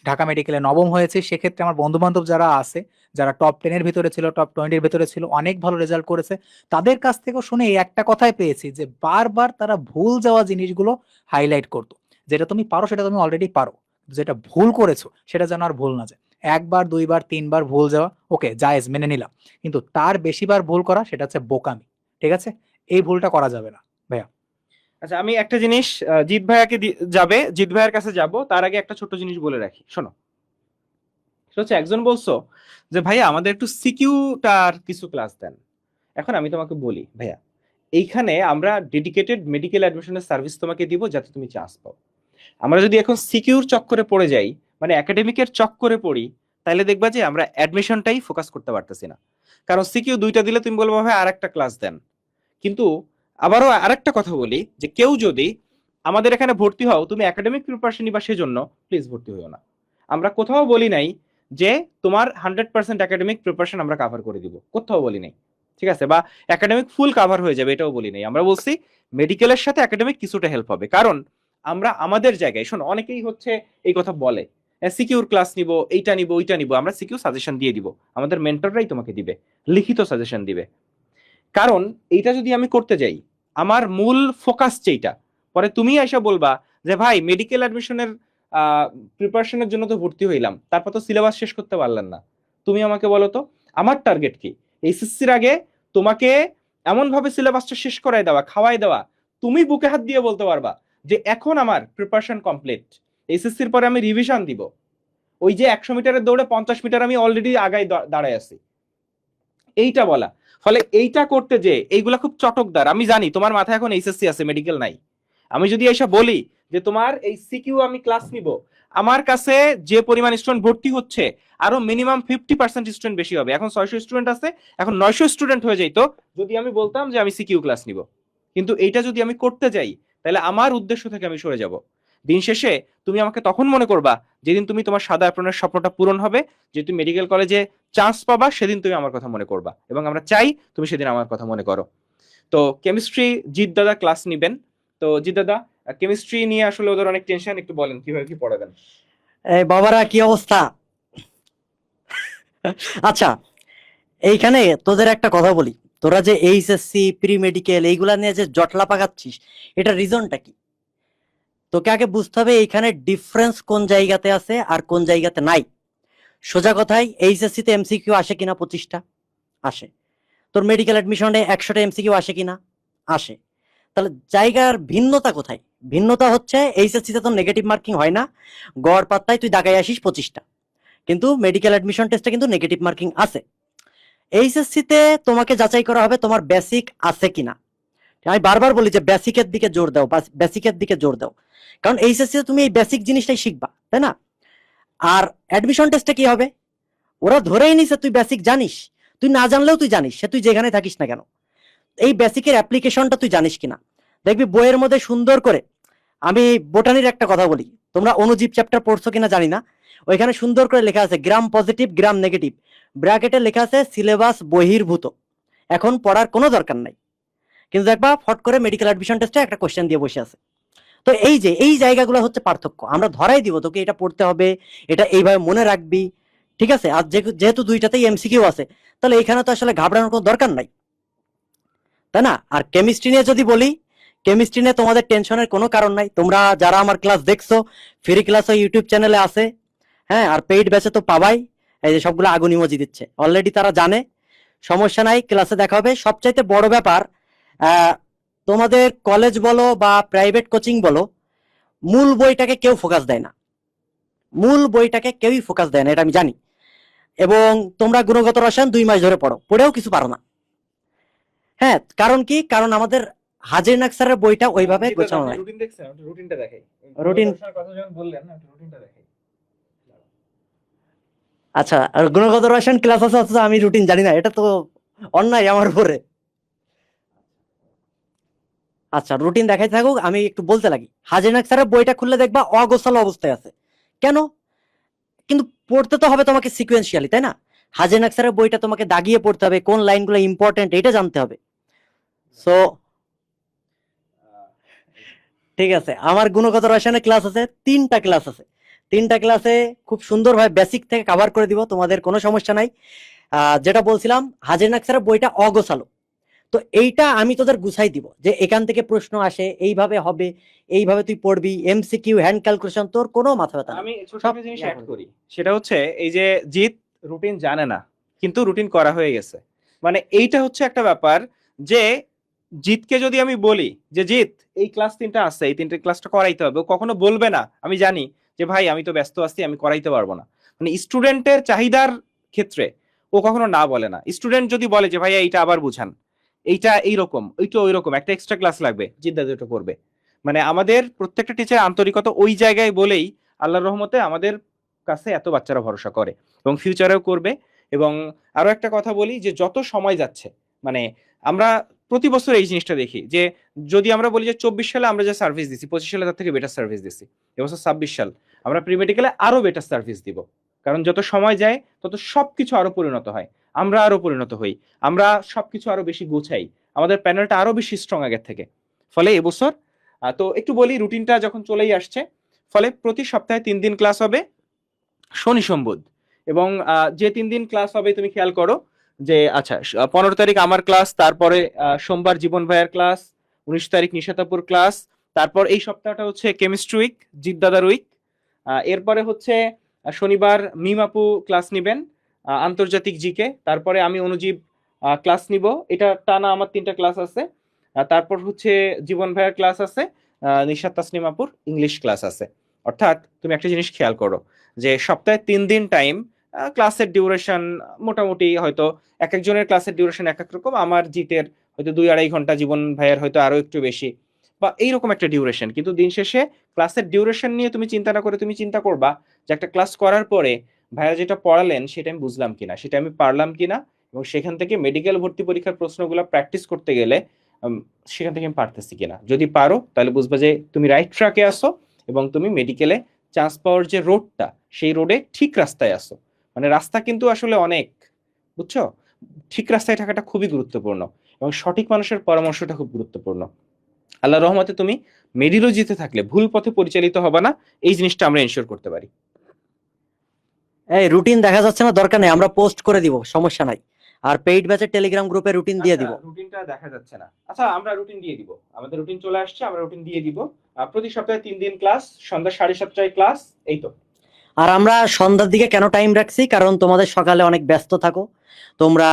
S3: ঢাকা মেডিকেলে নবম হয়েছে, সেক্ষেত্রে আমার বন্ধু বান্ধব যারা আছে, যারা টপ 10-এর ভিতরে ছিল, টপ 20-এর ভিতরে ছিল, অনেক ভালো রেজাল্ট করেছে, তাদের কাছ থেকেও শুনে এই একটা কথাই পেয়েছি যে বারবার তারা ভুল যাওয়া জিনিসগুলো হাইলাইট করতো। যেটা তুমি পারো সেটা তুমি অলরেডি পারো, যেটা ভুল করেছো সেটা যেন আর ভুল না যায়। 1বার 2বার 3বার ভুল যাওয়া ওকে জায়েজ, মেনে নিলাম, কিন্তু তার বেশিবার ভুল করা সেটা হচ্ছে বোকামি। ঠিক আছে, এই ভুলটা করা যাবে না ভাইয়া।
S1: আচ্ছা, আমি একটা জিনিস জিৎ ভাইয়াকে যাবে, জিৎ ভাইয়ের কাছে যাব, তার আগে একটা ছোট জিনিস বলে রাখি, শোনো। সেটা হচ্ছে একজন বলছো যে ভাইয়া আমাদের একটু সিকিউটার কিছু ক্লাস দেন। এখন আমি তোমাকে বলি ভাইয়া, এইখানে আমরা ডেডিকেটেড মেডিকেল অ্যাডমিশনের সার্ভিস তোমাকে দিব যাতে তুমি চান্স পাও। আমরা যদি এখন সিকিউর চক্করে পড়ে যাই, মানে একাডেমিকের চক্করে পড়ি, তাহলে দেখবা যে আমরা অ্যাডমিশনটাই ফোকাস করতে পারতেছি না। কারণ সিকিউ 2টা দিলে তুমি বলবো ভাই আর একটা ক্লাস দেন। কিন্তু আবারও আরেকটা কথা বলি, যে কেউ যদি আমাদের এখানে ভর্তি হও, তুমি একাডেমিক প্রিপারেশন নিবা, সেজন্য প্লিজ ভর্তি হইও না। আমরা কোথাও বলি নাই যে তোমার 100% একাডেমিক প্রিপারেশন আমরা কাভার করে দিব, কোথাও বলি নাই, ঠিক আছে? বা একাডেমিক ফুল কাভার হয়ে যাবে, এটাও বলি নাই। আমরা বলছি মেডিকেলের সাথে একাডেমিক কিছুটা হেল্প হবে, কারণ আমরা আমাদের জায়গায়, শোনো, অনেকেই হচ্ছে এই কথা বলে সিকিউর ক্লাস নিব, এইটা নিব, ওইটা নিব। আমরা সিকিউর সাজেশন দিয়ে দিব, আমাদের মেন্টররাই তোমাকে দিবে, লিখিত সাজেশন দিবে। কারণ এইটা যদি আমি করতে যাই, আমার মূল ফোকাস যেটা, পরে তুমি এসে বলবা যে ভাই মেডিকেল অ্যাডমিশনের প্রিপারেশনের জন্য তো ভর্তি হইলাম, তারপর তো সিলেবাস শেষ করতে পারলেন না। তুমি আমাকে বলো তো আমার টার্গেট কি? এইচএসসির আগে তোমাকে এমন ভাবে সিলেবাসটা শেষ করাই দেওয়া, খাওয়াই দেওয়া, তুমি বুকে হাত দিয়ে বলতে পারবা যে এখন আমার প্রিপারেশন কমপ্লিট, এইচএসসির পরে আমি রিভিশন দিব। ওই যে 100 মিটারের দৌড়ে 50 মিটার আমি অলরেডি আগায় দাঁড়ায় আছি, এইটা বলা। ফলে এইটা করতে যে এইগুলা খুব চটকদার, আমি জানি তোমার মাথায় এখন এইচএসসি আছে, মেডিকেল নাই। আমি যদি এসে বলি যে তোমার এই সিকিউ আমি ক্লাস নিব, আমার কাছে যে পরিমাণ স্টুডেন্ট ভর্তি হচ্ছে আরো মিনিমাম 50% স্টুডেন্ট বেশি হবে। এখন 600 স্টুডেন্ট আছে, এখন 900 স্টুডেন্ট হয়ে যাইতো যদি আমি বলতাম যে আমি সিকিউ ক্লাস নিব। কিন্তু এইটা যদি আমি করতে যাই, তাহলে আমার উদ্দেশ্য থেকে আমি সরে যাব। দিন শেষে তুমি আমাকে তখন মনে করবা যেদিন তুমি তোমার সাদা অ্যাপ্রনের স্বপ্নটা পূরণ হবে, যে তুমি মেডিকেল কলেজে চান্স পাবা, সেদিন তুমি আমার কথা মনে করবা, এবং আমরা চাই তুমি সেদিন আমার কথা মনে করো। তো কেমিস্ট্রি জিৎ দাদা ক্লাস নিবেন। তো জিৎ দাদা, কেমিস্ট্রি নিয়ে আসলে ওদের অনেক টেনশন, একটু বলেন কিভাবে কি পড়াবেন।
S4: এই বাবারা কি অবস্থা? আচ্ছা, এইখানে তোদের একটা কথা বলি, তোরা যে এইচএসসি প্রি মেডিকেল এইগুলা নিয়ে যে জটলা পাকাচ্ছিস, এটা রিজনটা কি? তোকে আগে বুঝতে হবে এইখানে ডিফারেন্স কোন জায়গাতে আছে আর কোন জায়গাতে নাই। সোজা কথায় এইচএসসি তে এমসিকিউ আসে কিনা 25টা? আসে। তোর মেডিকেল অ্যাডমিশনে 100টা এমসিকিউ আসে কিনা? আসে। তাহলে জায়গার ভিন্নতা কোথায়? ভিন্নতা হচ্ছে এইচএসসি তে তোর নেগেটিভ মার্কিং হয় না, গড় পাত্তায় তুই দাগাই আসিস 25টা, কিন্তু মেডিকেল অ্যাডমিশন টেস্টে কিন্তু নেগেটিভ মার্কিং আছে। এইচএসসি তে তোমাকে যাচাই করা হবে তোমার বেসিক আছে কিনা। আমি বারবার বলি যে বেসিকের দিকে জোর দাও, বেসিকের দিকে জোর দাও, কারণ এইচএসসি তে তুমি এই বেসিক জিনিসটাই শিখবা, তাই না? আর অ্যাডমিশন টেস্টে কি হবে, ওরা ধরেই নিছে তুই বেসিক জানিস, তুই না জানলেও তুই জানিস, সে তুই যেখানে থাকিস না কেন, এই বেসিকের অ্যাপ্লিকেশনটা তুই জানিস কিনা। দেখবি বইয়ের মধ্যে সুন্দর করে, আমি বোটানির একটা কথা বলি, তোমরা অণুজীব চ্যাপ্টার পড়ছো কিনা জানি না, ওইখানে সুন্দর করে লেখা আছে গ্রাম পজিটিভ গ্রাম নেগেটিভ, ব্র্যাকেটে লেখা আছে সিলেবাস বহির্ভূত, এখন পড়ার কোনো দরকার নাই। কিন্তু দেখবা ফট করে মেডিকেল অ্যাডমিশন টেস্টে একটা কোশ্চেন দিয়ে বসে আছে। তো এই যে এই জায়গাগুলো হচ্ছে পার্থক্য, আমরা ধরাই দিব তোকে এটা পড়তে হবে, এটা এইভাবে মনে রাখবি, ঠিক আছে? আর যেহেতু দুইটাতেই এমসিকিউ আছে, তাহলে এখানে তো আসলে ঘাবড়ানোর কোনো দরকার নাই, তাই না? আর কেমিস্ট্রি নিয়ে যদি বলি, কেমিস্ট্রি নিয়ে তোমাদের টেনশনের কোনো কারণ নাই। তোমরা যারা আমার ক্লাস দেখছো, ফ্রি ক্লাসও ইউটিউব চ্যানেলে আছে, হ্যাঁ, আর পেইড ব্যাচে তো পাবাই। এই যে সবগুলো আগুন ইমোজি দিচ্ছে, অলরেডি তারা জানে, সমস্যা নাই, ক্লাসে দেখা হবে। সবচাইতে বড় ব্যাপার, আহ, তোমাদের কলেজ বলো বা প্রাইভেট কোচিং বলো, মূল বইটাকে কেউ ফোকাস দেয় না, মূল বইটাকে কেউই ফোকাস দেয় না, এটা আমি জানি। এবং তোমরা গুণগত রসায়ন 2 মাস ধরে পড়ো, পড়েও কিছু পারো না। হ্যাঁ, কারণ কি? কারণ আমাদের হাজির নাকসারের বইটা ওইভাবে গোছানো নাই।
S1: রুটিন দেখছেন? রুটিনটা দেখাই।
S4: রুটিন,
S1: কথা যখন বললেন না, রুটিনটা দেখাই।
S4: আচ্ছা, আর গুণগত রসায়ন ক্লাস আছে অথচ আমি রুটিন জানি না, এটা তো অন্যায় আমার উপরে। আচ্ছা, রুটিন দেখাই থাকুক, আমি একটু বলতে লাগি। হাজির নাকসারের বইটা খুললে দেখবা অগোছালো অবস্থায় আছে। কেন? কিন্তু পড়তে তো হবে তোমাকে সিকোয়েন্সিয়ালি, তাই না? হাজির নাকসারের বইটা তোমাকে দাগিয়ে পড়তে হবে, কোন লাইনগুলো ইম্পর্টেন্ট এটা জানতে হবে। সো ঠিক আছে, আমার গুণগত রসায়নের ক্লাস আছে, 3টা ক্লাস আছে, 3টা ক্লাসে খুব সুন্দরভাবে বেসিক থেকে কভার করে দিব, তোমাদের কোনো সমস্যা নাই। যেটা বলছিলাম, হাজির নাকসারের বইটা অগোছালো, তো এইটা আমি তোদের গুছাই দিব যে এখান থেকে প্রশ্ন আসে, এইভাবে হবে, এইভাবে তুই পড়বি, এমসিকিউ, হ্যান্ড ক্যালকুলেশন, তোর কোনো মাথা ব্যথা নেই।
S1: আমি ছোট
S4: সব
S1: একটা জিনিস
S4: ইয়া
S1: অ্যাড
S4: করে
S1: করি, সেটা হচ্ছে এই যে জিৎ রুটিন জানে না, কিন্তু রুটিন করা হয়ে গেছে। মানে এইটা হচ্ছে একটা ব্যাপার যে জিতকে যদি আমি বলি যে জিত এই ক্লাস 3টা আছে, এই 3টে ক্লাসটা করাইতে হবে, ও কখনো বলবে না আমি জানি যে ভাই আমি তো ব্যস্ত আছি, আমি করাইতে পারবো না। মানে স্টুডেন্টের চাহিদার ক্ষেত্রে ও কখনো না বলে না। স্টুডেন্ট যদি বলে যে ভাইয়া এইটা আবার বুঝান, এইটা এইরকম, ওইটা ওইরকম, একটা এক্সট্রা ক্লাস লাগবে, জিৎ দাদু এটা করবে। মানে আমাদের প্রত্যেকটা টিচার আন্তরিকতা ওই জায়গায় বলেই আল্লাহর রহমতে আমাদের কাছে এত বাচ্চারা ভরসা করে এবং ফিউচারেও করবে। এবং আরো একটা কথা বলি যে যত সময় যাচ্ছে, মানে আমরা প্রতি বছর এই জিনিসটা দেখি যে যদি আমরা বলি যে 24 সালে আমরা যে সার্ভিস দিছি, 25 সালে তার থেকে বেটার সার্ভিস দিছি, এবছর 26 সাল আমরা প্রি মেডিকেলে আরো বেটার সার্ভিস দিব। কারণ যত সময় যায় তত সবকিছু আরো পরিণত হয়, আমরা আরো পরিণত হই, আমরা সবকিছু আরো বেশি গোছাই, আমাদের প্যানেলটা আরো বেশি স্ট্রং আগের থেকে। ফলে এবছর তো একটু বলি, রুটিনটা যখন চলেই আসছে, ফলে প্রতি সপ্তাহে 3 দিন ক্লাস হবে, শনি সোম বুধ। এবং যে 3 দিন ক্লাস হবে তুমি খেয়াল করো যে আচ্ছা 15 তারিখ আমার ক্লাস, তারপরে সোমবার জীবন ভাইয়ের ক্লাস, 19 তারিখ নিশাতাপুর ক্লাস, তারপর এই সপ্তাহটা হচ্ছে কেমিস্ট্রি উইক, জিৎ দাদার উইক। এরপরে হচ্ছে শনিবার মিম আপু ক্লাস নিবেন, আন্তর্জাতিক জিকে, তারপরে আমি অনুজীব ক্লাস নিব, এটা টানা আমার 3টা ক্লাস আছে। তারপর হচ্ছে জীবন ভাইয়ের ক্লাস আছে, নিশাত তাসনিম আপুর ইংলিশ ক্লাস আছে। অর্থাৎ তুমি একটা জিনিস খেয়াল করো যে সপ্তাহে 3 দিন টাইম, ক্লাসের ডিউরেশন মোটামুটি হয়তো এক একজনের ক্লাসের ডিউরেশন এক এক রকম, আমার জিতের হয়তো 2-2.5 ঘন্টা, জীবন ভাইয়ের হয়তো আরো একটু বেশি, বা এইরকম একটা ডিউরেশন। কিন্তু দিন শেষে ক্লাসের ডিউরেশন নিয়ে তুমি চিন্তা না করে তুমি চিন্তা করবা যে একটা ক্লাস করার পরে ভাইয়া যেটা পড়ালেন সেটা আমি বুঝলাম কিনা, সেটা আমি পারলাম কিনা, এবং সেখান থেকে মেডিকেল ভর্তি পরীক্ষার প্রশ্নগুলো প্র্যাকটিস করতে গেলে সেখান থেকে আমি পারতেছি কিনা। যদি পারো তাহলে বুঝবা যে তুমি রাইট ট্র্যাকে আসো এবং তুমি মেডিকেলে চান্স পাওয়ার যে রোডটা, সেই রোডে ঠিক রাস্তায় আসো। মানে রাস্তা কিন্তু আসলে অনেক, বুঝছো? ঠিক রাস্তায় থাকাটা খুবই গুরুত্বপূর্ণ এবং সঠিক মানুষের পরামর্শটা খুব গুরুত্বপূর্ণ। আল্লাহ রহমতে তুমি মেডিলজিতে থাকলে ভুল পথে পরিচালিত হবে না, এই জিনিসটা আমরা এনশিওর করতে পারি।
S4: এই রুটিন দেখা যাচ্ছে না, দরকার নেই, আমরা পোস্ট করে দিব, সমস্যা নাই। আর পেইড ব্যাচের টেলিগ্রাম গ্রুপে রুটিন দিয়ে দিব।
S1: রুটিনটা দেখা যাচ্ছে না, আচ্ছা আমরা রুটিন দিয়ে দিব, আমাদের রুটিন চলে আসছে, আমরা রুটিন দিয়ে দিব। প্রতি সপ্তাহে 3 দিন ক্লাস, সন্ধ্যা 7:30টায় ক্লাস, এই তো।
S4: আর আমরা সন্ধ্যার দিকে কেন টাইম রাখছি, কারণ তোমাদের সকালে অনেক ব্যস্ত থাকো, তোমরা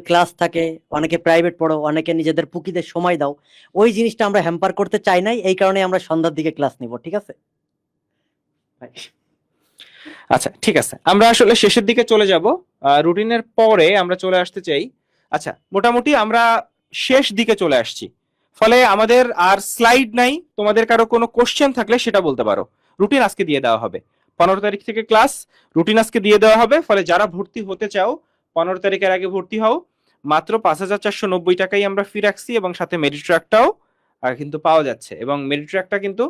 S4: ক্লাস থাকে, অনেকে প্রাইভেট পড়ো, অনেকে নিজেদের পুকিদের সময় দাও, ওই জিনিসটা আমরা হ্যাম্পার করতে চাই নাই, এই কারণে আমরা সন্ধ্যার দিকে ক্লাস নিব, ঠিক আছে?
S1: আচ্ছা ঠিক আছে, আমরা আসলে শেষের দিকে চলে যাব, রুটিনের পরে আমরা চলে আসতে চাই। আচ্ছা মোটামুটি আমরা শেষ দিকে চলে আসছি, ফলে আমাদের আর স্লাইড নাই। তোমাদের কারো কোনো কোশ্চেন থাকলে সেটা বলতে পারো। রুটিন আজকে দিয়ে দেওয়া হবে, 15 তারিখ থেকে ক্লাস, রুটিন আজকে দিয়ে দেওয়া হবে। ফলে যারা ভর্তি হতে চাও 15 তারিখের আগে ভর্তি হও। মাত্র 5,490 টাকাই আমরা ফি রাখছি, এবং সাথে মেডিট্র্যাকটাও কিন্তু পাওয়া যাচ্ছে। এবং মেডিট্র্যাকটা কিন্তু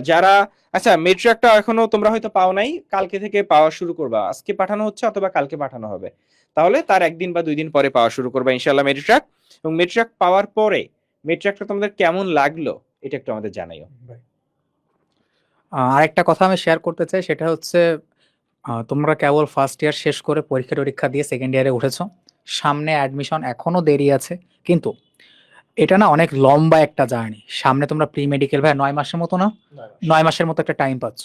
S1: যারা, আচ্ছা মেডিট্র্যাকটা এখনো তোমরা হয়তো পাও নাই, কালকে থেকে পাওয়া শুরু করবা। আজকে পাঠানো হচ্ছে অথবা কালকে পাঠানো হবে, তাহলে তার 1 দিন বা 2 দিন পরে পাওয়া শুরু করবা ইনশাল্লাহ মেডিট্র্যাক। এবং মেডিট্র্যাক পাওয়ার পরে মেডিট্র্যাকটা তোমাদের কেমন লাগলো এটা একটু আমাদের জানাইও।
S3: আরেকটা কথা আমি শেয়ার করতে চাই, সেটা হচ্ছে তোমরা কেবল ফার্স্ট ইয়ার শেষ করে পরীক্ষা টরীক্ষা দিয়ে সেকেন্ড ইয়ারে উঠেছো, সামনে অ্যাডমিশন এখনো দেরি আছে, কিন্তু এটা না অনেক লম্বা একটা জার্নি। সামনে তোমরা প্রি মেডিকেল ভাই 9 মাসের মতো না, 9 মাসের মতো একটা টাইম পাচ্ছ।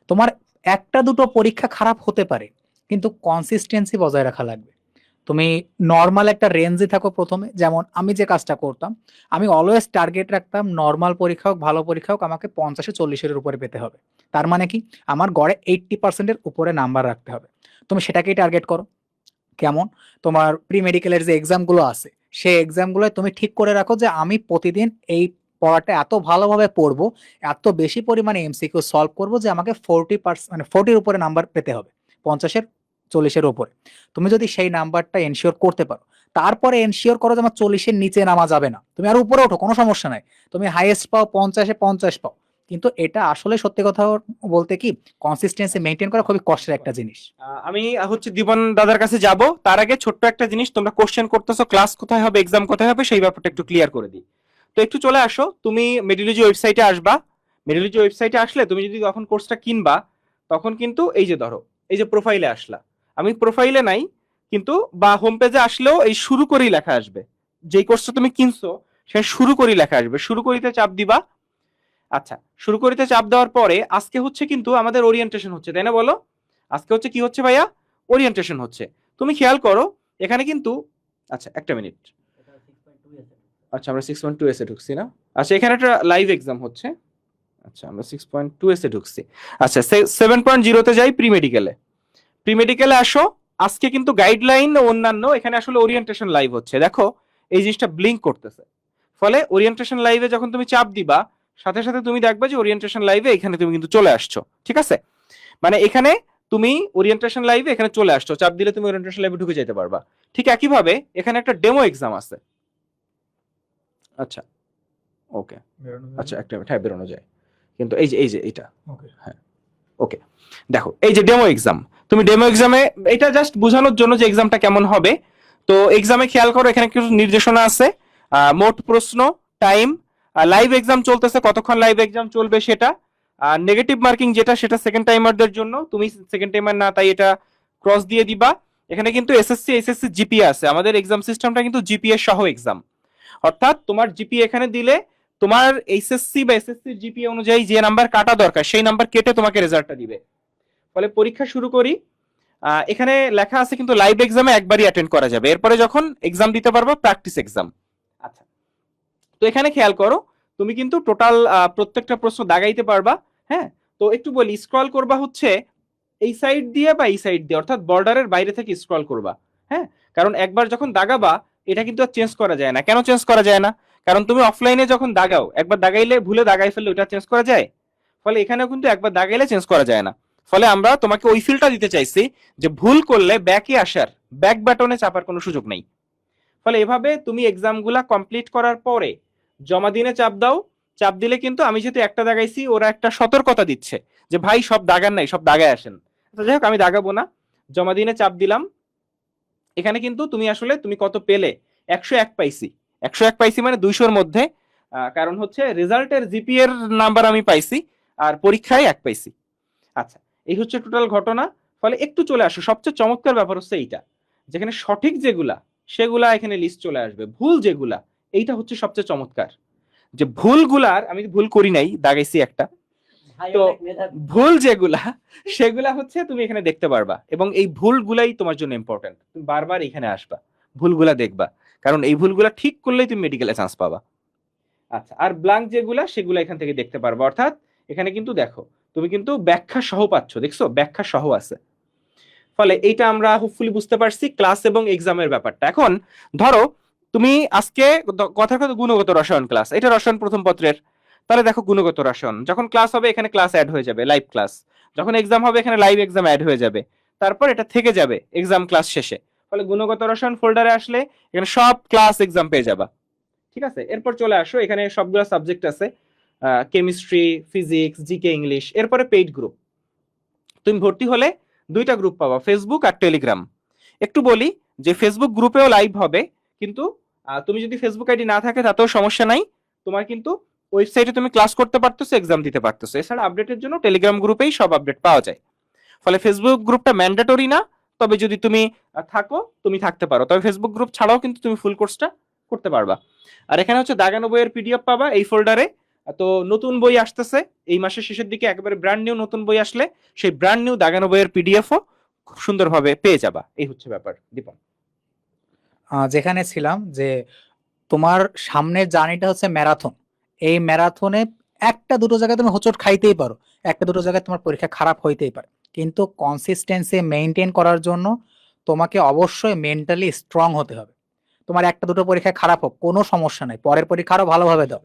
S3: তোমার একটা দুটো পরীক্ষা খারাপ হতে পারে, কিন্তু কনসিস্টেন্সি বজায় রাখা লাগবে। তুমি নর্মাল একটা রেঞ্জে থাকো প্রথমে, যেমন আমি যে কাজটা করতাম, আমি অলওয়েজ টার্গেট রাখতাম নর্মাল পরীক্ষা হোক ভালো পরীক্ষা হোক আমাকে 50-40 উপরে পেতে হবে। তার মানে কি, আমার গড়ে 80%-এর উপরে নাম্বার রাখতে হবে। তুমি সেটাকেই টার্গেট করো। কেমন, তোমার প্রি মেডিকেলের যে এক্সামগুলো আছে সেই এক্সামগুলো তুমি ঠিক করে রাখো যে আমি প্রতিদিন এই পড়াটা এত ভালোভাবে পড়বো, এত বেশি পরিমাণে এমসিকিউ সলভ করবো যে আমাকে 40% মানে 40-এর উপরে নাম্বার পেতে হবে, 50-40-এর উপরে। তুমি যদি সেই নাম্বারটা এনশিওর করতে পারো, তারপরে এনশিওর করো যে আমার 40-এর নিচে নামা যাবে না। তুমি আর উপরে ওঠো, কোনো সমস্যা নাই, তুমি হাইয়েস্ট পাও 50-এ 50 পাও, কিন্তু এটা আসলে সত্যি কথা বলতে কি কনসিস্টেন্সি মেনটেন করা খুবই কষ্টের একটা জিনিস।
S1: আমি হচ্ছে দীপন দাদার কাছে যাব, তার আগে ছোট্ট একটা জিনিস, তোমরা কোশ্চেন করতেছো ক্লাস কোথায় হবে এক্সাম কোথায় হবে সেই ব্যাপারটা একটু ক্লিয়ার করে দিই। তো একটু চলে আসো, তুমি মেডিলজি ওয়েবসাইটে আসবা। মেডিলজি ওয়েবসাইটে আসলে তুমি যদি তখন কোর্সটা কিনবা, তখন কিন্তু এই যে ধরো এই যে প্রোফাইলে আসলা, আমি প্রোফাইলে নাই কিন্তু, বা হোম পেজে আসলেও এই শুরু করেই লেখা আসবে। যেই কোর্সটা তুমি কিনছো সে শুরু করেই লেখা আসবে, শুরু করিতে চাপ দিবা। আচ্ছা শুরু করিতে চাপ দেওয়ার পরে আজকে হচ্ছে কিন্তু আমাদের ওরিয়েন্টেশন হচ্ছে, তাই না বলো? আজকে হচ্ছে কি হচ্ছে ভাইয়া? ওরিয়েন্টেশন হচ্ছে। তুমি খেয়াল করো এখানে কিন্তু, আচ্ছা একটা মিনিট, আচ্ছা আমরা 6.2 এসে ঢুকছি না? আচ্ছা এখানে একটা লাইভ এক্সাম হচ্ছে, আচ্ছা আমরা 6.2 এসে ঢুকছি। আচ্ছা 7.0 তে যাই, প্রি মেডিকেলে। প্রি মেডিকেলে আসো, আজকে কিন্তু গাইডলাইন অন্যান্য, এখানে আসলে ওরিয়েন্টেশন লাইভ হচ্ছে। দেখো এই জিনিসটা ব্লিঙ্ক করতেছে, ফলে ওরিয়েন্টেশন লাইভে যখন তুমি চাপ দিবা সাথে সাথে তুমি দেখবা যে ওরিয়েন্টেশন লাইভে এখানে তুমি কিন্তু চলে আসছো, ঠিক আছে? মানে এখানে তুমি ওরিয়েন্টেশন লাইভে এখানে চলে আসছো, চাপ দিলে তুমি ওরিয়েন্টেশন লাইভে ঢুকে যেতে পারবা। ঠিক একইভাবে এখানে একটা ডেমো এক্সাম আছে। আচ্ছা ওকে, আচ্ছা একটা মিনিট, হ্যাঁ বেরোনো যায়, কিন্তু এই যে এটা, হ্যাঁ ওকে। দেখো এই যে ডেমো এক্সাম, তুমি ডেমো এক্সামে, এটা জাস্ট বোঝানোর জন্য যে এক্সামটা কেমন হবে। তো এক্সামে খেয়াল করো এখানে কিছু নির্দেশনা আছে, মোট প্রশ্ন, টাইম, লাইভ এক্সাম চলতেছে কতক্ষণ লাইভ এক্সাম চলবে সেটা, আর নেগেটিভ মার্কিং যেটা সেটা সেকেন্ড টাইমারদের জন্য, তুমি সেকেন্ড টাইমার না তাই এটা ক্রস দিয়ে দিবা। এখানে কিন্তু এসএসসি এইচএসসি জিপিএ আছে, আমাদের এক্সাম সিস্টেমটা কিন্তু জিপিএ সহ এক্সাম, অর্থাৎ তোমার জিপিএ এখানে দিলে তোমার এইচএসসি বা এসএসসি জিপিএ অনুযায়ী যে নাম্বার কাটা দরকার সেই নাম্বার কেটে তোমাকে রেজাল্টটা দিবে। ফলে পরীক্ষা শুরু করি, এখানে লেখা আছে কিন্তু লাইভ এক্সামে একবারই অ্যাটেন্ড করা যাবে, এরপরে যখন এক্সাম দিতে পারবো প্র্যাকটিস এক্সাম। আচ্ছা তো এখানে খেয়াল করো তুমি কিন্তু টোটাল প্রত্যেকটা প্রশ্ন দাগাইতে পারবা। হ্যাঁ তো একটু বলি, স্ক্রল করবা হচ্ছে এই সাইড দিয়ে বা এই সাইড দিয়ে, অর্থাৎ বর্ডারের বাইরে থেকে স্ক্রল করবা। হ্যাঁ কারণ একবার যখন দাগাবা এটা কিন্তু আর চেঞ্জ করা যায় না। কেন চেঞ্জ করা যায় না? কারণ তুমি অফলাইনে যখন দাগাও, একবার দাগাইলে ভুলে দাগাই ফেললে ওটা চেঞ্জ করা যায়, ফলে এখানেও কিন্তু একবার দাগাইলে চেঞ্জ করা যায় না। ফলে আমরা তোমাকে ওই ফিলটা দিতে চাইছি যে ভুল করলে ব্যাকে আসার, ব্যাক বাটনে চাপার কোনো সুযোগ নেই। ফলে এভাবে তুমি এক্সামগুলা কমপ্লিট করার পরে জমা দিনে চাপ দাও। চাপ দিলে কিন্তু আমি যেহেতু একটা দাগাইছি, ওরা একটা সতর্কতা দিচ্ছে যে ভাই সব দাগান নাই, সব দাগায় আসেন। যাই হোক আমি দাগাবো না, জমা দিনে চাপ দিলাম। এখানে কিন্তু তুমি আসলে তুমি কত পেলে, 101 পাইছি। 101 পাইছি মানে 200-র মধ্যে, কারণ হচ্ছে রেজাল্টের জিপিএ এর নাম্বার আমি পাইছি আর পরীক্ষায় 1 পাইছি। আচ্ছা এই হচ্ছে টোটাল ঘটনা। ফলে একটু চলে আসো, সবচেয়ে চমৎকার ব্যাপার হচ্ছে এইটা, যেখানে সঠিক যেগুলা সেগুলা এখানে লিস্ট চলে আসবে, ভুল যেগুলা এইটা হচ্ছে সবচেয়ে চমৎকার, যে ভুলগুলার আমি ভুল করি নাই, দাগাইছি একটা, তো ভুল যেগুলা সেগুলা হচ্ছে তুমি এখানে দেখতে পারবা, এবং এই ভুলগুলাই তোমার জন্য ইম্পর্টেন্ট। তুমি বারবার এখানে আসবা, ভুলগুলা দেখবা, কারণ এই ভুলগুলা ঠিক করলেই তুমি মেডিকেলে চান্স পাবা। আচ্ছা আর ব্ল্যাঙ্ক যেগুলা সেগুলা এখান থেকে দেখতে পারবা, অর্থাৎ এখানে কিন্তু দেখো তুমি কিন্তু ব্যাখ্যা সহ পাচ্ছ, দেখছো ব্যাখ্যা সহ আছে। ফলে এইটা আমরা হোপফুলি বুঝতে পারছি ক্লাস এবং এক্সামের ব্যাপারটা। এখন ধরো তুমি আজকে কথার কথা গুণগত রসায়ন ক্লাস, এটা রসায়ন প্রথম পত্রের, তাহলে দেখো গুণগত রসায়ন যখন ক্লাস হবে এখানে ক্লাস অ্যাড হয়ে যাবে, লাইভ ক্লাস। যখন এক্সাম হবে এখানে লাইভ এক্সাম অ্যাড হয়ে যাবে, তারপর এটা থেকে যাবে এক্সাম ক্লাস শেষে। ফলে গুণগত রসায়ন ফোল্ডারে আসলে এখানে সব ক্লাস এক্সাম পেয়ে যাবা। ঠিক আছে, এরপর চলে আসো, এখানে সবগুলো সাবজেক্ট আছে, কেমিস্ট্রি, ফিজিক্স, জিকে, ইংলিশ। এরপরে পেইড গ্রুপ, তুমি ভর্তি হলে দুইটা গ্রুপ পাবা, ফেসবুক আর টেলিগ্রাম। একটু বলি যে ফেসবুক গ্রুপেও লাইভ হবে, কিন্তু তুমি যদি ফেসবুক আইডি না থাকে তাতেও সমস্যা নাই, তোমার কিন্তু ওয়েবসাইটে তুমি ক্লাস করতে পারতেছো, এক্সাম দিতে পারতেছো। এছাড়া আপডেটের জন্য টেলিগ্রাম গ্রুপেই সব আপডেট পাওয়া যায়। ফলে ফেসবুক গ্রুপটা ম্যান্ডেটরি না, তবে যদি তুমি থাকো তুমি থাকতে পারো, তবে ফেসবুক গ্রুপ ছাড়াও কিন্তু তুমি ফুল কোর্সটা করতে পারবা। আর এখানে হচ্ছে দাগানো বইয়ের পিডিএফ পাবা এই ফোল্ডারে। তো নতুন বই আসতেছে এই মাসের শেষের দিকে, একেবারে ব্র্যান্ড নিউ নতুন বই আসলে সেই ব্র্যান্ড নিউ দাগানো বইয়ের পিডিএফও খুব সুন্দরভাবে পেয়ে যাবা। এই হচ্ছে ব্যাপার দীপন।
S3: যেখানে ছিলাম যে তোমার সামনের জার্নিটা হচ্ছে ম্যারাথন। এই ম্যারাথনে একটা দুটো জায়গায় তুমি হোঁচট খাইতেই পারো, একটা দুটো জায়গায় তোমার পরীক্ষা খারাপ হইতেই পারে, কিন্তু কনসিস্টেন্সি মেনটেন করার জন্য তোমাকে অবশ্যই মেন্টালি স্ট্রং হতে হবে। তোমার একটা দুটো পরীক্ষা খারাপ হোক কোনো সমস্যা নাই, পরের পরীক্ষা আরো ভালোভাবে দাও।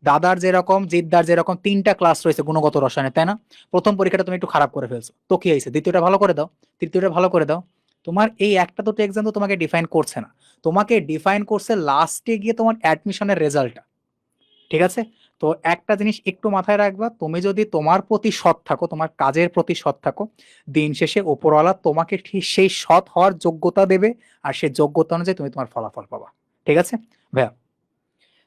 S3: দাদার যেরকম জিদ্দার যেরকম 3টা ক্লাস রয়েছে গুণগত রসায়নে, তাই না? প্রথম পরীক্ষাটা তুমি একটু খারাপ করে ফেলছো, তো কি হয়েছে, দ্বিতীয়টা ভালো করে দাও, তৃতীয়টা ভালো করে দাও। তোমার এই একটা দুটো এক্সাম তো তোমাকে ডিফাইন করছে না, তোমাকে ডিফাইন করছে লাস্টে গিয়ে তোমার অ্যাডমিশনের রেজাল্টটা। ঠিক আছে? তো একটা জিনিস একটু মাথায় রাখবা, তুমি যদি তোমার প্রতি সৎ থাকো, তোমার কাজের প্রতি সৎ থাকো, দিন শেষে ওপরওয়ালা তোমাকে ঠিক সেই সৎ হওয়ার যোগ্যতা দেবে, আর সেই যোগ্যতা অনুযায়ী তুমি তোমার ফলাফল পাবা। ঠিক আছে ভাইয়া?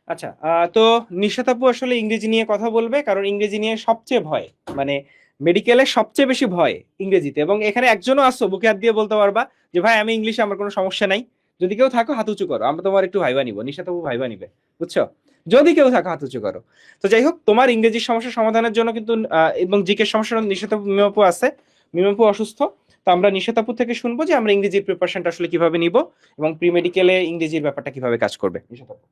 S1: আচ্ছা, তো নিশাত আপু আসলে ইংরেজি নিয়ে কথা বলবে, কারণ ইংরেজি নিয়ে সবচেয়ে ভয়, মানে মেডিকেলে সবচেয়ে বেশি ভয় ইংরেজিতে। এবং এখানে একজনও আসছো বুকে হাত দিয়ে বলতে পারবা যে ভাই আমি ইংলিশে আমার কোনো সমস্যা নাই। যদি কেউ থাকো হাত উঁচু করো, আমরা তোমার একটু ভাইবা নিব, নিশাত আপু ভাইবা নিবে, বুঝছো? যদি কেউ থাকো হাত উঁচু করো। তো যাই হোক, তোমার ইংরেজির সমস্যা সমাধানের জন্য কিন্তু এবং জিকের সমস্যা নিশাত আপু, মিমাপু আছে, মিমাপু অসুস্থ, তো আমরা নিশাত আপু থেকে শুনবো যে আমরা ইংরেজির প্রিপারেশনটা আসলে কিভাবে নিব এবং প্রি মেডিকেলে ইংরেজির ব্যাপারটা কিভাবে কাজ করবে। নিশাত আপু।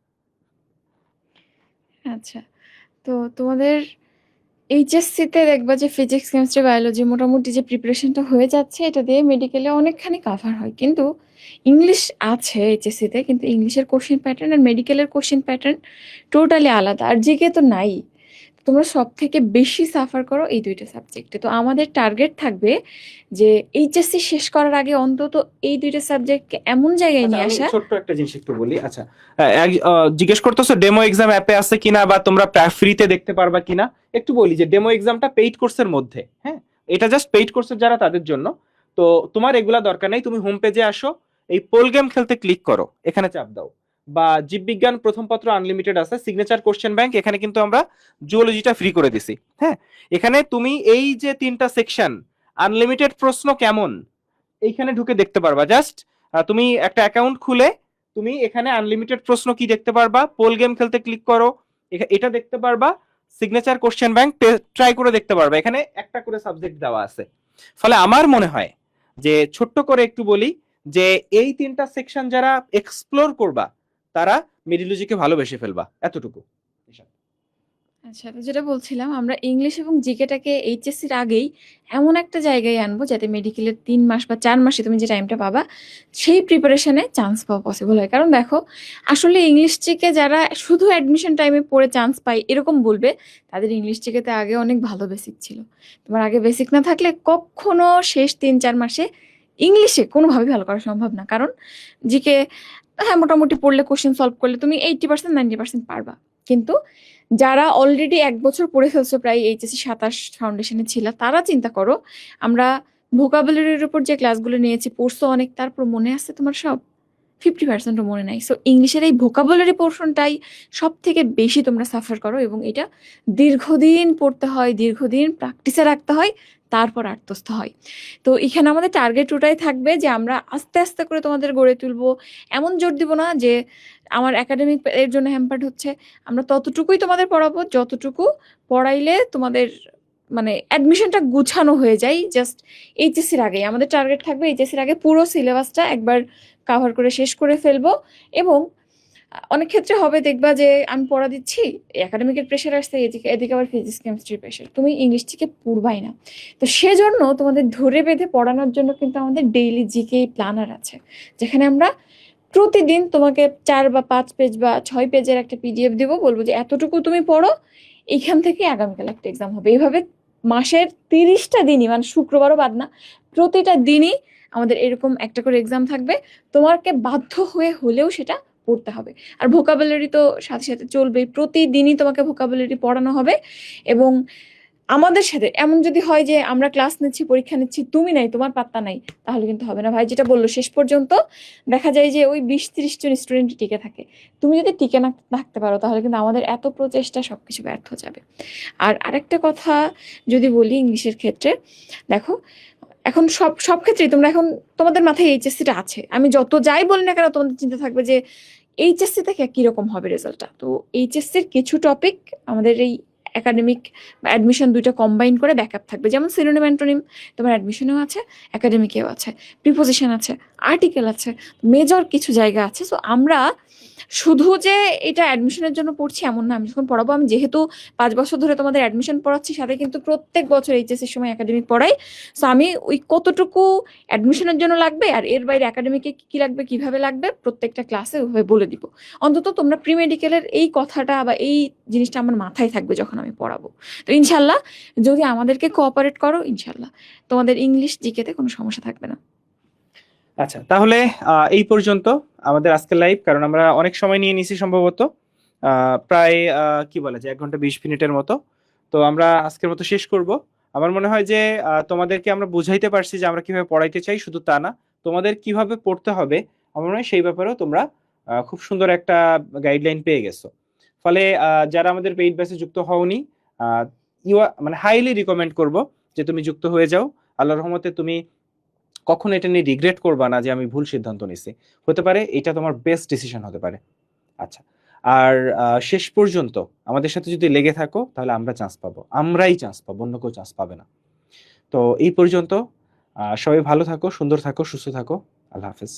S5: আচ্ছা, তো তোমাদের এইচএসসিতে দেখবা যে ফিজিক্স, কেমিস্ট্রি, বায়োলজি মোটামুটি যে প্রিপারেশনটা হয়ে যাচ্ছে, এটা দিয়ে মেডিকেলে অনেকখানি কাভার হয়। কিন্তু ইংলিশ আছে এইচএসসিতে, কিন্তু ইংলিশের কোশ্চেন প্যাটার্ন আর মেডিকেলের কোশ্চেন প্যাটার্ন টোটালি আলাদা, আর জিকে তো নাই। তোমরা সব থেকে বেশি সাফার করো এই দুইটা সাবজেক্টে। তো আমাদের টার্গেট থাকবে যে এইচএসসি শেষ করার আগে অন্তত এই দুইটা সাবজেক্টকে এমন জায়গায়
S1: আচ্ছা,
S5: নিয়ে
S1: আমি
S5: আসা।
S1: ছোট্ট একটা জিনিস একটু বলি। আচ্ছা, জিজ্ঞেস করতেছো ডেমো এক্সাম অ্যাপে আছে কিনা বা তোমরা ফ্রিতে দেখতে পারবা কিনা। একটু বলি যে ডেমো এক্সামটা পেইড কোর্সের মধ্যে, হ্যাঁ, এটা জাস্ট পেইড কোর্সের যারা তাদের জন্য। তো তোমার এগুলা দরকার নেই, তুমি হোম পেজে আসো, এই পোল গেম খেলতে ক্লিক করো, এখানে চাপ দাও, বা জীববিজ্ঞান প্রথম পত্র আনলিমিটেড আছে, সিগনেচার কোশ্চেন ব্যাংক, এখানে কিন্তু আমরা জুওলজিটা ফ্রি করে দিছি। হ্যাঁ, এখানে তুমি এই যে 3টা সেকশন আনলিমিটেড প্রশ্ন কেমন এইখানে ঢুকে দেখতে পারবা। জাস্ট তুমি একটা অ্যাকাউন্ট খুলে তুমি এখানে আনলিমিটেড প্রশ্ন কি দেখতে পারবা, পোল গেম খেলতে ক্লিক করো, এটা দেখতে পারবা, সিগনেচার কোশ্চেন ব্যাংক ট্রাই করে দেখতে পারবা। এখানে একটা করে সাবজেক্ট দেওয়া আছে। ফলে আমার মনে হয় যে ছোট্ট করে একটু বলি যে এই 3টা সেকশন যারা এক্সপ্লোর করবা তারা মেডিলজিকে ভালোবেসে ফেলবা, এতটুকু।
S5: আচ্ছা, তো যেটা বলছিলাম, আমরা ইংলিশ এবং জিকেটাকে এইচএসসির আগেই এমন একটা জায়গায় আনবো যাতে মেডিকেলের 3 মাস বা 4 মাসে তুমি যে টাইমটা পাবা সেই প্রিপারেশনে চান্স পাওয়া পসিবল হয়। কারণ দেখো, আসলে ইংলিশ জিকে যারা শুধু অ্যাডমিশন টাইমে পড়ে চান্স পায় এরকম বলবে, তাদের ইংলিশ জিকেতে আগে অনেক ভালো বেসিক ছিল। তোমার আগে বেসিক না থাকলে কখনো শেষ 3-4 মাসে ইংলিশে কোনোভাবেই ভালো করা সম্ভব না। কারণ জিকে হ্যাঁ মোটামুটি পড়লে, কোশ্চেন সলভ করলে তুমি 80% 90% পারবা। কিন্তু যারা অলরেডি 1 বছর পড়ে ফেলছো, প্রায় এইচএসসি 27 ফাউন্ডেশনে ছিল, তারা চিন্তা করো, আমরা ভোকাবুলারির উপর যে ক্লাসগুলো নিয়েছি, পড়ছো অনেক, তারপর মনে আছে তোমার সব? 50%ও মনে নাই। সো ইংলিশের এই ভোকাবুলারি পোর্শনটাই সব থেকে বেশি তোমরা সাফার করো, এবং এটা দীর্ঘদিন পড়তে হয়, দীর্ঘদিন প্র্যাকটিসে রাখতে হয়, তারপর আত্মস্থ হয়। তো এখানে আমাদের টার্গেট ওটাই থাকবে যে আমরা আস্তে আস্তে করে তোমাদের গড়ে তুলবো। এমন জোর দিব না যে আমার একাডেমিক এর জন্য হ্যাম্পার্ড হচ্ছে, আমরা ততটুকুই তোমাদের পড়াবো যতটুকু পড়াইলে তোমাদের মানে অ্যাডমিশনটা গুছানো হয়ে যায়। জাস্ট এইচএসসির আগেই আমাদের টার্গেট থাকবে এইচএসসির আগে পুরো সিলেবাসটা একবার কাভার করে শেষ করে ফেলবো। এবং অনেক ক্ষেত্রে হবে দেখবা যে আমি পড়া দিচ্ছি, একাডেমিকের প্রেশার আসছে, এদিকে এদিকে আবার ফিজিক্স কেমিস্ট্রির প্রেশার, তুমি ইংলিশ থেকে পড়বাই না। তো সেজন্য তোমাদের ধরে বেঁধে পড়ানোর জন্য কিন্তু আমাদের ডেইলি জিকে প্ল্যানার আছে, যেখানে আমরা প্রতিদিন তোমাকে 4 বা 5 পেজ বা 6 পেজের একটা পিডিএফ দিব, বলবো যে এতটুকু তুমি পড়ো, এইখান থেকে আগামীকাল একটা এক্সাম হবে। এইভাবে মাসের 30টা দিনই, মানে শুক্রবারও বাদ না, প্রতিটা দিনই আমাদের এরকম একটা করে এক্সাম থাকবে। তোমাকে বাধ্য হয়ে হলেও সেটা পড়তে হবে। আর ভোকাবুলারি তো সাথে সাথে চলবেই, প্রতিদিনই তোমাকে ভোকাবুলারি পড়ানো হবে। এবং আমাদের সাথে এমন যদি হয় যে আমরা ক্লাস নিচ্ছি, পরীক্ষা নিচ্ছি, তুমি নাই, তোমার পাত্তা নাই, তাহলে কিন্তু হবে না ভাই। যেটা বললো, শেষ পর্যন্ত দেখা যায় যে ওই 20-30 জন স্টুডেন্ট টিকে থাকে। তুমি যদি টিকে না থাকতে পারো, তাহলে কিন্তু আমাদের এত প্রচেষ্টা সবকিছু ব্যর্থ যাবে। আর আরেকটা কথা যদি বলি ইংলিশের ক্ষেত্রে, দেখো এখন সব সব ক্ষেত্রেই তোমরা এখন তোমাদের মাথায় এইচএসসিটা আছে, আমি যত যাই বলি না কেন তোমাদের চিন্তা থাকবে যে এইচএসসি থেকে কিরকম হবে রেজাল্টটা। তো এইচএসসির কিছু টপিক আমাদের এই একাডেমিক বা অ্যাডমিশন দুইটা কম্বাইন করে ব্যাকআপ থাকবে, যেমন সিনোনিম অ্যান্টোনিম তোমার অ্যাডমিশনেও আছে, একাডেমিকেও আছে, প্রিপোজিশন আছে, আর্টিকেল আছে, মেজর কিছু জায়গা আছে। সো আমরা শুধু যে এটা অ্যাডমিশনের জন্য পড়ছি এমন না, আমি যখন পড়াবো, আমি যেহেতু 5 বছর ধরে তোমাদের অ্যাডমিশন পড়াচ্ছি, সাথে কিন্তু প্রত্যেক বছর এইচএসসির সময় একাডেমিক পড়াই। সো আমি ওই কতটুকু অ্যাডমিশনের জন্য লাগবে আর এর বাইরে একাডেমিকে কি লাগবে, কিভাবে লাগবে, প্রত্যেকটা ক্লাসে ওইভাবে বলে দিব। অন্তত তোমরা প্রি মেডিকেলের এই কথাটা বা এই জিনিসটা আমার মাথায় থাকবে যখন আমি পড়াবো। তো ইনশাল্লাহ যদি আমাদেরকে কোঅপারেট করো, ইনশাল্লাহ তোমাদের ইংলিশ জিকেতে কোনো সমস্যা থাকবে না।
S1: আচ্ছা, তাহলে এই পর্যন্ত আমাদের আজকের লাইভ, কারণ আমরা অনেক সময় নিয়ে নিছি সম্ভবত, প্রায় কি বলা যায় 1 ঘন্টা 20 মিনিটের মতো। তো আমরা আজকের মতো শেষ করব। আমার মনে হয় যে তোমাদেরকে আমরা বুঝাইতে পারছি যে আমরা কিভাবে পড়াইতে চাই, শুধু তা না, তোমাদের কিভাবে পড়তে হবে আমার মনে হয় সেই ব্যাপারেও তোমরা খুব সুন্দর একটা গাইডলাইন পেয়ে গেছো। ফলে যারা আমাদের পেইড ব্যাচে যুক্ত হওনি, মানে হাইলি রিকমেন্ড করব যে তুমি যুক্ত হয়ে যাও। আল্লাহর রহমতে তুমি কখনো এটা নিয়ে রিগ্রেট করবা না যে আমি ভুল সিদ্ধান্ত নিছি। হতে পারে এটা তোমার বেস্ট ডিসিশন হতে পারে। আচ্ছা, আর শেষ পর্যন্ত আমাদের সাথে যদি লেগে থাকো, তাহলে আমরা চান্স পাবো, আমরাই চান্স পাবো, অন্য কেউ চান্স পাবে না। তো এই পর্যন্ত সবাই ভালো থাকো, সুন্দর থাকো, সুস্থ থাকো। আল্লাহ হাফেজ।